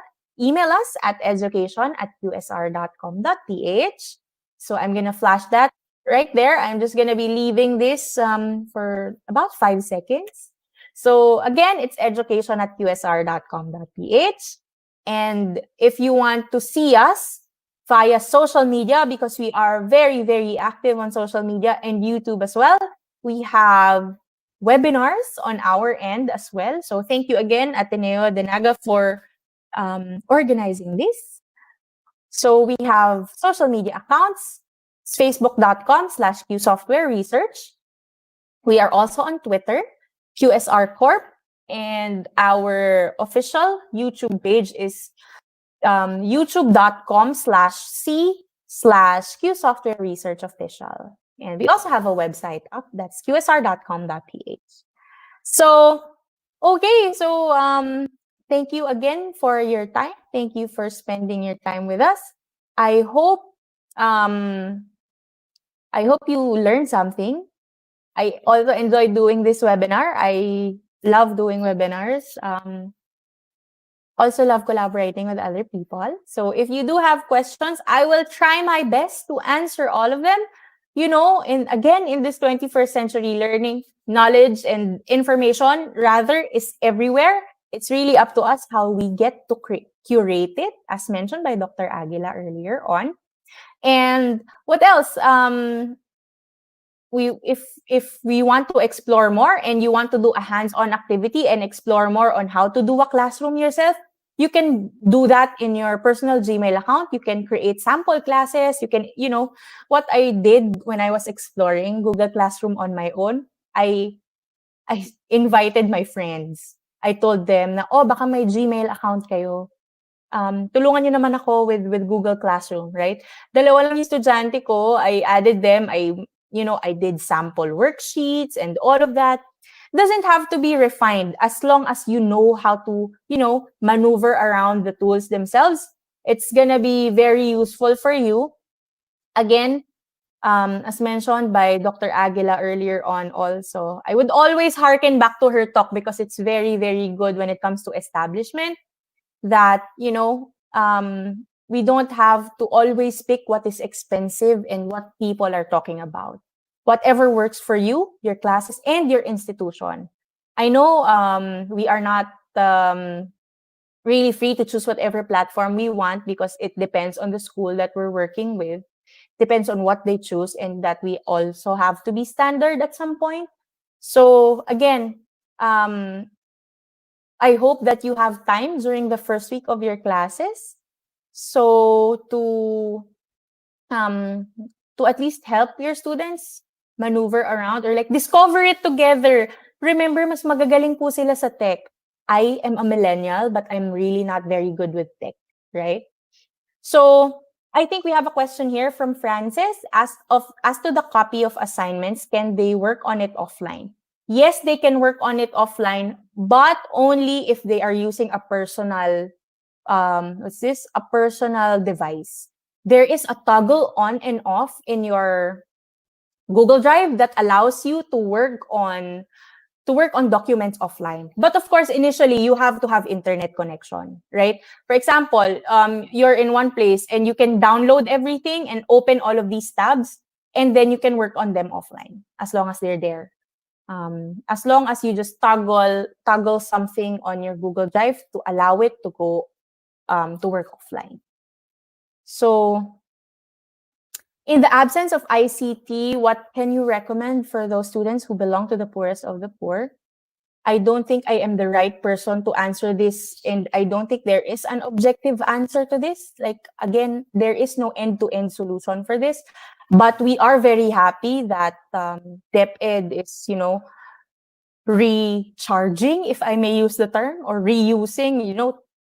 at education@qsr.com.ph. So I'm going to flash that right there. I'm just going to be leaving this for about 5 seconds. So again, it's education@qsr.com.ph. And if you want to see us via social media, because we are very, very active on social media and YouTube as well, we have webinars on our end as well. So thank you again, Ateneo de Naga, for organizing this. So we have social media accounts, facebook.com/qsoftwareresearch. We are also on Twitter, QSR Corp, and our official YouTube page is youtube.com/c/qsoftwareresearchofficial. And we also have a website up, that's qsr.com.ph. So, okay, so thank you again for your time. Thank you for spending your time with us. I hope you learned something. I also enjoyed doing this webinar. I love doing webinars. Also love collaborating with other people. So if you do have questions, I will try my best to answer all of them. You know, in this 21st century learning, knowledge and information rather is everywhere. It's really up to us how we get to curate it, as mentioned by Dr. Aguila earlier on. And what else? If we want to explore more and you want to do a hands-on activity and explore more on how to do a classroom yourself, you can do that in your personal Gmail account. You can create sample classes. You can, what I did when I was exploring Google Classroom on my own, I invited my friends. I told them na, baka may Gmail account kayo. Tulungan niyo naman ako with Google Classroom, right? Dalawa lang yung estudyante ko, I added them, I did sample worksheets and all of that. Doesn't have to be refined as long as you know how to, maneuver around the tools themselves. It's gonna be very useful for you. Again, as mentioned by Dr. Aguila earlier on also, I would always hearken back to her talk because it's very, very good when it comes to establishment that, we don't have to always pick what is expensive and what people are talking about. whatever works for you, your classes, and your institution. I know we are not really free to choose whatever platform we want because it depends on the school that we're working with, depends on what they choose, and that we also have to be standard at some point. So again, I hope that you have time during the first week of your classes so to at least help your students maneuver around or like discover it together. Remember, mas magagaling po sila sa tech. I am a millennial, but I'm really not very good with tech, right? So I think we have a question here from Francis. As to the copy of assignments, can they work on it offline? Yes, they can work on it offline, but only if they are using a personal, a personal device. There is a toggle on and off in your Google Drive that allows you to work on documents offline. But of course, initially, you have to have internet connection, right? For example, you're in one place and you can download everything and open all of these tabs, and then you can work on them offline as long as they're there. As long as you just toggle something on your Google Drive to allow it to go to work offline. So in the absence of ICT, what can you recommend for those students who belong to the poorest of the poor? I don't think I am the right person to answer this, and I don't think there is an objective answer to this. Like, again, there is no end-to-end solution for this, but we are very happy that DepEd is, recharging, if I may use the term, or reusing,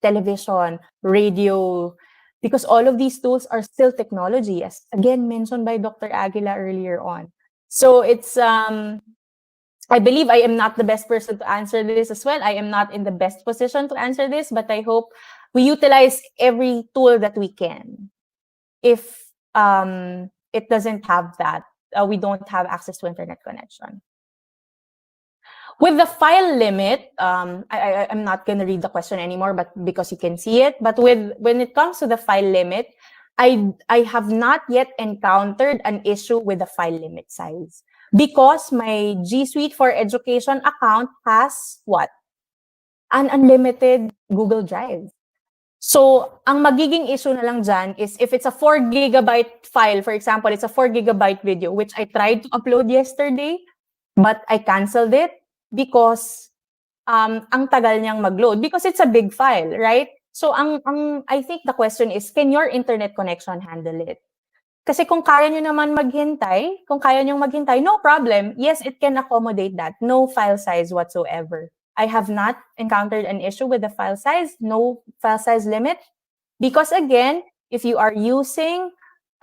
television, radio, because all of these tools are still technology, as again mentioned by Dr. Aguila earlier on. So it's, I believe I am not the best person to answer this as well. I am not in the best position to answer this, but I hope we utilize every tool that we can. If it doesn't have that, we don't have access to internet connection. With the file limit, I'm not going to read the question anymore, but because you can see it. But when it comes to the file limit, I have not yet encountered an issue with the file limit size because my G Suite for Education account has what? An unlimited Google Drive. So, ang magiging issue na lang dyan is if it's a 4 gigabyte file, for example, it's a 4 gigabyte video, which I tried to upload yesterday, but I canceled it because ang tagal niyang mag-load because it's a big file, right? So I think the question is, can your internet connection handle it? Kasi kung kaya niyo naman maghintay, no problem. Yes, it can accommodate that. No file size whatsoever. I have not encountered an issue with the file size, no file size limit. Because again, if you are using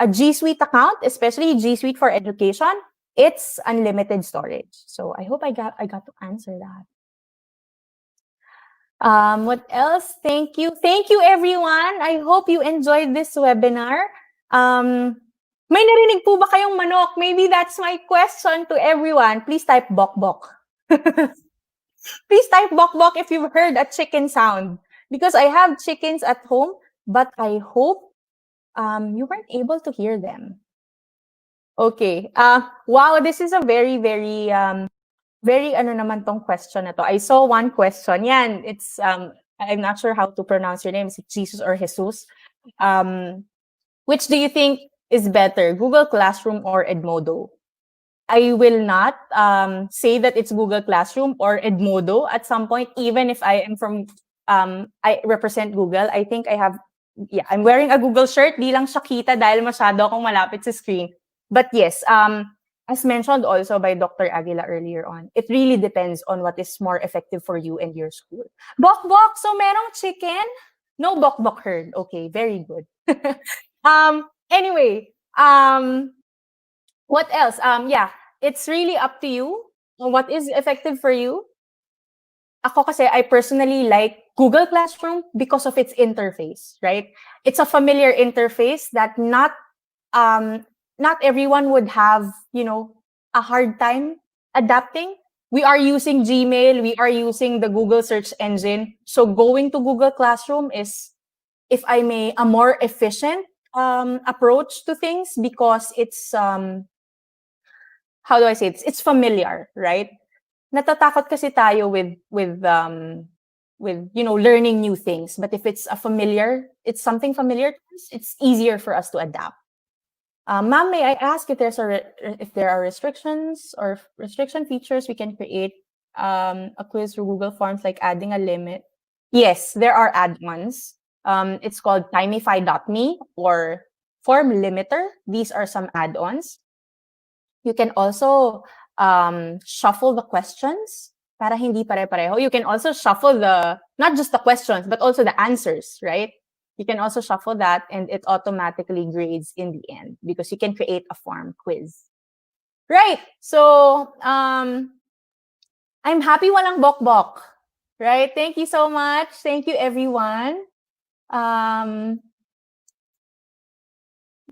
a G Suite account, especially G Suite for Education, it's unlimited storage. So I hope I got to answer that. What else? Thank you. Thank you, everyone. I hope you enjoyed this webinar. May narinig po ba kayong manok? Maybe that's my question to everyone. Please type bok bok. Please type bok bok if you've heard a chicken sound. Because I have chickens at home, but I hope you weren't able to hear them. Okay. Wow, this is a very, very, very ano naman tong question na to. I saw one question. Yan, it's, I'm not sure how to pronounce your name. Is it Jesus or Jesus? Which do you think is better, Google Classroom or Edmodo? I will not say that it's Google Classroom or Edmodo at some point, even if I am from, I represent Google. I think I have, yeah, I'm wearing a Google shirt. Di lang siya kita dahil masyado akong malapit sa screen. But yes, as mentioned also by Dr. Aguila earlier on, it really depends on what is more effective for you and your school. Bok bok, so merong chicken? No bok bok heard. Okay, very good. Anyway, what else? Yeah, it's really up to you on what is effective for you. Ako kasi, I personally like Google Classroom because of its interface, right? It's a familiar interface that not everyone would have, a hard time adapting. We are using Gmail, we are using the Google search engine. So going to Google Classroom is, if I may, a more efficient approach to things because it's, how how do I say this? It's familiar, right? Natatakot kasi tayo with learning new things. But if it's it's something familiar to us, it's easier for us to adapt. Ma'am, may I ask if if there are restrictions or restriction features we can create a quiz through Google Forms, like adding a limit? Yes, there are add-ons. It's called timify.me or Form Limiter. These are some add-ons. You can also shuffle the questions para hindi pare-pareho. You can also shuffle not just the questions, but also the answers, right? You can also shuffle that and it automatically grades in the end because you can create a form quiz. Right. So, I'm happy walang bok-bok. Right? Thank you so much. Thank you, everyone.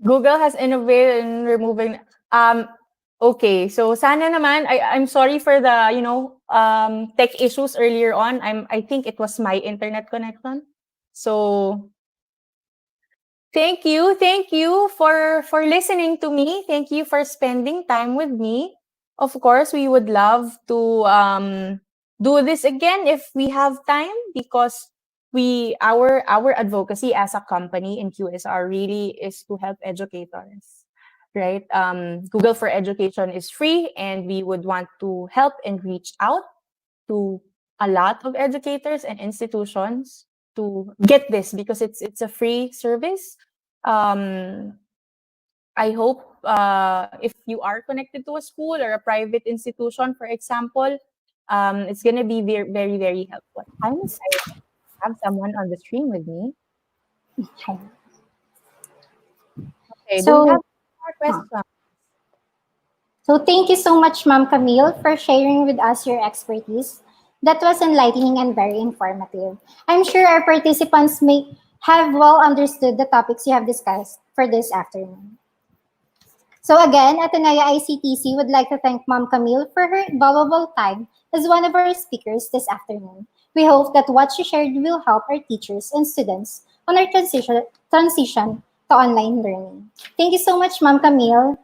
Google has innovated in removing okay, so sana naman I'm sorry for the tech issues earlier on. I think it was my internet connection. So thank you for listening to me. Thank you for spending time with me. Of course, we would love to do this again if we have time, because our advocacy as a company in QSR really is to help educators, right? Google for Education is free, and we would want to help and reach out to a lot of educators and institutions to get this, because it's a free service. I hope if you are connected to a school or a private institution, for example, it's going to be very, very, very helpful. I'm excited to have someone on the stream with me. Okay. Okay, So- do we have more questions? So thank you so much, Ma'am Camille, for sharing with us your expertise. That was enlightening and very informative. I'm sure our participants may have well understood the topics you have discussed for this afternoon. So again, Ateneo ICTC would like to thank Ma'am Camille for her valuable time as one of our speakers this afternoon. We hope that what she shared will help our teachers and students on our transition to online learning. Thank you so much, Ma'am Camille.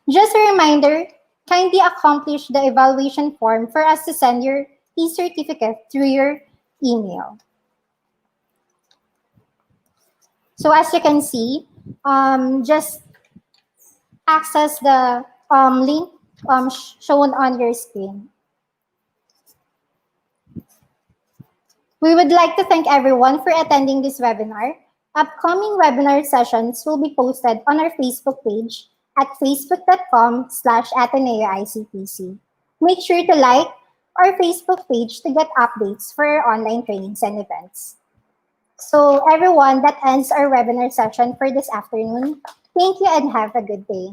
Just a reminder, kindly accomplish the evaluation form for us to send your e-certificate through your email. So as you can see, just access the link shown on your screen. We would like to thank everyone for attending this webinar. Upcoming webinar sessions will be posted on our Facebook page at facebook.com/Ateneo ICTC. Make sure to like our Facebook page to get updates for our online trainings and events. So everyone, that ends our webinar session for this afternoon. Thank you and have a good day.